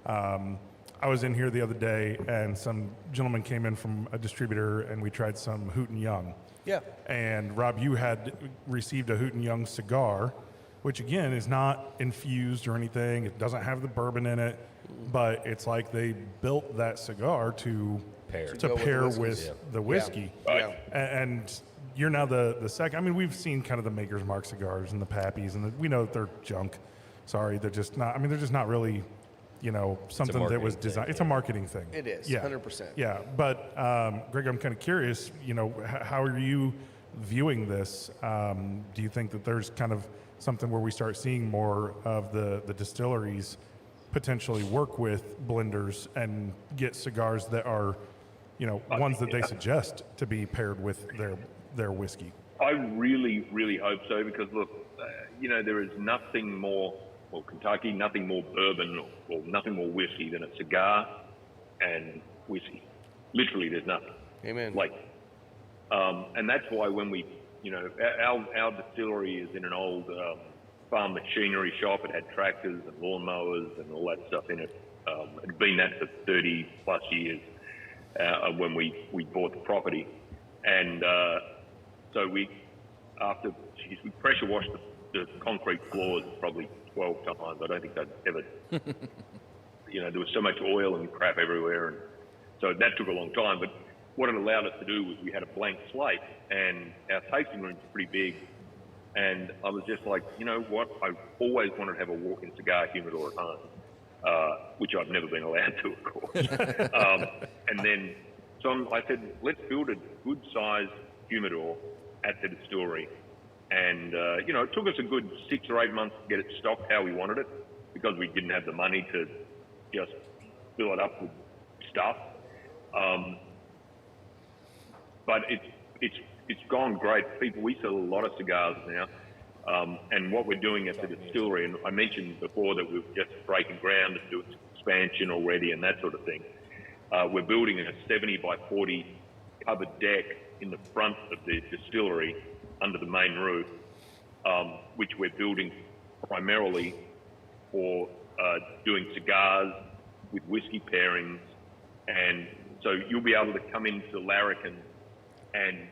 I was in here the other day, and some gentleman came in from a distributor, and we tried some Hoot and Young. Yeah. And Rob, you had received a Hoot and Young cigar, which again is not infused or anything. It doesn't have the bourbon in it, but it's like they built that cigar to Pair. To go with the pair whiskeys. with Yeah. the whiskey. Yeah. And you're now the second. I mean, we've seen kind of the Maker's Mark cigars and the Pappies, and we know that they're junk. Sorry, they're just not. I mean, they're just not really, something that was marketing thing, designed. It's a marketing thing. It is, Yeah. 100%. Yeah, but Greg, I'm kind of curious. How are you viewing this? Do you think that there's kind of something where we start seeing more of the distilleries potentially work with blenders and get cigars that are, ones that they suggest to be paired with their whiskey? I really, really hope so because look, there is nothing more, Kentucky, nothing more bourbon or nothing more whiskey than a cigar and whiskey. Literally, there's nothing. Amen. And that's why when we, our distillery is in an old farm machinery shop. It had tractors and lawnmowers and all that stuff in it. It had been that for 30 plus years when we bought the property. And so we pressure washed the concrete floors probably 12 times. I don't think they'd ever, there was so much oil and crap everywhere. And so that took a long time. But what it allowed us to do was we had a blank slate and our tasting room's pretty big. And I was just like, you know what? I always wanted to have a walk-in cigar humidor at home, which I've never been allowed to, of course. And then, I said, let's build a good-sized humidor at the distillery. And, it took us a good 6 or 8 months to get it stocked how we wanted it because we didn't have the money to just fill it up with stuff. But it's gone great. We sell a lot of cigars now. And what we're doing at the distillery, and I mentioned before that we're just breaking ground and doing some expansion already and that sort of thing. We're building a 70 by 40 covered deck in the front of the distillery under the main roof, which we're building primarily for doing cigars with whiskey pairings. And so you'll be able to come into Larrikin and,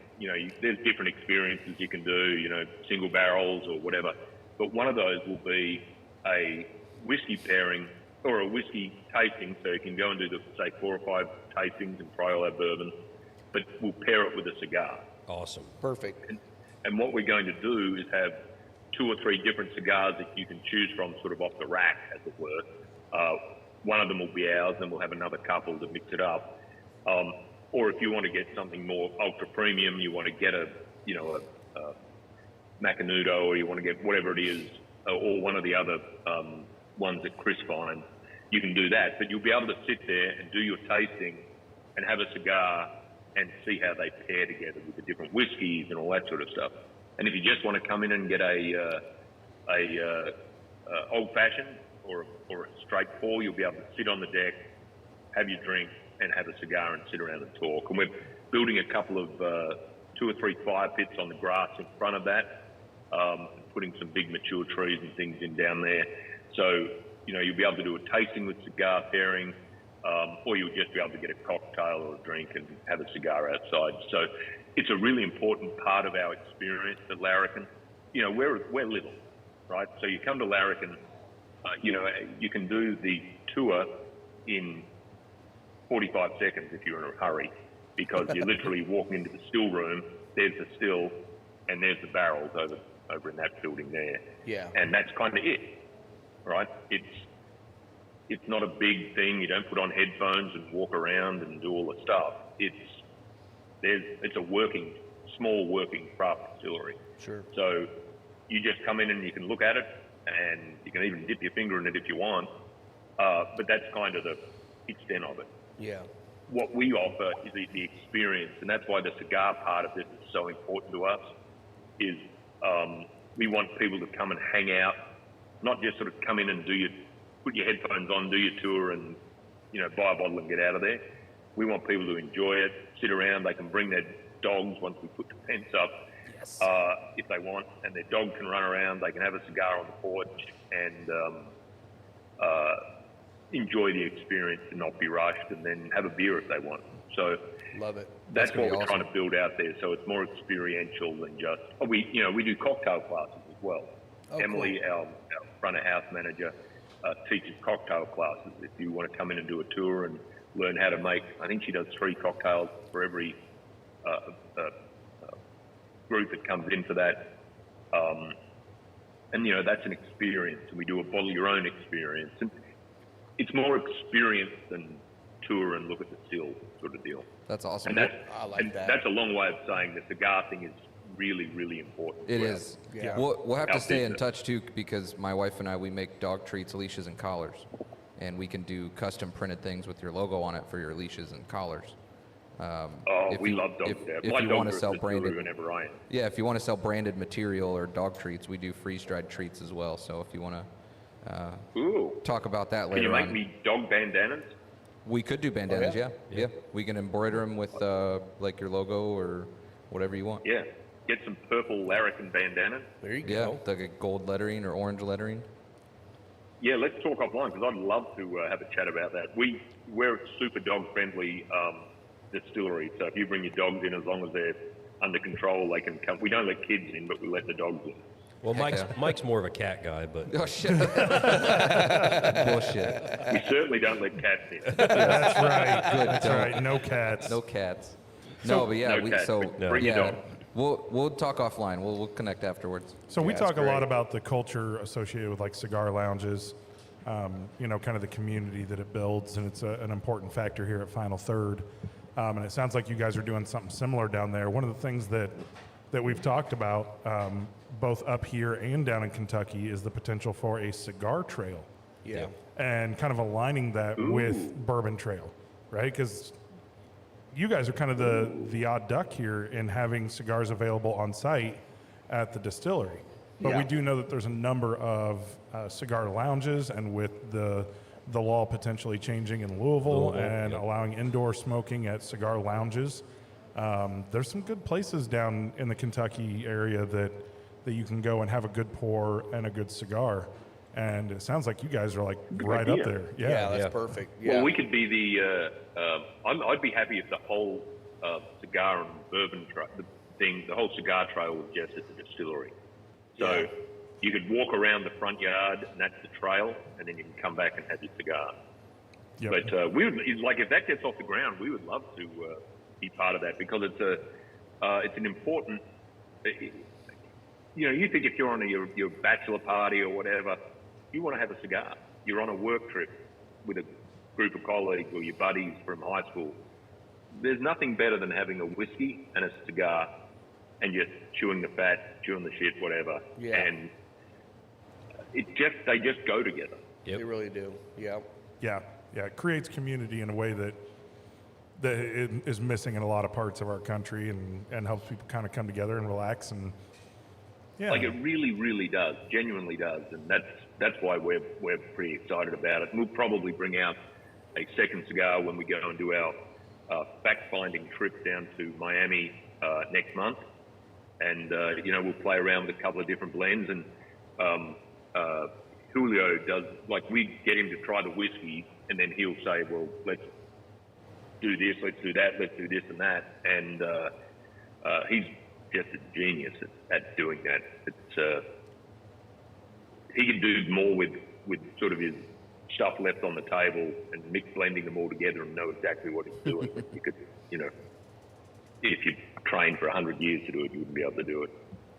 there's different experiences you can do, single barrels or whatever. But one of those will be a whiskey pairing or a whiskey tasting. So you can go and do say 4 or 5 tastings and try all our bourbon, but we'll pair it with a cigar. Awesome. Perfect. And what we're going to do is have 2 or 3 different cigars that you can choose from sort of off the rack, as it were. One of them will be ours, and we'll have another couple to mix it up. Or if you want to get something more ultra premium, you want to get a Macanudo, or you want to get whatever it is, or one of the other ones that Chris finds, you can do that. But you'll be able to sit there and do your tasting and have a cigar and see how they pair together with the different whiskeys and all that sort of stuff. And if you just want to come in and get a old fashioned or a straight pour, you'll be able to sit on the deck, have your drink, and have a cigar and sit around and talk. And we're building a couple of 2 or 3 fire pits on the grass in front of that, putting some big mature trees and things in down there. So you'll be able to do a tasting with cigar pairing, or you'll just be able to get a cocktail or a drink and have a cigar outside. So it's a really important part of our experience at Larrikin. We're little, right? So you come to Larrikin, you can do the tour in 45 seconds if you're in a hurry, because you're literally walking into the still room, there's the still, and there's the barrels over in that building there. Yeah. And that's kind of it, right? It's not a big thing. You don't put on headphones and walk around and do all the stuff. It's a small working craft distillery. Sure. So you just come in and you can look at it, and you can even dip your finger in it if you want. But that's kind of the extent of it. Yeah. What we offer is the experience, and that's why the cigar part of this is so important to us, is we want people to come and hang out, not just sort of come in and put your headphones on, do your tour, and buy a bottle and get out of there. We want people to enjoy it, sit around. They can bring their dogs once we put the tents up, if they want, and their dog can run around. They can have a cigar on the porch and enjoy the experience and not be rushed, and then have a beer if they want. So love it. That's what we're awesome. trying to build out there. So it's more experiential than just. We do cocktail classes as well. Oh, Emily, cool. our front of house manager, teaches cocktail classes. If you want to come in and do a tour and learn how to make, I think she does 3 cocktails for every group that comes in for that. And that's an experience. And we do a bottle your own experience. And it's more experience than tour and look at the still sort of deal. That's awesome. And I like that. That's a long way of saying the cigar thing is really, really important. It to us. is. Yeah. We'll have to Our stay in business. touch too, because my wife and I, we make dog treats, leashes, and collars, and we can do custom printed things with your logo on it for your leashes and collars. We love dogs. If My you dogs want are to at sell the distillery branded, whenever I am. yeah, if you want to sell branded material or dog treats, we do freeze-dried treats as well. So if you want to Ooh. talk about that Can later you make on, me dog bandanas? we could do bandanas. yeah? Yeah. We can embroider them with like your logo or whatever you want. Yeah. Get some purple Larrikin bandanas. There you Yeah, go. like a gold lettering or orange lettering. Yeah, let's talk offline, because I'd love to have a chat about that. We're a super dog-friendly distillery, so if you bring your dogs in, as long as they're under control, they can come. We don't let kids in, but we let the dogs in. Well, Heck yeah. Mike's more of a cat guy, but Oh shit! Bullshit. We certainly don't let cats in. That's right. Good. That's don't. right. No cats. No cats. No, but yeah, No cats, but bring your yeah. dog. We'll talk offline. We'll connect afterwards. So we Yeah, talk that's a lot great. about the culture associated with like cigar lounges, kind of the community that it builds, and it's an important factor here at Final Third. And it sounds like you guys are doing something similar down there. One of the things that we've talked about, both up here and down in Kentucky, is the potential for a cigar trail, Yeah. and kind of aligning that with Bourbon Trail, right? Because you guys are kind of the odd duck here in having cigars available on site at the distillery. But Yeah. we do know that there's a number of cigar lounges, and with the law potentially changing in Louisville and allowing indoor smoking at cigar lounges, there's some good places down in the Kentucky area that you can go and have a good pour and a good cigar. And it sounds like you guys are like right up idea. there. Yeah, that's Yeah. perfect. Yeah. Well, we could be the. I'd be happy if the whole cigar and bourbon the whole cigar trail was just at the distillery. So Yeah. you could walk around the front yard, and that's the trail, and then you can come back and have your cigar. Yep. But we would like, if that gets off the ground, we would love to be part of that, because it's an important. You think if you're on your bachelor party or whatever, you want to have a cigar. You're on a work trip with a group of colleagues or your buddies from high school. There's nothing better than having a whiskey and a cigar and just chewing the fat, chewing the shit, whatever. Yeah. And they just go together. Yep. They really do. Yeah. Yeah, it creates community in a way that it is missing in a lot of parts of our country, and helps people kind of come together and relax. And yeah, Like it really, really does, genuinely does, and that's why we're pretty excited about it. And we'll probably bring out a second cigar when we go and do our fact-finding trip down to Miami next month, and we'll play around with a couple of different blends. And Julio does, like, we get him to try the whiskey, and then he'll say, well, let's do this, let's do that, let's do this and that. And he's just a genius at doing that. It's he can do more with sort of his stuff left on the table and blending them all together and know exactly what he's doing. You could, you know, if you trained for 100 years to do it, you wouldn't be able to do it.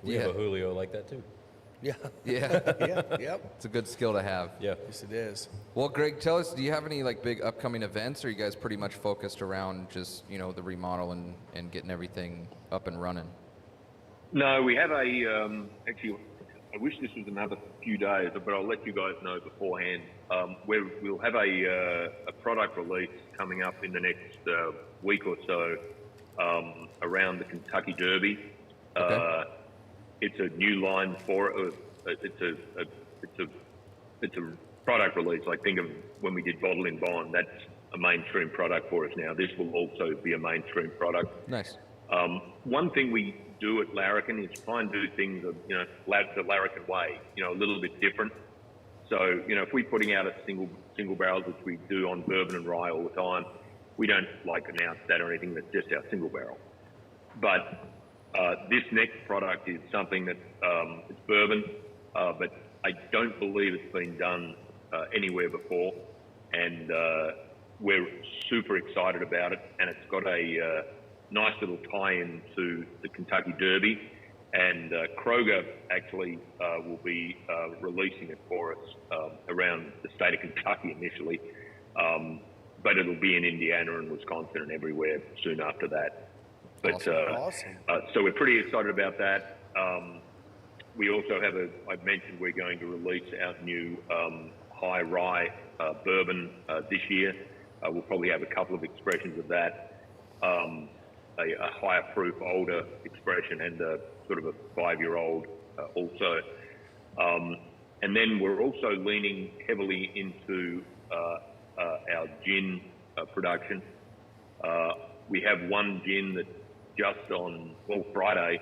We have a Julio like that too. Yeah. Yeah. Yeah. Yep. It's a good skill to have. Yeah. Yes, it is. Well, Greg, tell us, do you have any like big upcoming events, or are you guys pretty much focused around just, you know, the remodel and getting everything up and running? No, we have actually, I wish this was another few days, but I'll let you guys know beforehand. We'll have a product release coming up in the next week or so around the Kentucky Derby. Okay. It's a new line for it. It's a product release. Like, think of when we did Bottle in Bond. That's a mainstream product for us now. This will also be a mainstream product. Nice. One thing we do at Larrikin is try and do things, you know, the Larrikin way, you know, a little bit different. So, you know, if we're putting out a single barrels, which we do on bourbon and rye all the time, we don't like announce that or anything. That's just our single barrel. But this next product is something that it's bourbon, but I don't believe it's been done anywhere before, and we're super excited about it. And it's got a nice little tie-in to the Kentucky Derby, and Kroger actually will be releasing it for us around the state of Kentucky initially, but it'll be in Indiana and Wisconsin and everywhere soon after that. But, Awesome. so we're pretty excited about that. We also have I mentioned we're going to release our new high rye bourbon this year. We'll probably have a couple of expressions of that, a higher proof, older expression, and a sort of a 5-year-old also. And then we're also leaning heavily into our gin production. We have one gin that just on, Friday,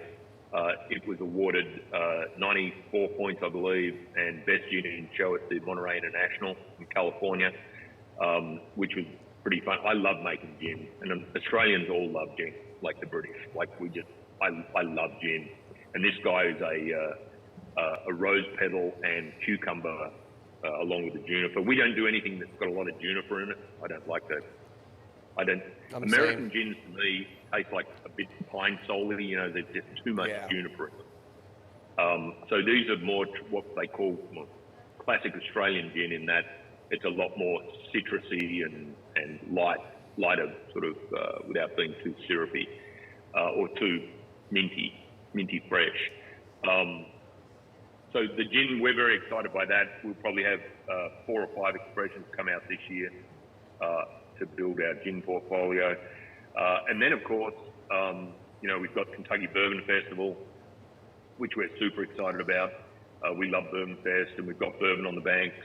it was awarded 94 points, I believe, and best gin in show at the Monterey International in California, which was pretty fun. I love making gin, and Australians all love gin, like the British. Like, I love gin. And this guy is a rose petal and cucumber along with the juniper. We don't do anything that's got a lot of juniper in it. I don't like that. American gins to me taste like a bit pine solely, you know, there's just too much juniper in them. So these are more what they call classic Australian gin, in that it's a lot more citrusy and lighter, sort of without being too syrupy or too minty fresh. So the gin, we're very excited by that. We'll probably have 4 or 5 expressions come out this year to build our gin portfolio. And then, of course, you know, we've got Kentucky Bourbon Festival, which we're super excited about. We love Bourbon Fest, and we've got bourbon on the banks.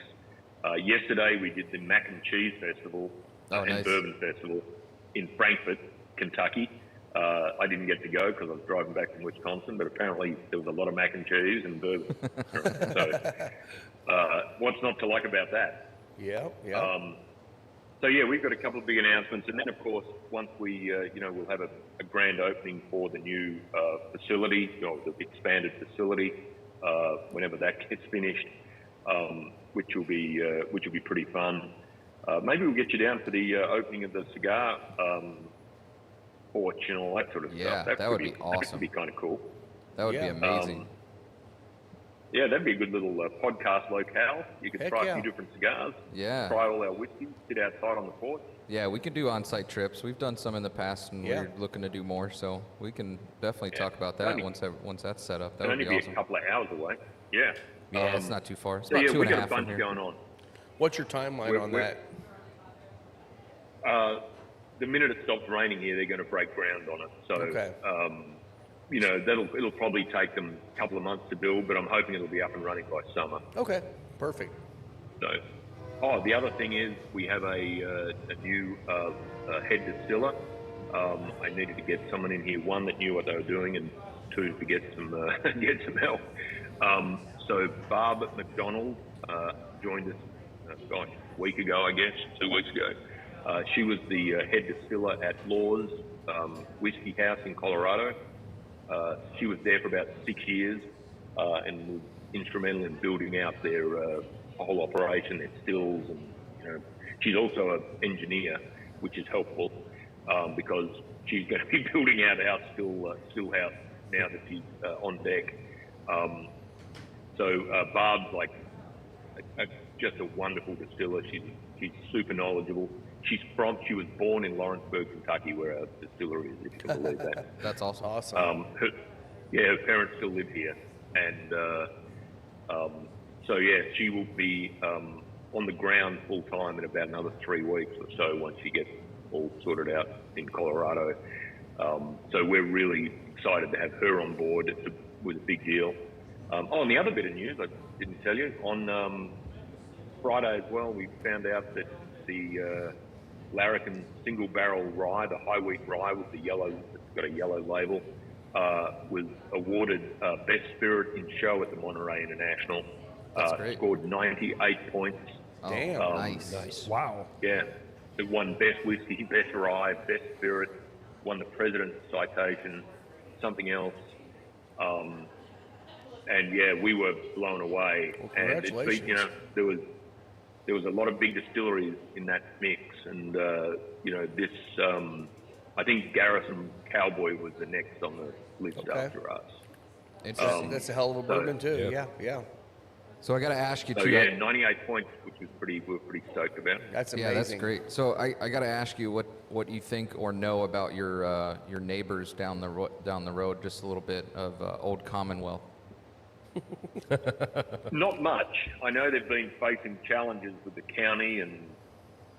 Yesterday, we did the Mac and Cheese Festival and nice. Bourbon Festival in Frankfort, Kentucky. I didn't get to go because I was driving back from Wisconsin, but apparently there was a lot of mac and cheese and bourbon. So what's not to like about that? Yeah. So yeah, we've got a couple of big announcements, and then of course, once we, you know, we'll have a grand opening for the new facility, or the expanded facility, whenever that gets finished, which will be pretty fun. Maybe we'll get you down for the opening of the cigar porch and all that sort of stuff. That would be awesome. That would be kind of cool. That would be amazing. Yeah, that'd be a good little podcast locale. You could try a few different cigars. Yeah. Try all our whiskey. Sit outside on the porch. Yeah, we can do on-site trips. We've done some in the past, and we're looking to do more. So we can definitely talk about that once that's set up. That would be awesome. It'll only be a couple of hours away. Yeah. Yeah, it's not too far. It's So about yeah, 2.5 we got a from bunch here. going on. What's your timeline on that? The minute it stops raining here, they're going to break ground on it. So, you know, it'll probably take them a couple of months to build, but I'm hoping it'll be up and running by summer. Okay, perfect. So, the other thing is we have a new head distiller. I needed to get someone in here, one that knew what they were doing, and 2 to get some help. So Barb McDonald joined us, a week ago, I guess, 2 weeks ago. She was the head distiller at Law's Whiskey House in Colorado. She was there for about 6 years and was instrumental in building out their whole operation, their stills, and she's also an engineer, which is helpful because she's going to be building out our still house now that she's on deck. So Barb's like just a wonderful distiller. She's super knowledgeable. She was born in Lawrenceburg, Kentucky, where our distillery is, if you can believe that. That's awesome. Awesome. Her parents still live here, and so yeah, she will be on the ground full time in about another 3 weeks or so once she gets all sorted out in Colorado. So we're really excited to have her on board. It was a big deal. And the other bit of news I didn't tell you, on Friday as well, we found out that the Larrikin single barrel rye, the high wheat rye with the yellow, it's got a yellow label, was awarded best spirit in show at the Monterey International. That's great. Scored 98 points. Oh, Damn. nice. Wow. Yeah, it won best whiskey, best rye, best spirit, won the President's Citation, something else. And yeah, we were blown away. Well, and it's congratulations. been, there was a lot of big distilleries in that mix, and this I think Garrison Cowboy was the next on the list Okay. after us. Interesting. That's a hell of a bourbon too. Yeah. So I got to ask you So too. yeah, 98 points, which was we were pretty stoked about. That's amazing. Yeah, that's great. So I got to ask you what you think or know about your neighbors down the road, just a little bit of Old Commonwealth. Not much. I know they've been facing challenges with the county and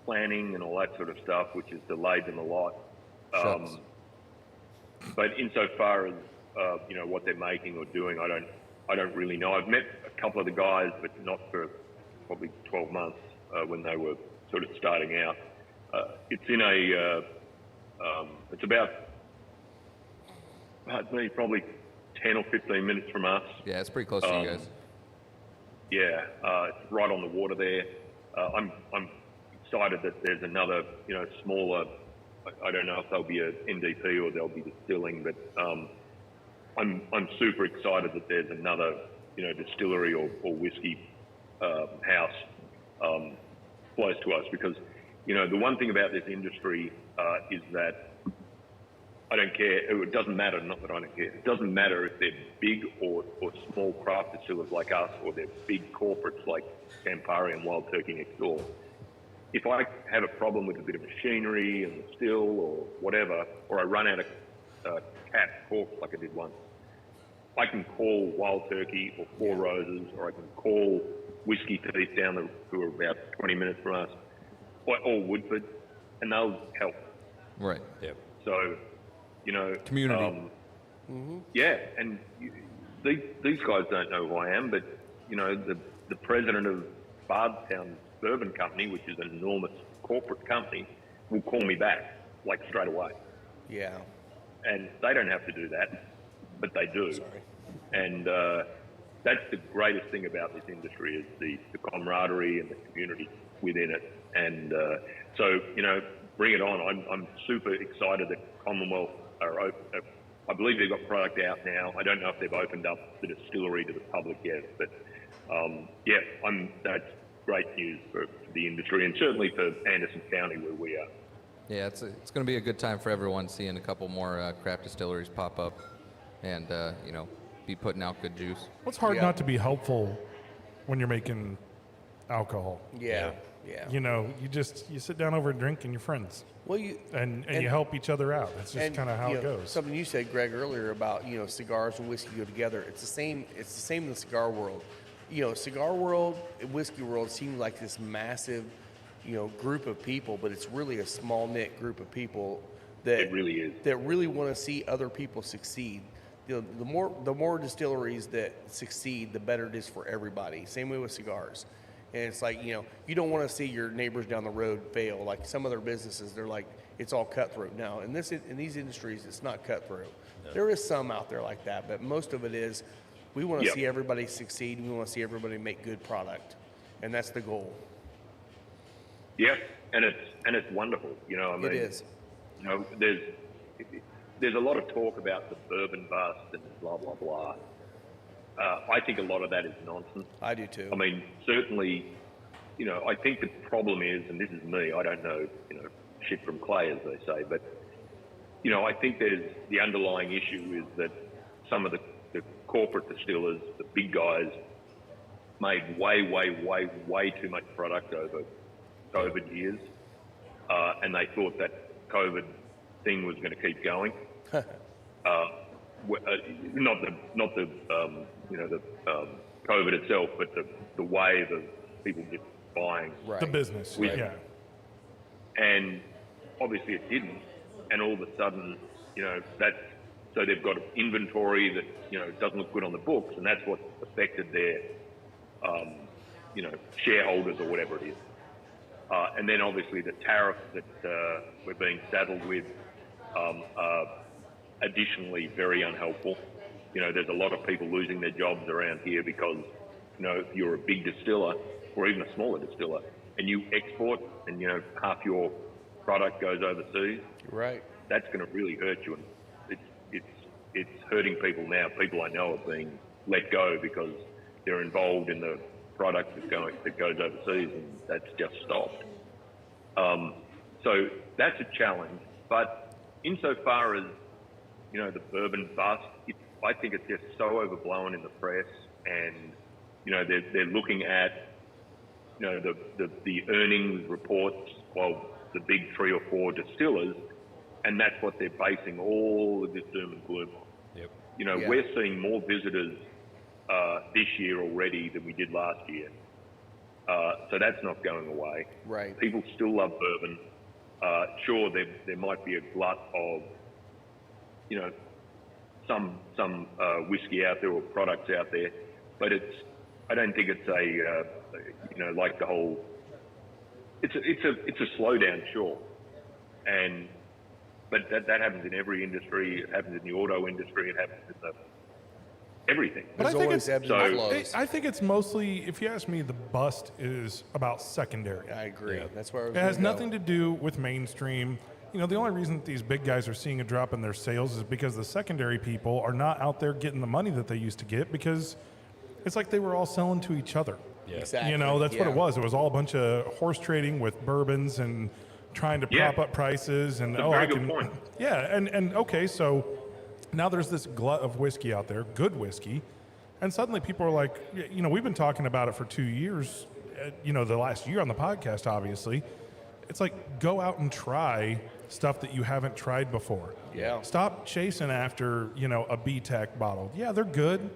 planning and all that sort of stuff, which has delayed them a lot. Shucks. But insofar as what they're making or doing, I don't really know. I've met a couple of the guys, but not for probably 12 months when they were sort of starting out. It's in it's about probably 10 or 15 minutes from us. Yeah, it's pretty close to you guys. Yeah, it's right on the water there. I'm excited that there's another, smaller. I don't know if there'll be a NDP or there'll be distilling, but I'm super excited that there's another, distillery or whiskey house close to us, because the one thing about this industry is that I don't care. It doesn't matter. Not that I don't care. It doesn't matter if they're big or small craft distillers like us, or they're big corporates like Campari and Wild Turkey next door. If I have a problem with a bit of machinery and the still or whatever, or I run out of cap corks like I did once, I can call Wild Turkey or Four Roses, or I can call Whiskey Teeth who are about 20 minutes from us, or Woodford, and they'll help. Right. Yeah. So, Community. yeah, and these guys don't know who I am, but the president of Bardstown Bourbon Company, which is an enormous corporate company, will call me back like straight away. Yeah. And they don't have to do that, but they do. Sorry. And that's the greatest thing about this industry, is the camaraderie and the community within it. And so, bring it on. I'm super excited that Commonwealth are open. I believe they've got product out now. I don't know if they've opened up the distillery to the public yet, but that's great news for the industry, and certainly for Anderson County, where we are. Yeah, it's going to be a good time for everyone, seeing a couple more craft distilleries pop up, and be putting out good juice. Well, it's hard Yeah. not to be helpful when you're making alcohol. Yeah. You sit down over a drink and you're friends, Well, and you help each other out. That's just kind of how it goes. Something you said, Greg, earlier about cigars and whiskey go together. It's the same. It's the same in the cigar world. Cigar world and whiskey world seem like this massive, group of people, but it's really a small knit group of people that It really is. that really want to see other people succeed. The more distilleries that succeed, the better it is for everybody. Same way with cigars. And it's like, you don't want to see your neighbors down the road fail. Like some other businesses, they're like, it's all cutthroat. Now, in these industries, it's not cutthroat. No. There is some out there like that, but most of it is, we want to see everybody succeed. We want to see everybody make good product. and that's the goal. Yeah, and it's wonderful. You know, I mean, It is. You know, there's a lot of talk about the bourbon bust and blah blah blah. I think a lot of that is nonsense. I do too. I mean, certainly, you know, I think the problem is, and this is me, I don't know, you know, shit from clay, as they say, but, you know, I think there's the underlying issue is that some of the corporate distillers, the big guys, made way too much product over COVID years, and they thought that COVID thing was going to keep going. Not the you know, the COVID itself, but the way that people get buying. Right. The business, With- yeah. And obviously it didn't. And all of a sudden, you know, so they've got inventory that, you know, doesn't look good on the books, and that's what affected their, you know, shareholders or whatever it is. And then obviously the tariffs that we're being saddled with are additionally very unhelpful. You know, there's a lot of people losing their jobs around here because, you know, if you're a big distiller or even a smaller distiller and you export and, you know, half your product goes overseas, Right. that's going to really hurt you. And it's hurting people now. People I know are being let go because they're involved in the product that goes overseas, and that's just stopped. So that's a challenge. But insofar as, you know, the bourbon bust, I think it's just so overblown in the press, and, you know, they're looking at, you know, the earnings reports of the big 3 or 4 distillers, and that's what they're basing all of this doom and gloom on. Yep. You know, Yeah. we're seeing more visitors this year already than we did last year. So that's not going away. Right. People still love bourbon. Sure, there might be a glut of, you know, some whiskey out there or products out there, but I don't think it's a, you know, like the whole. It's a slowdown, sure, but that happens in every industry. It happens in the auto industry. It happens in everything. But I There's think always it's, ebbs and so- flows. I think it's mostly, if you ask me, the bust is about secondary. I agree. That's where I was It has gonna go. nothing to do with mainstream. You know, the only reason that these big guys are seeing a drop in their sales is because the secondary people are not out there getting the money that they used to get, because it's like they were all selling to each other. Yeah. Exactly. You know, that's what Yeah. it was. It was all a bunch of horse trading with bourbons and trying to Yeah. prop up prices. And That's a very good can, point. yeah, and okay, so now there's this glut of whiskey out there, good whiskey, and suddenly people are like, you know, we've been talking about it for 2 years, you know, the last year on the podcast, obviously. It's like, go out and try stuff that you haven't tried before. Yeah. Stop chasing after, you know, a BTEC bottle. Yeah, they're good.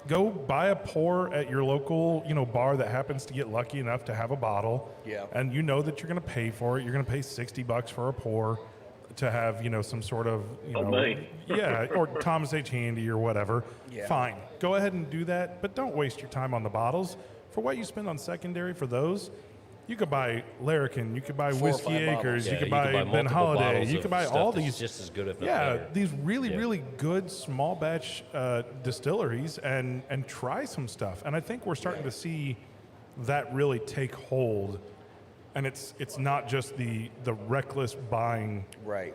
Go buy a pour at your local, you know, bar that happens to get lucky enough to have a bottle. Yeah. And you know that you're going to pay for it. You're going to pay $60 for a pour to have, you know, some sort of, you Oh, know, me. yeah, or Thomas H. Handy or whatever. Yeah. Fine. Go ahead and do that, but don't waste your time on the bottles. For what you spend on secondary for those, you could buy Larrikin, you could buy 4 or Whiskey 5 bottles. Acres, Yeah, you could buy Ben multiple Holiday, bottles you of could buy stuff all that's these. just as good, if not Yeah, better. these really, Yeah. really good small batch distilleries, and try some stuff. And I think we're starting to see that really take hold. And it's not just the reckless buying, Right.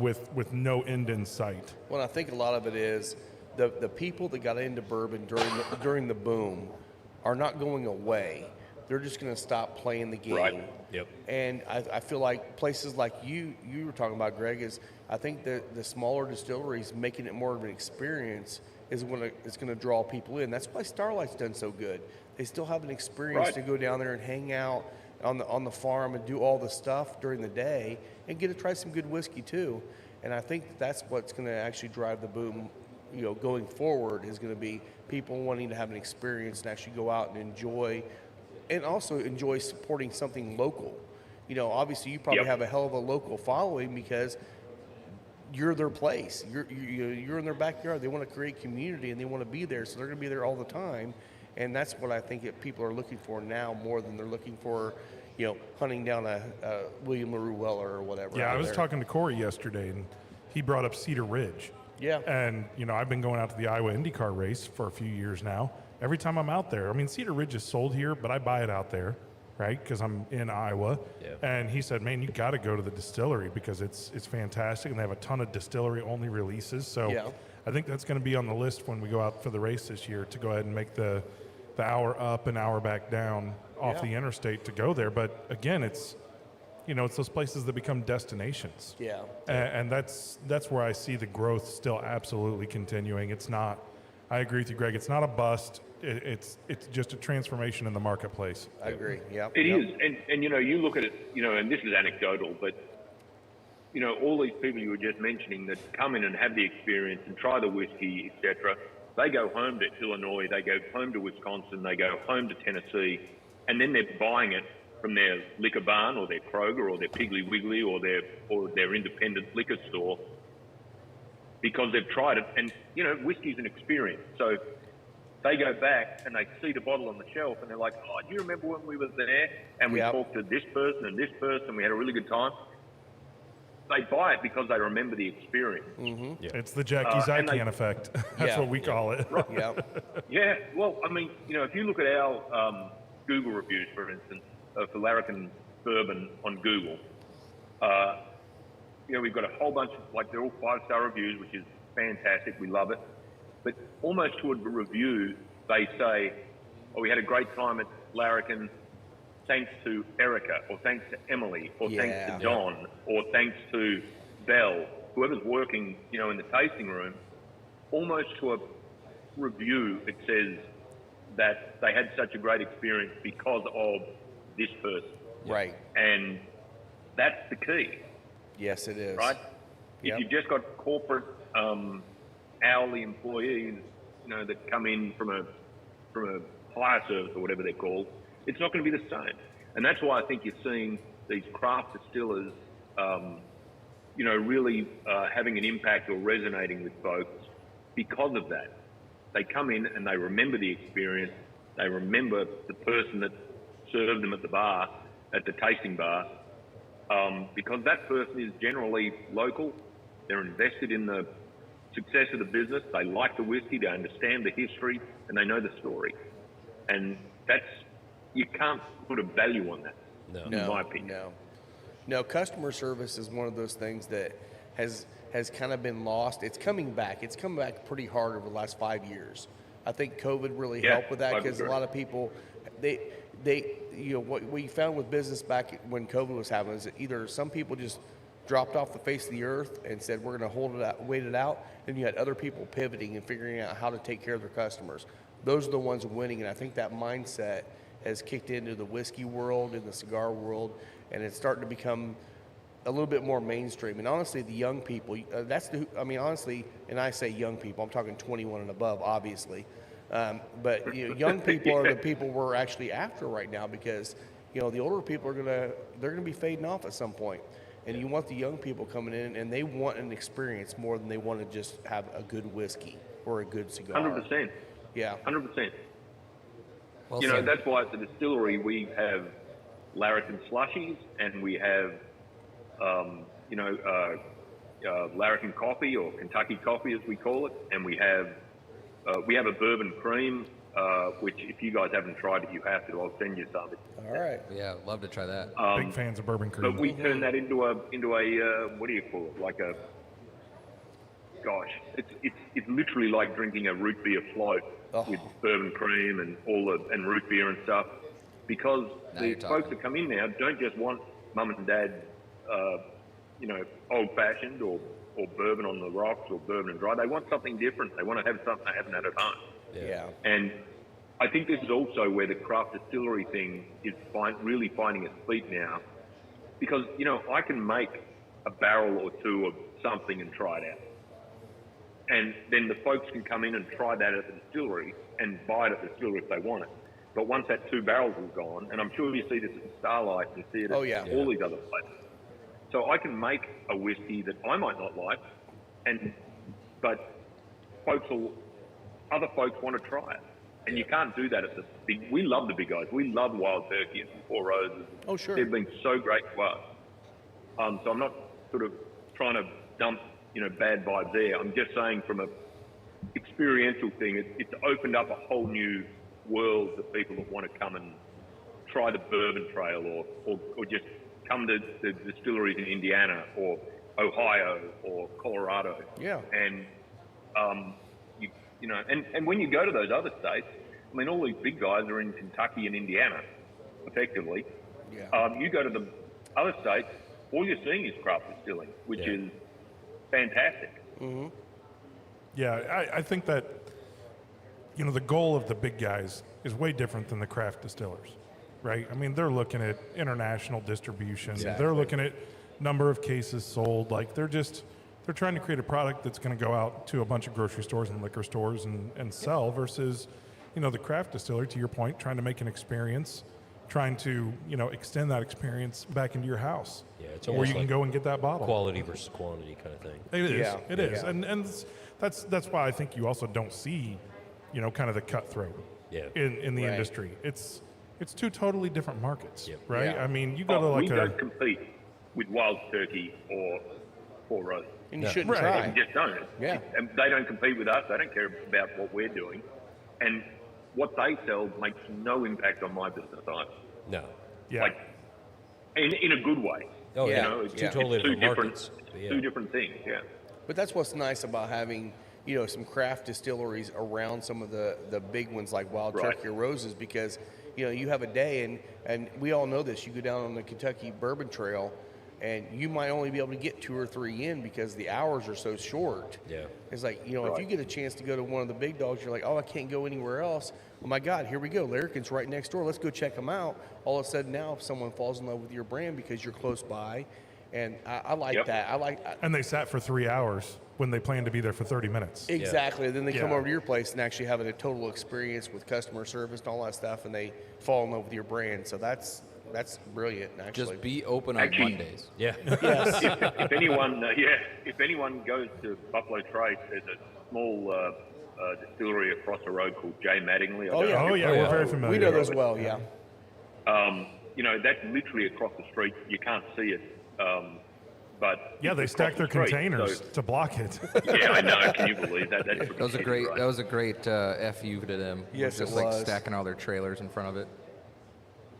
with no end in sight. Well, I think a lot of it is the people that got into bourbon during the boom are not going away. They're just going to stop playing the game. Right. Yep. And I feel like places like you were talking about, Greg, is I think the smaller distilleries making it more of an experience is when it's going to draw people in. That's why Starlight's done so good. They still have an experience Right. to go down there and hang out on the farm and do all the stuff during the day and get to try some good whiskey too. And I think that's what's going to actually drive the boom, you know, going forward, is going to be people wanting to have an experience and actually go out and enjoy, and also enjoy supporting something local. You know, obviously you probably Yep. have a hell of a local following because you're their place. You're in their backyard. They want to create community and they want to be there, so they're going to be there all the time. And that's what I think that people are looking for now more than they're looking for, you know, hunting down a William LaRue Weller or whatever. Yeah, out I was there. talking to Corey yesterday, and he brought up Cedar Ridge. Yeah. And, you know, I've been going out to the Iowa IndyCar race for a few years now, every time I'm out there, I mean, Cedar Ridge is sold here, but I buy it out there, right? Because I'm in Iowa. Yeah. And he said, man, you got to go to the distillery because it's fantastic. And they have a ton of distillery-only releases. So Yeah. I think that's going to be on the list when we go out for the race this year to go ahead and make the hour up and hour back down off the interstate to go there. But again, it's those places that become destinations. Yeah. And that's where I see the growth still absolutely continuing. It's not, I agree with you, Greg, it's not a bust. It's just a transformation in the marketplace. I agree. Yeah. It is, and you look at it, and this is anecdotal, but all these people you were just mentioning that come in and have the experience and try the whiskey, etc. They go home to Illinois, they go home to Wisconsin, they go home to Tennessee, and then they're buying it from their liquor barn or their Kroger or their Piggly Wiggly or their independent liquor store because they've tried it. And whiskey's an experience, so they go back and they see the bottle on the shelf and they're like, oh, do you remember when we were there and we talked to this person and this person and we had a really good time? They buy it because they remember the experience. Mm-hmm. Yeah. It's the Jackie Zykan effect. That's what we call it. Right. Yeah. Yeah, well, I mean, if you look at our Google reviews, for instance, for Larrikin Bourbon on Google, we've got a whole bunch of, they're all 5-star reviews, which is fantastic. We love it. But almost to a review, they say, oh, we had a great time at Larrikin thanks to Erica, or thanks to Emily, or thanks to Don, or thanks to Belle, whoever's working, in the tasting room. Almost to a review, it says that they had such a great experience because of this person. Right. And that's the key. Yes, it is. Right? Yep. If you've just got corporate hourly employees, that come in from a hire service or whatever they're called, it's not going to be the same. And that's why I think you're seeing these craft distillers, really having an impact or resonating with folks because of that. They come in and they remember the experience. They remember the person that served them at the bar, at the tasting bar, because that person is generally local. They're invested in the success of the business. They like the whiskey. They understand the history and they know the story. And you can't put a value on that, in my opinion. No, customer service is one of those things that has kind of been lost. It's coming back. It's come back pretty hard over the last 5 years. I think COVID really helped with that because a lot of people, what we found with business back when COVID was happening is that either some people just dropped off the face of the earth and said, we're going to hold it out, wait it out. Then you had other people pivoting and figuring out how to take care of their customers. Those are the ones winning. And I think that mindset has kicked into the whiskey world and the cigar world, and it's starting to become a little bit more mainstream. And honestly, the young people, honestly, and I say young people, I'm talking 21 and above, obviously. But young people are the people we're actually after right now because, the older people they're going to be fading off at some point. And you want the young people coming in, and they want an experience more than they want to just have a good whiskey or a good cigar. 100%. Yeah. 100%. Well, That's why at the distillery we have Larrikin slushies and we have, Larrikin coffee or Kentucky coffee as we call it, and we have a bourbon cream, which if you guys haven't tried it, you have to. I'll send you some. All right. Yeah, love to try that. Big fans of bourbon cream. But we turn that into a what do you call it? Like it's literally like drinking a root beer float with bourbon cream and and root beer and stuff, because the folks that come in now don't just want mum and dad, old fashioned or bourbon on the rocks or bourbon and dry. They want something different. They want to have something they haven't had at home. Yeah. And I think this is also where the craft distillery thing is really finding its feet now, because I can make a barrel or two of something and try it out. And then the folks can come in and try that at the distillery and buy it at the distillery if they want it. But once that 2 barrels is gone, and I'm sure you see this at Starlight and see it at all these other places. So I can make a whiskey that I might not like, but other folks want to try it. And you can't do that at the big. We love the big guys. We love Wild Turkey and Four Roses. Oh, sure. They've been so great to us. So I'm not sort of trying to dump, bad vibes there. I'm just saying from a experiential thing. It's opened up a whole new world of people that want to come and try the bourbon trail, or just come to the distilleries in Indiana or Ohio or Colorado. Yeah. And and when you go to those other states, I mean, all these big guys are in Kentucky and Indiana, effectively. Yeah. You go to the other states, all you're seeing is craft distilling, which is fantastic. Mm-hmm. Yeah, I think that, the goal of the big guys is way different than the craft distillers, right? I mean, they're looking at international distribution. Exactly. They're looking at number of cases sold. Like, they're trying to create a product that's going to go out to a bunch of grocery stores and liquor stores and sell versus, the craft distiller, to your point, trying to make an experience, trying to, extend that experience back into your house. Yeah, it's where almost you can like go and get that bottle. quality versus quantity kind of thing. It is. Yeah. It is. Yeah. And that's why I think you also don't see, kind of the cutthroat in the Right. industry. It's two totally different markets, Yep. right? Yeah. I mean, you go to We like don't compete with Wild Turkey or Four Roses. And you No. shouldn't Right. try. We just don't. Yeah. And they don't compete with us. They don't care about what we're doing. And what they sell makes no impact on my business either. No. yeah. Like, in a good way. Oh, Yeah. yeah. It's two Yeah. totally It's two different different, markets. But yeah. two different things, yeah. But that's what's nice about having, some craft distilleries around some of the big ones like Wild Right. Turkey or Roses, because, you have a day, and we all know this. You go down on the Kentucky Bourbon Trail, and you might only be able to get 2 or 3 in because the hours are so short. Yeah. It's like, if Right. you get a chance to go to one of the big dogs, you're like, oh, I can't go anywhere else. Oh my God, here we go. Larrikin's right next door. Let's go check them out. All of a sudden now, if someone falls in love with your brand because you're close by, and I like Yep. that. And they sat for 3 hours when they planned to be there for 30 minutes. Exactly. Then they come Yeah. over to your place and actually have a total experience with customer service and all that stuff, and they fall in love with your brand. So that's brilliant, actually. Just be open on Actually- Mondays. Yeah. Yes. If anyone goes to Buffalo Trace, there's a small distillery across the road called J. Mattingly. I Oh, don't yeah. know Oh, if yeah, you we're know very of it. familiar. We know those Robert. well, yeah. That's literally across the street. You can't see it, but Yeah, it's they across stack their the street, containers so- to block it. yeah, I know. Can you believe that? That's That was a pretty great. That was a great FU to them. Yes, just it like was. stacking all their trailers in front of it.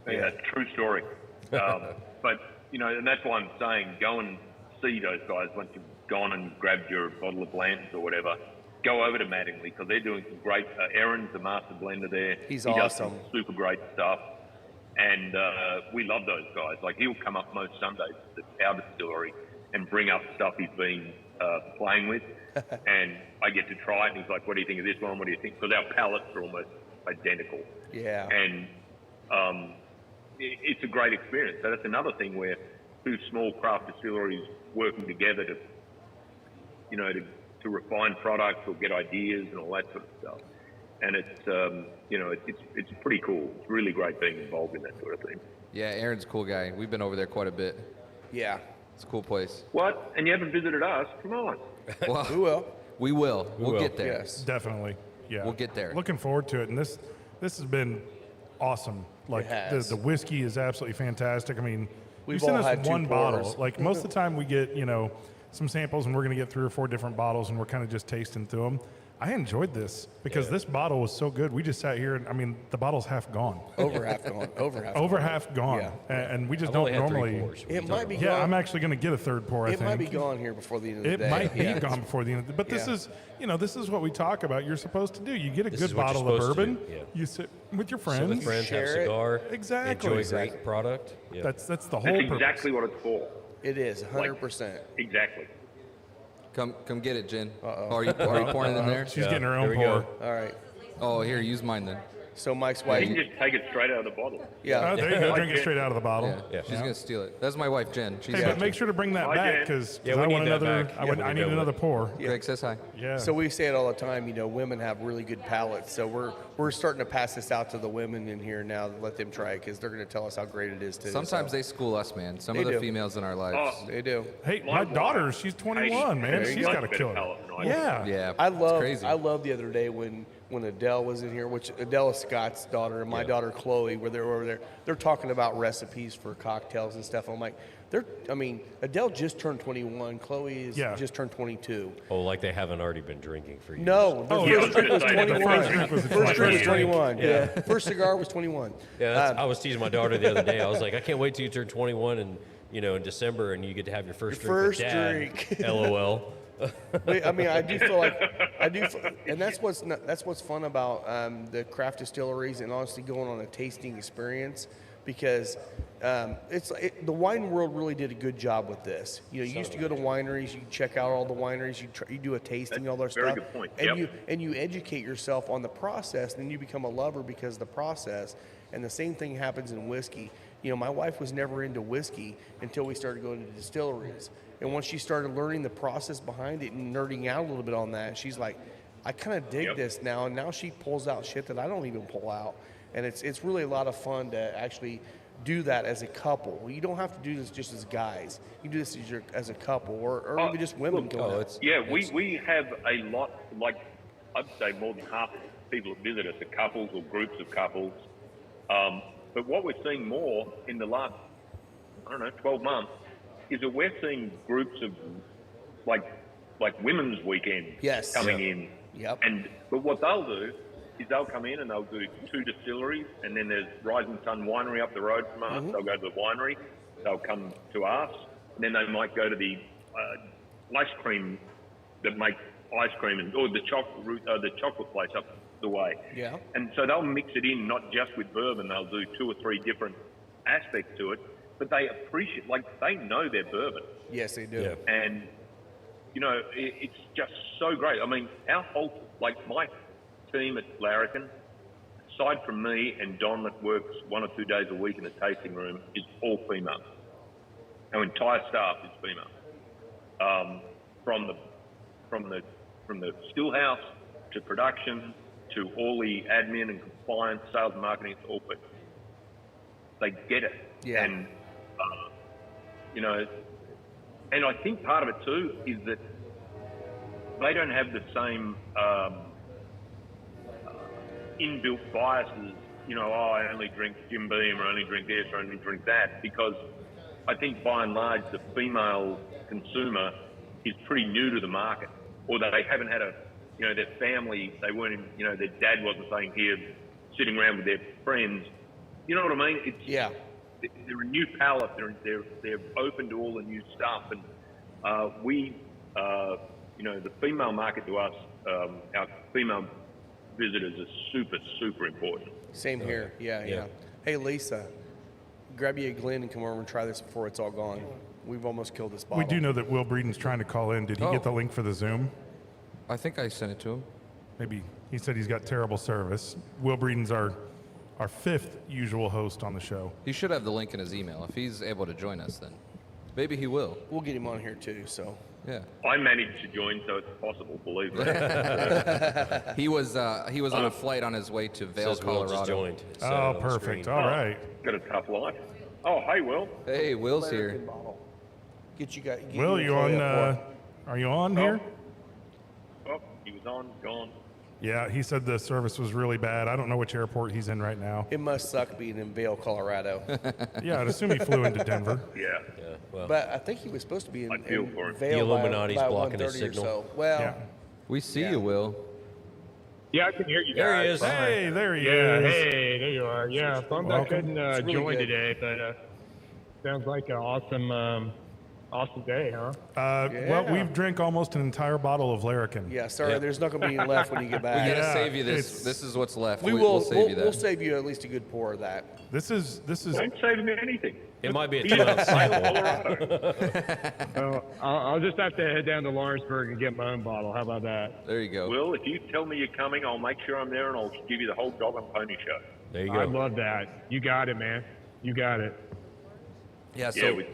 Yeah, true story. But and that's why I'm saying go and see those guys once you've gone and grabbed your bottle of Blanton's or whatever. Go over to Mattingly because they're doing some great. Aaron's the master blender there. He's he does some awesome. super great stuff, and we love those guys. Like he'll come up most Sundays to our distillery and bring up stuff he's been playing with, and I get to try it. And he's like, "What do you think of this one? What do you think?" Because our palates are almost identical. Yeah. And it's a great experience. So that's another thing where two small craft distilleries working together to refine products or get ideas and all that sort of stuff. And it's pretty cool. It's really great being involved in that sort of thing. Yeah, Aaron's a cool guy. We've been over there quite a bit. Yeah. It's a cool place. What? And you haven't visited us? Come on. Well, Who will? we will. We'll will. get there. Yes. Definitely. Yeah. We'll get there. Looking forward to it. And this has been awesome. Like, has. the whiskey is absolutely fantastic. I mean, We've you sent all us had 2 one bottle. pours. Like, most of the time we get, some samples and we're going to get 3 or 4 different bottles and we're kind of just tasting through them. I enjoyed this because this bottle was so good. We just sat here and, I mean, the bottle's half gone. Over half gone. Over half Over gone. half gone. Yeah. And we just I've don't only had 3 normally. pours. What are It you might talking be about? Yeah, gone. I'm actually going to get a 3rd pour, I It think. might be gone here before the end of the It day. might be Yeah. gone before the end. But this Yeah. is, this is what we talk about. You're supposed to do. You get a This good is what you're bottle of supposed to bourbon. do, yeah. You sit with your So friends. with friends, have a Share it. cigar. Exactly. Enjoy Exactly. great product. Yeah. That's the whole That's purpose. exactly what it's for. It is, 100%. Exactly. Come get it, Jen. Oh, are you pouring it in there? She's Yeah, getting her there own we pour. go. All right. Oh, here, use mine then. So Mike's You wife. can just take it straight out of the bottle. Yeah. There you go. Drink it straight out of the bottle. Yeah, Yeah. she's gonna steal it. That's my wife, Jen. She's Hey, but make sure to bring that Hi, back Jen. because Yeah, we I need want that another. back. I Yeah, would- we I can need go with another it. pour. Greg says hi. Yeah. So we say it all the time, women have really good palates. So we're starting to pass this out to the women in here now to let them try it because they're going to tell us how great it is too. Sometimes so. they school us, man. Some They of the do. females in our lives. Oh, They do. Hey, My my daughter, wife she's 21, man. There you She's go. got a Much better killer. palate than I do. Yeah. Yeah, I it's love crazy. the other day when when Adele was in here, which Adele is Scott's daughter and my daughter Chloe, where they're over there, they're talking about recipes for cocktails and stuff. I'm like, Adele just turned 21. Chloe is just turned 22. Oh, like they haven't already been drinking for years. No, their first drink was 21. was First drink was 21. Yeah. Yeah. First cigar was 21. Yeah, I was teasing my daughter the other day. I was like, I can't wait till you turn 21 and in December and you get to have your first drink with Dad. drink. LOL. I mean, I do feel like and that's what's fun about the craft distilleries and honestly going on a tasting experience, because the wine world really did a good job with this. You used to go to wineries, you check out all the wineries, you do a tasting, all their stuff. Very good point. And you educate yourself on the process, and then you become a lover because of the process. And the same thing happens in whiskey. My wife was never into whiskey until we started going to distilleries. And once she started learning the process behind it and nerding out a little bit on that, she's like, I kind of dig this now. And now she pulls out shit that I don't even pull out. And it's really a lot of fun to actually do that as a couple. You don't have to do this just as guys. You do this as a couple, or even just women going out. We have a lot, like I'd say more than half of people that visit us are couples or groups of couples. But what we're seeing more in the last, 12 months, is that we're seeing groups of like women's weekend coming in. Yep. But what they'll do is they'll come in and they'll do 2 distilleries, and then there's Rising Sun Winery up the road from us. They'll go to the winery, they'll come to us, and then they might go to the ice cream that make ice cream, or the chocolate place up the way. Yeah. And so they'll mix it in, not just with bourbon. They'll do 2 or 3 different aspects to it, but they appreciate, they know their bourbon. Yes, they do. Yeah. And it's just so great. I mean, our whole, my team at Larrikin, aside from me and Don that works 1 or 2 days a week in the tasting room, is all female. Our entire staff is female. From the still house to production to all the admin and compliance, sales and marketing, it's all female. They get it. Yeah. And and I think part of it too is that they don't have the same inbuilt biases, I only drink Jim Beam, or I only drink this, or I only drink that, because I think by and large the female consumer is pretty new to the market, or that they haven't had their family, they weren't in, their dad wasn't saying here, sitting around with their friends. You know what I mean? They're a new palate. They're open to all the new stuff, and the female market to us, our female visitors are super, super important. Same here. Yeah. Hey, Lisa, grab you a Glen and come over and try this before it's all gone. We've almost killed this bottle. We do know that Will Breeden's trying to call in. Did he get the link for the Zoom? I think I sent it to him. Maybe. He said he's got terrible service. Will Breeden's our 5th usual host on the show. He should have the link in his email. If he's able to join us, then maybe he will. We'll get him on here too, so. Yeah. I managed to join, so it's possible, believe me. He was on a flight on his way to Vail, Says Will Colorado. just joined. It said Oh, on the perfect. screen. All right. Got a tough life. Oh, hey, Will. Hey, Will's here. Larrikin bottle. Get you guys. Will, you on? Are you on here? Oh, he was on, gone. Yeah, he said the service was really bad. I don't know which airport he's in right now. It must suck being in Vail, Colorado. Yeah, I'd assume he flew into Denver. Yeah. Yeah, well, But I think he was supposed to be I feel for in him. Vail The Illuminati's by blocking his 1:30 or signal. so. Well, Yeah. We see Yeah. you, Will. Yeah, I can hear you guys. there he is. Hey, there he Yeah, is. hey, there you are. Yeah, bummed I Welcome. couldn't really join good. today, but sounds like an awesome day, huh? Well, we've drank almost an entire bottle of Larrikin. yeah, sorry, Yep. there's not going to be any left when you get We back. gotta Yeah, save you this. it's- This is what's left. We'll save you that. We'll save you at least a good pour of that. This is Don't save me anything. It might be a He's in 2-ounce Vail, sample. Colorado. So I'll just have to head down to Lawrenceburg and get my own bottle. How about that? There you go. Will, if you tell me you're coming, I'll make sure I'm there, and I'll give you the whole dog and pony show. There you I'd go. love that. You got it, man. You got it. Yeah. Yeah, So we've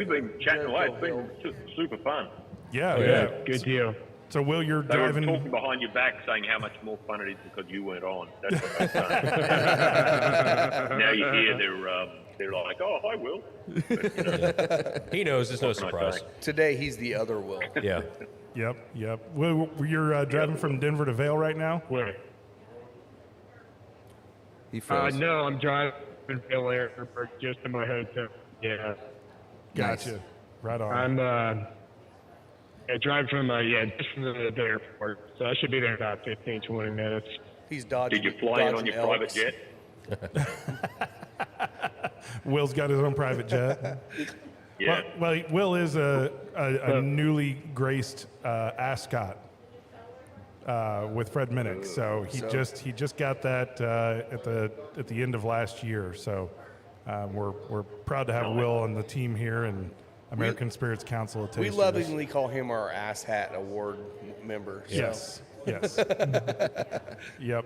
been chatting away. It's been super fun. yeah. Good deal. So, Will, you're They were driving. talking behind your back, saying how much more fun it is because you weren't on. That's what they're saying. Now you hear they're like, oh, hi, Will. He knows. It's no What can I surprise. say? Today, he's the other Will. Yeah. Yep. Will, you're driving from Denver to Vail right now? Where? He froze. No, I'm driving to Vail Airport, just in my hotel. Yeah. Gotcha. Nice. Right on. I'm driving from just from the airport, so I should be there in about 15, 20 minutes. He's dodging. Did you fly in on dodging your private elks. jet? Will's got his own private jet. Yeah. Well, Will is a newly graced ascot with Fred Minnick, so he just got that at the end of last year. So we're proud to have Will and the team here and American Spirits Council. At We Tasters. lovingly call him our Ass Hat Award member. So. Yes. Yep.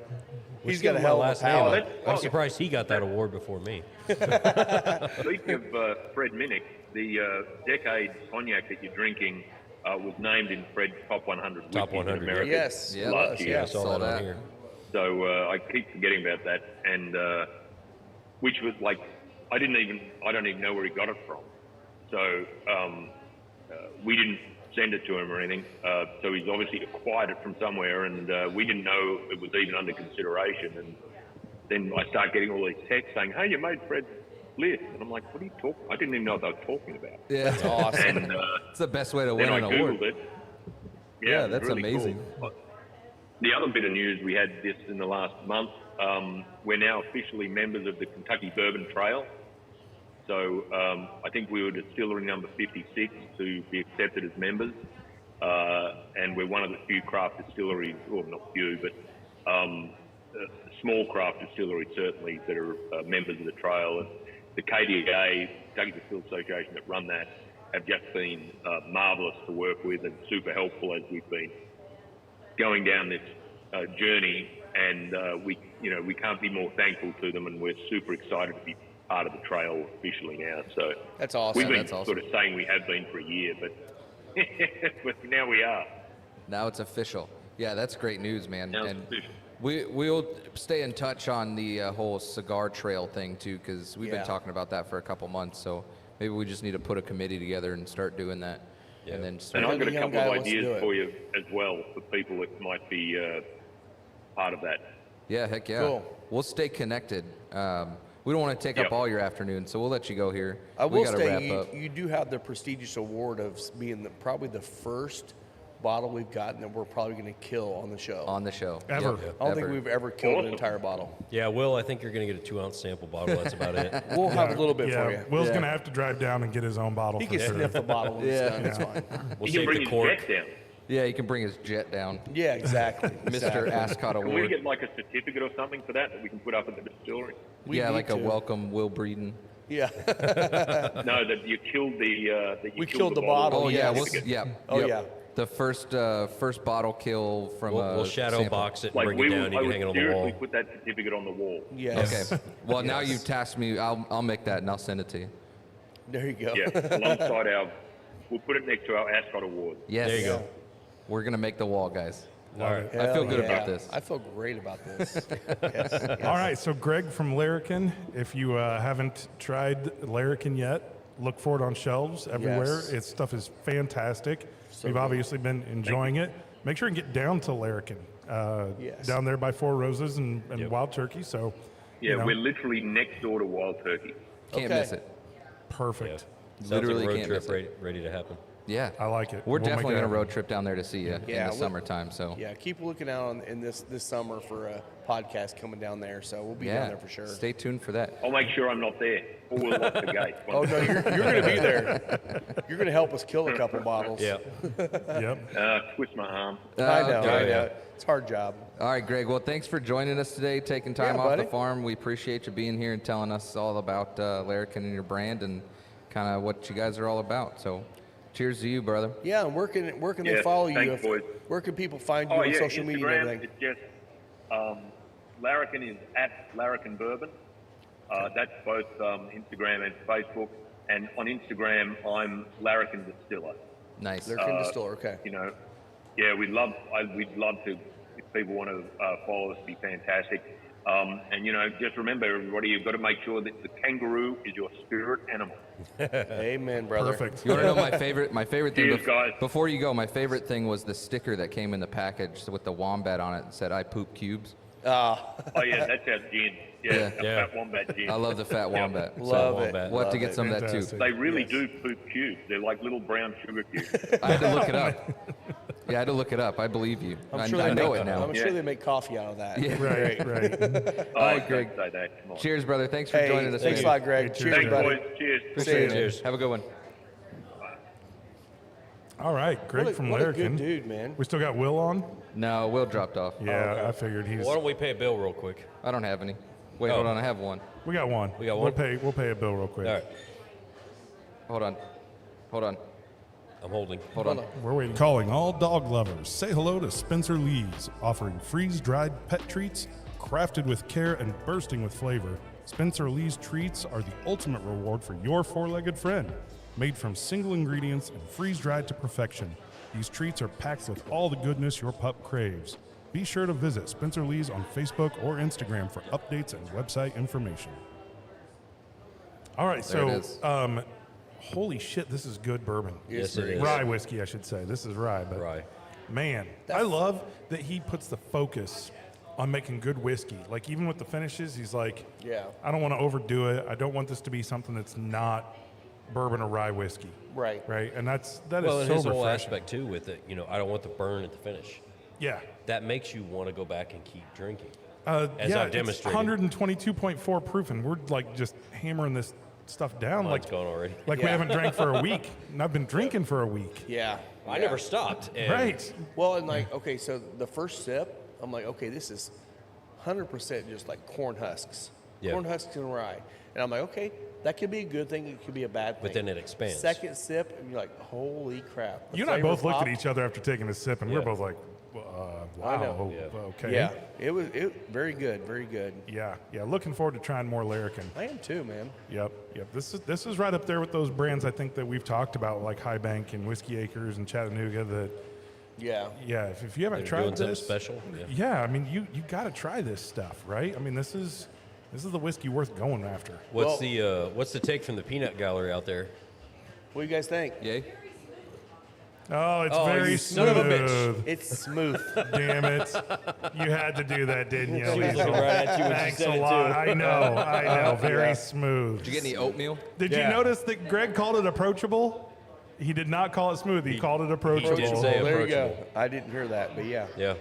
He's got a hell of a palate. I'm surprised he got that award before me. Speaking of Fred Minnick, the decade cognac that you're drinking was named in Fred's top 100 Top whiskeys in 100, America Yes. Yeah, last year. I saw that on here. So I keep forgetting about that, and which was like I don't even know where he got it from. So we didn't send it to him or anything. So he's obviously acquired it from somewhere, and we didn't know it was even under consideration. And then I start getting all these texts saying, "Hey, you made Fred's list," and I'm like, "What are you talking? I didn't even know what they were talking about." Yeah, that's Awesome. And It's the best way to then win I an award. googled it. Yeah, it was that's really amazing. cool. The other bit of news we had this in the last month. We're now officially members of the Kentucky Bourbon Trail. So I think we were distillery number 56 to be accepted as members, and we're one of the few craft distilleries, well, not few, but small craft distilleries certainly that are members of the trail. And the KDA, Kentucky Distillers Association, that run that, have just been marvellous to work with and super helpful as we've been going down this journey. And we can't be more thankful to them, and we're super excited to be part of the trail officially now. So That's awesome. we've been That's awesome. sort of saying we have been for a year, but but now we are. Now it's official. Yeah, that's great news, man. Now it's And official. we'll stay in touch on the whole cigar trail thing too, because we've Yeah. been talking about that for a couple months. So maybe we just need to put a committee together and start doing that. Yeah. And then And start, I've got a young couple guy of wants to do ideas it. for you as well for people that might be part of that. yeah, heck yeah. Cool. We'll stay connected. We don't want to take up Yep. all your afternoon, so we'll let you go here. I we will gotta say wrap up. you do have the prestigious award of being probably the first bottle we've gotten that we're probably going to kill on the show. On the show. Ever. Yep, I don't think ever. we've ever killed an Awesome. entire bottle. Yeah, Will, I think you're going to get a 2-ounce sample bottle. That's about it. We'll have a little bit for Yeah. you. Will's Yeah. gonna have to drive down and get his own bottle. He for can sure. sniff the bottle when Yeah. it's done. It's fine. We'll You can save bring the his cork. jet down. Yeah, he can bring his jet down. Yeah, exactly. Mr. Exactly. Ascot Can we Award. get like a certificate or something for that we can put up at the distillery? We Yeah, need like a to. welcome Will Breeden. Yeah. No, that you killed the. That you We killed the bottle. Oh yeah, yes. yeah. Oh, yep. yeah. The first bottle kill from We'll shadow sample. box it and Like bring we it would, down. You I can would hang it on the seriously wall. put that certificate on the wall. Yes. Okay. Well, now you've tasked me. I'll make that and I'll send it to you. There you go. Yeah, alongside we'll put it next to our Ascot Award. Yes. There you go. We're gonna make the wall, guys. All right. I feel Hell good yeah. about this. I feel great about this. Yes. All right, so Greg from Larrikin, if you haven't tried Larrikin yet, look for it on shelves everywhere. Yes. Its stuff is fantastic. So We've good. obviously been enjoying it. Make sure and get down to Larrikin, Yes. down there by Four Roses and Yep. Wild Turkey. So, Yeah, you know, we're literally next door to Wild Turkey. Can't Okay. miss it. perfect. Sounds Literally like a road can't trip miss it. ready to happen. Yeah. I like it. We're We'll make definitely it gonna happen. road trip down there to see you in Yeah, the look- summertime. So Yeah, keep looking out in this summer for a podcast coming down there. So we'll be yeah, down there for sure. stay tuned for that. I'll make sure I'm not there, or we'll lock the gate. Oh no, you're going to be there. You're going to help us kill a couple bottles. Yeah. Yep. Twist my arm. I know. I Okay. know. It's a hard job. All right, Greg. Well, thanks for joining us today, taking time Yeah, off the buddy. farm. We appreciate you being here and telling us all about Larrikin and your brand and kind of what you guys are all about. So, cheers to you, brother. Yeah, and where can they Yeah, follow you? thanks, boys. Where can people find you Oh on yeah, social media and Instagram. everything? It's just Larrikin is at Larrikin Bourbon. That's both Instagram and Facebook. And on Instagram, I'm Larrikin Distiller. Nice. Larrikin Distiller. Okay. You know, yeah, we'd love to. If people want to follow us, it'd be fantastic. And you know, just remember, everybody, you've got to make sure that the kangaroo is your spirit animal. Amen, brother. Perfect. You want to know my favorite? My favorite thing. Cheers, guys. Before you go, my favorite thing was the sticker that came in the package with the wombat on it that said "I poop cubes." Oh yeah, that's our gin. Yeah, Yeah. Fat Wombat gin. I love the Fat Wombat. Love it. Wombat. We'll have to Love get it. some of that too. Fantastic. They really do poop cubes. They're like little brown sugar cubes. I had to look it up. Yeah, I had to look it up. I believe you. I they know make, it now. I'm sure they make coffee out of that. Yeah. Right, right. Oh, right, Greg. don't say that. Come on. Cheers, brother. Thanks for Hey, joining us. thanks a man. lot, Greg. Cheers, Thanks, buddy. boys. Cheers. See you. Cheers. Have a good one. All right, Greg from what a Larrikin. good dude, man. We still got Will on? No, Will dropped off. Yeah, I figured he's. Why don't we pay a bill real quick? I don't have any. Wait, Oh. hold on. I have one. We got one. We got one? We'll pay a bill real quick. All right, Hold on. I'm holding. Hold on. We're waiting. Calling all dog lovers. Say hello to Spencer Lee's, offering freeze-dried pet treats crafted with care and bursting with flavor. Spencer Lee's treats are the ultimate reward for your four-legged friend. Made from single ingredients and freeze-dried to perfection, these treats are packed with all the goodness your pup craves. Be sure to visit Spencer Lee's on Facebook or Instagram for updates and website information. All right, There it so is. holy shit, this is good bourbon. Yes, it is. Rye whiskey, I should say. This is rye, but Rye. man, I love that he puts the focus on making good whiskey. Like even with the finishes, he's like, Yeah. I don't want to overdo it. I don't want this to be something that's not bourbon or rye whiskey. Right. Right, and that is Well, and so his whole refreshing. aspect too with it, I don't want the burn at the finish. Yeah. That makes you want to go back and keep drinking. As I've it's demonstrated. 122.4 proof, and we're like just hammering this stuff down. Mine's like gone already. Like we Yeah. haven't drank for a week, and I've been drinking for a week. Yeah. I never stopped. And Right. Well, and like, okay, so the first sip, I'm like, okay, this is 100% just like corn husks. Yeah. Corn husks and rye. And I'm like, okay, that could be a good thing. It could be a bad thing. But then it expands. Second sip, and you're like, holy crap. The You and I flavor both looked at popped. each other after taking a sip, and we Yeah. were both like, I know. wow, Yeah. okay. Yeah, it was very good, very good. Yeah, yeah. Looking forward to trying more Larrikin. I am too, man. Yep, yep. This is right up there with those brands I think that we've talked about, like High Bank and Whiskey Acres and Chattanooga. That Yeah. yeah, if you haven't They're tried doing something this, special. Yeah. yeah, I mean you got to try this stuff, right? I mean this is the whiskey worth going after. What's the take from the peanut gallery out there? What do you guys think? Yay. Oh, it's Oh, very you smooth. son of a bitch. It's smooth. Damn it! You had to do that, didn't you? She was looking right at you when she Thanks said a it, lot. too. I know. Very Yeah. smooth. Did you get any oatmeal? Did Yeah. you notice that Greg called it approachable? He did not call it smooth. He called it approachable. did say There you go. approachable. I didn't hear that, but yeah. Yeah.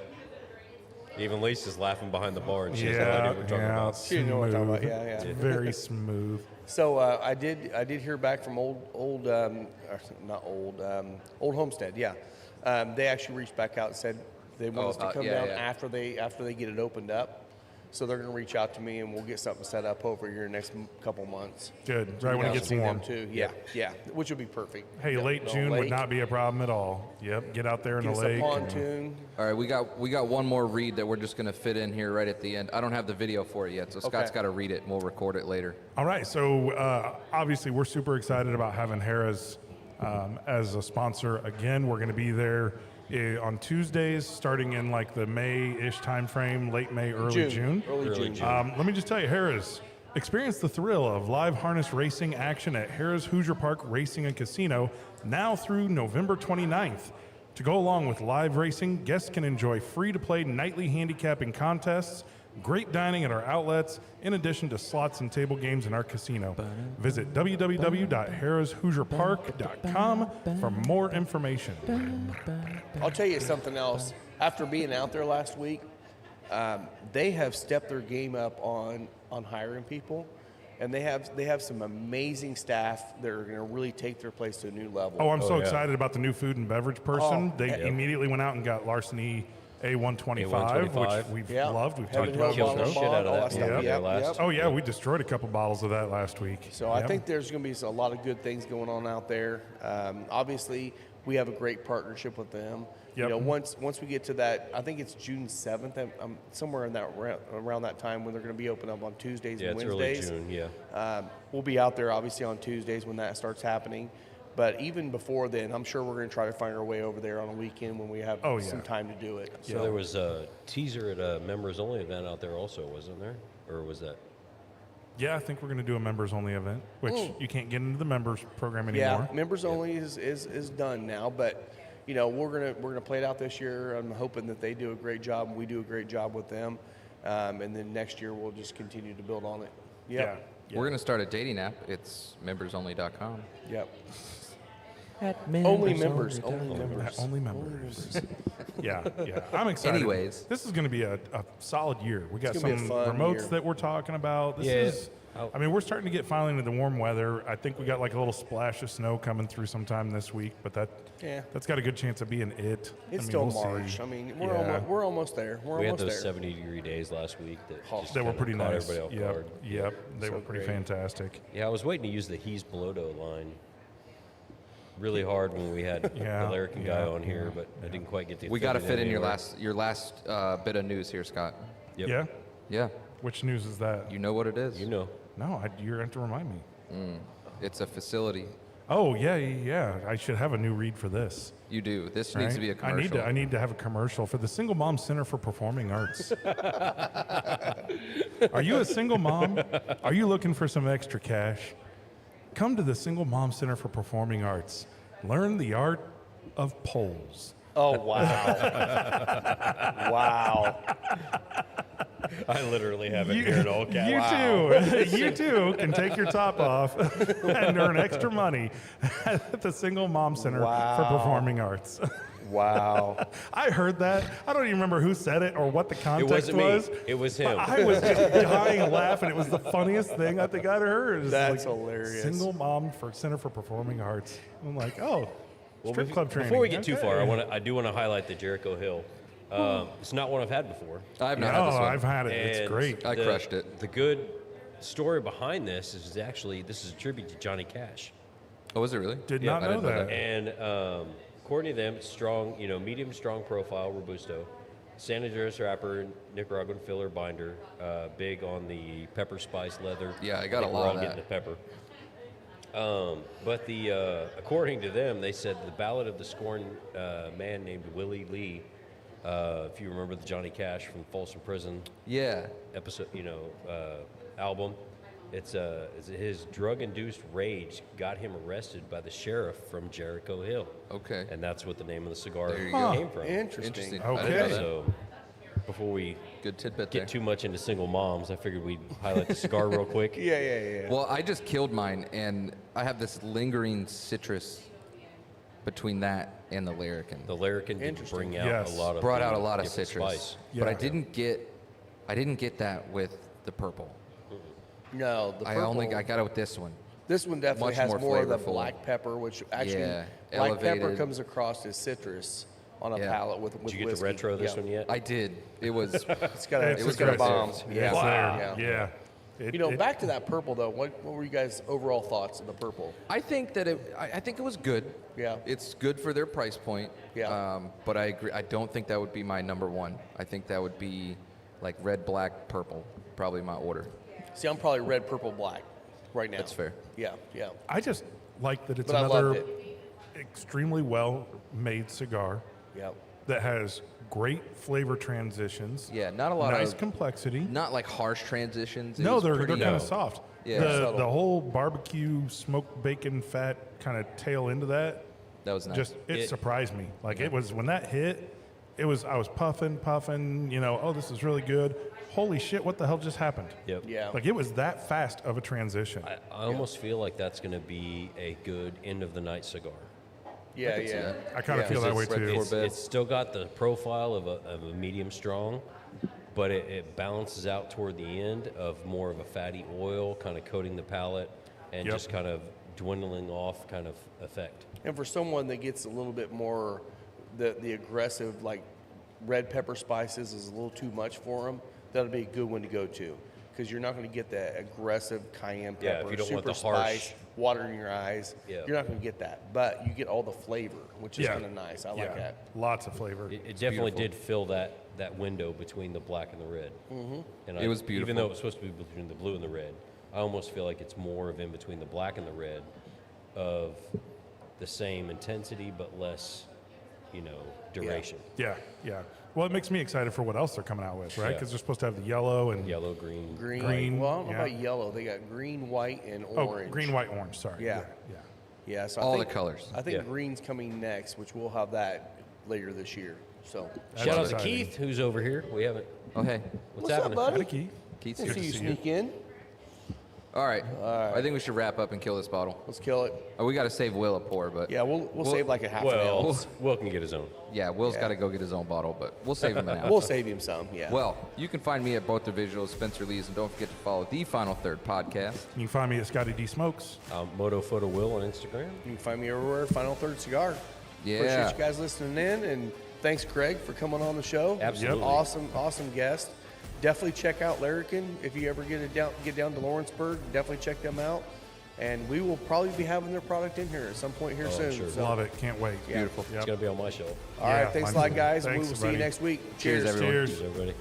Even Lisa's laughing behind the bar, and she has no Yeah, idea what we're talking yeah, about. She didn't know what I'm talking about. smooth. Yeah, yeah. It's very smooth. So I did hear back from old Homestead. Yeah, they actually reached back out and said they want us to come yeah, down yeah. after they get it opened up. So they're going to reach out to me and we'll get something set up over here next couple months. Good. Right when it Yeah, gets see them warm. too. Yeah, yeah, which would be perfect. Hey, Yeah, late the June would lake, not be a problem at all. Yep. Get out there in get the us a lake. and- pontoon. All right, we got one more read that we're just going to fit in here right at the end. I don't have the video for it yet, so Scott's Okay. got to read it, and we'll record it later. All right, so obviously we're super excited about having Harrah's as a sponsor again. We're going to be there on Tuesdays, starting in like the May-ish time frame, late May, early June. Early June. Let me just tell you, Harrah's. Experience the thrill of live harness racing action at Harrah's Hoosier Park Racing and Casino now through November 29th. To go along with live racing, guests can enjoy free-to-play nightly handicapping contests, great dining at our outlets, in addition to slots and table games in our casino. Visit www.harrahshoosierpark.com for more information. I'll tell you something else. After being out there last week, they have stepped their game up on hiring people, and they have some amazing staff that are going to really take their place to a new level. Oh, I'm so yeah. excited about the new food and beverage person. Oh, They yeah. immediately went out and got Larceny A125, A125. which we've Yeah. loved. We've Heaven talked Hill about Killed the Bottle shit before. out of all that that beer stuff. there Yep, last. yep. Oh yeah, we destroyed a couple bottles of that last week. So I Yep. think there's going to be a lot of good things going on out there. Obviously, we have a great partnership with them. Yep. You know, once we get to that, I think it's June 7th. I'm somewhere in that around that time when they're going to be open up on Tuesdays Yeah, and it's early Wednesdays. June. Yeah. We'll be out there obviously on Tuesdays when that starts happening. But even before then, I'm sure we're going to try to find our way over there on a weekend when we have Oh, yeah. some time to do it. So there was a teaser at a members only event out there also, wasn't there? Or was that? Yeah, I think we're going to do a members only event, which you can't get into the members program Yeah, anymore. members only is done now, but you know we're gonna play it out this year. I'm hoping that they do a great job and we do a great job with them. And then next year we'll just continue to build on it. Yep. Yeah. We're going to start a dating app. It's membersonly.com. Yep. Only members. Only members. Only members. Yeah. I'm excited. Anyways. This is going to be a solid year. We got It's some gonna be a fun remotes year. that we're talking about. This is. I mean, we're starting to get finally into the warm weather. I think we got like a little splash of snow coming through sometime this week, but that's got a good chance of being it. It's I mean, still we'll March. see. I mean, Yeah. we're almost there. We're We had almost those there. 70-degree days last week that just They were kinda pretty caught nice. everybody off guard. Yep. They So were pretty great. fantastic. Yeah, I was waiting to use the He's Belodo line really hard when we had Yeah, the Larrikin guy yeah, on here, but I didn't quite get to We got to fit in your anywhere. last bit of news here, Scott. Yep. Yeah. Yeah. Which news is that? You know what it is. You know. No, you're going to remind me. It's a facility. Oh yeah. I should have a new read for this. You do. This needs to be a right? commercial. I need to have a commercial for the Single Mom Center for Performing Arts. Are you a single mom? Are you looking for some extra cash? Come to the Single Mom Center for Performing Arts. Learn the art of poles. Oh, wow. Wow. I literally have it here in all caps. You too can take your top off and earn extra money at the Single Mom Center for Performing Arts. Wow. I heard that. I don't even remember who said it or what the context wasn't me. was. It was him. But I was just dying laughing. It was the funniest thing I think I'd heard. It was That's like, hilarious. Single Mom for Center for Performing Arts. I'm like, oh, strip bef- club training. Before we get too Okay. far, I do want to highlight the Jericho Hill. It's not one I've had before. I've not had this Oh, one. I've had it. It's And great. I crushed it. The good story behind this is actually this is a tribute to Johnny Cash. Oh, is it really? Did Yeah, not I know didn't know that. And according to them, it's strong, medium strong profile, Robusto. San Andreas wrapper, Nicaraguan filler binder, big on the pepper spice leather. Yeah, I got think a we're lot all of getting that. the pepper. But according to them, they said the ballad of the scorned man named Willie Lee. If you remember the Johnny Cash from Folsom Prison Yeah. episode, album. It's his drug-induced rage got him arrested by the sheriff from Jericho Hill. Okay. And that's what the name of the cigar There you go. came from. Interesting. Interesting. I didn't know Okay. that. So before we Good tidbit there. get too much into single moms, I figured we'd highlight the cigar real quick. Yeah. Well, I just killed mine, and I have this lingering citrus between that and the Larrikin. The Larrikin did Interesting. bring out Yes. a lot of Brought out a lot of different citrus, spice. but I Yeah. didn't get that with the purple. No, the purple. I got it with this one. This one definitely much has more more of the flavorful. black pepper, which actually Yeah, black pepper elevated. comes across as citrus on a Yeah. palate with Did you get to whiskey. retro this Yeah. one yet? I did. It was. It's got a, It's it's got a bomb. aggressive. Yeah. It's Yeah. there. Yeah. It- Back to that purple though. What were you guys' overall thoughts of the purple? I think that I think it was good. Yeah. It's good for their price point. Yeah. But I agree. I don't think that would be my number one. I think that would be like red, black, purple. Probably my order. See, I'm probably red, purple, black right now. That's fair. Yeah. I just like that it's But I loved another extremely well made cigar Yeah. that has great flavor transitions. Yeah, not a lot nice of- complexity. Not like harsh transitions. It No, was they're pretty, kind of soft. Yeah. the Subtle. whole barbecue smoked bacon fat kind of tail into that. That was nice. Just it surprised me. Like it was when that hit, I was puffing. Oh, this is really good. Holy shit! What the hell just happened? Yep. Yeah. Like it was that fast of a transition. I almost feel like that's going to be a good end of the night cigar. Yeah. could see that. I kind of feel that way it's right too. before bed. It's still got the profile of a medium strong, but it balances out toward the end of more of a fatty oil, kind of coating the palate and Yep. just kind of dwindling off kind of effect. And for someone that gets a little bit more, the aggressive like red pepper spices is a little too much for them. That'll be a good one to go to because you're not going to get that aggressive cayenne Yeah, if pepper, you don't want super the harsh- spice, water in your eyes. Yeah. You're not going to get that, but you get all the flavor, which is kind of nice. I like that. Lots of flavor. It definitely did fill that window between the black and the red. Mm-hmm. And It was Even beautiful. though it was supposed to be between the blue and the red, I almost feel like it's more of in between the black and the red of the same intensity but less, duration. Yeah. Well, it makes me excited for what else they're coming out with, right? Yeah. Because they're supposed to have the yellow and Yellow, green. Green, Well, I don't know yeah. about yellow. They got green, white, and orange. green, white, orange. Sorry. Yeah. Yeah. Yeah. So All I the think, colors. I think Yeah. green's coming next, which we'll have that later this year. So Shout out to exciting. Keith, who's over here. We haven't. Oh, hey. What's up, happening? buddy? Howdy, Keith. Keith's I here. see you see sneak in. All right. I think we should wrap up and kill this bottle. Let's kill it. Oh, we got to save Will a pour, but Yeah, we'll save like a half an Well, ounce. Will can get his own. yeah, Will's Yeah. got to go get his own bottle, but we'll save him an ounce. We'll save him some. Yeah. Well, you can find me at both the visuals, Spencer Lee's, and don't forget to follow the Final Third podcast. You can find me at Scotty D Smokes. Moto Photo Will on Instagram. you can find me everywhere. Final Third Cigar. Yeah. Appreciate you guys listening in, and thanks, Craig, for coming on the show. Absolutely. Awesome guest. Definitely check out Larrikin if you ever get down to Lawrenceburg. Definitely check them out, and we will probably be having their product in here at some point here soon. sure. So, Love it. Can't wait. Yeah. Beautiful. Yep. It's going to be on my show. all right, Yeah, thanks a mine lot, too. guys. Thanks, We will see you everybody. next week. Cheers, everyone. Cheers. Cheers, everybody.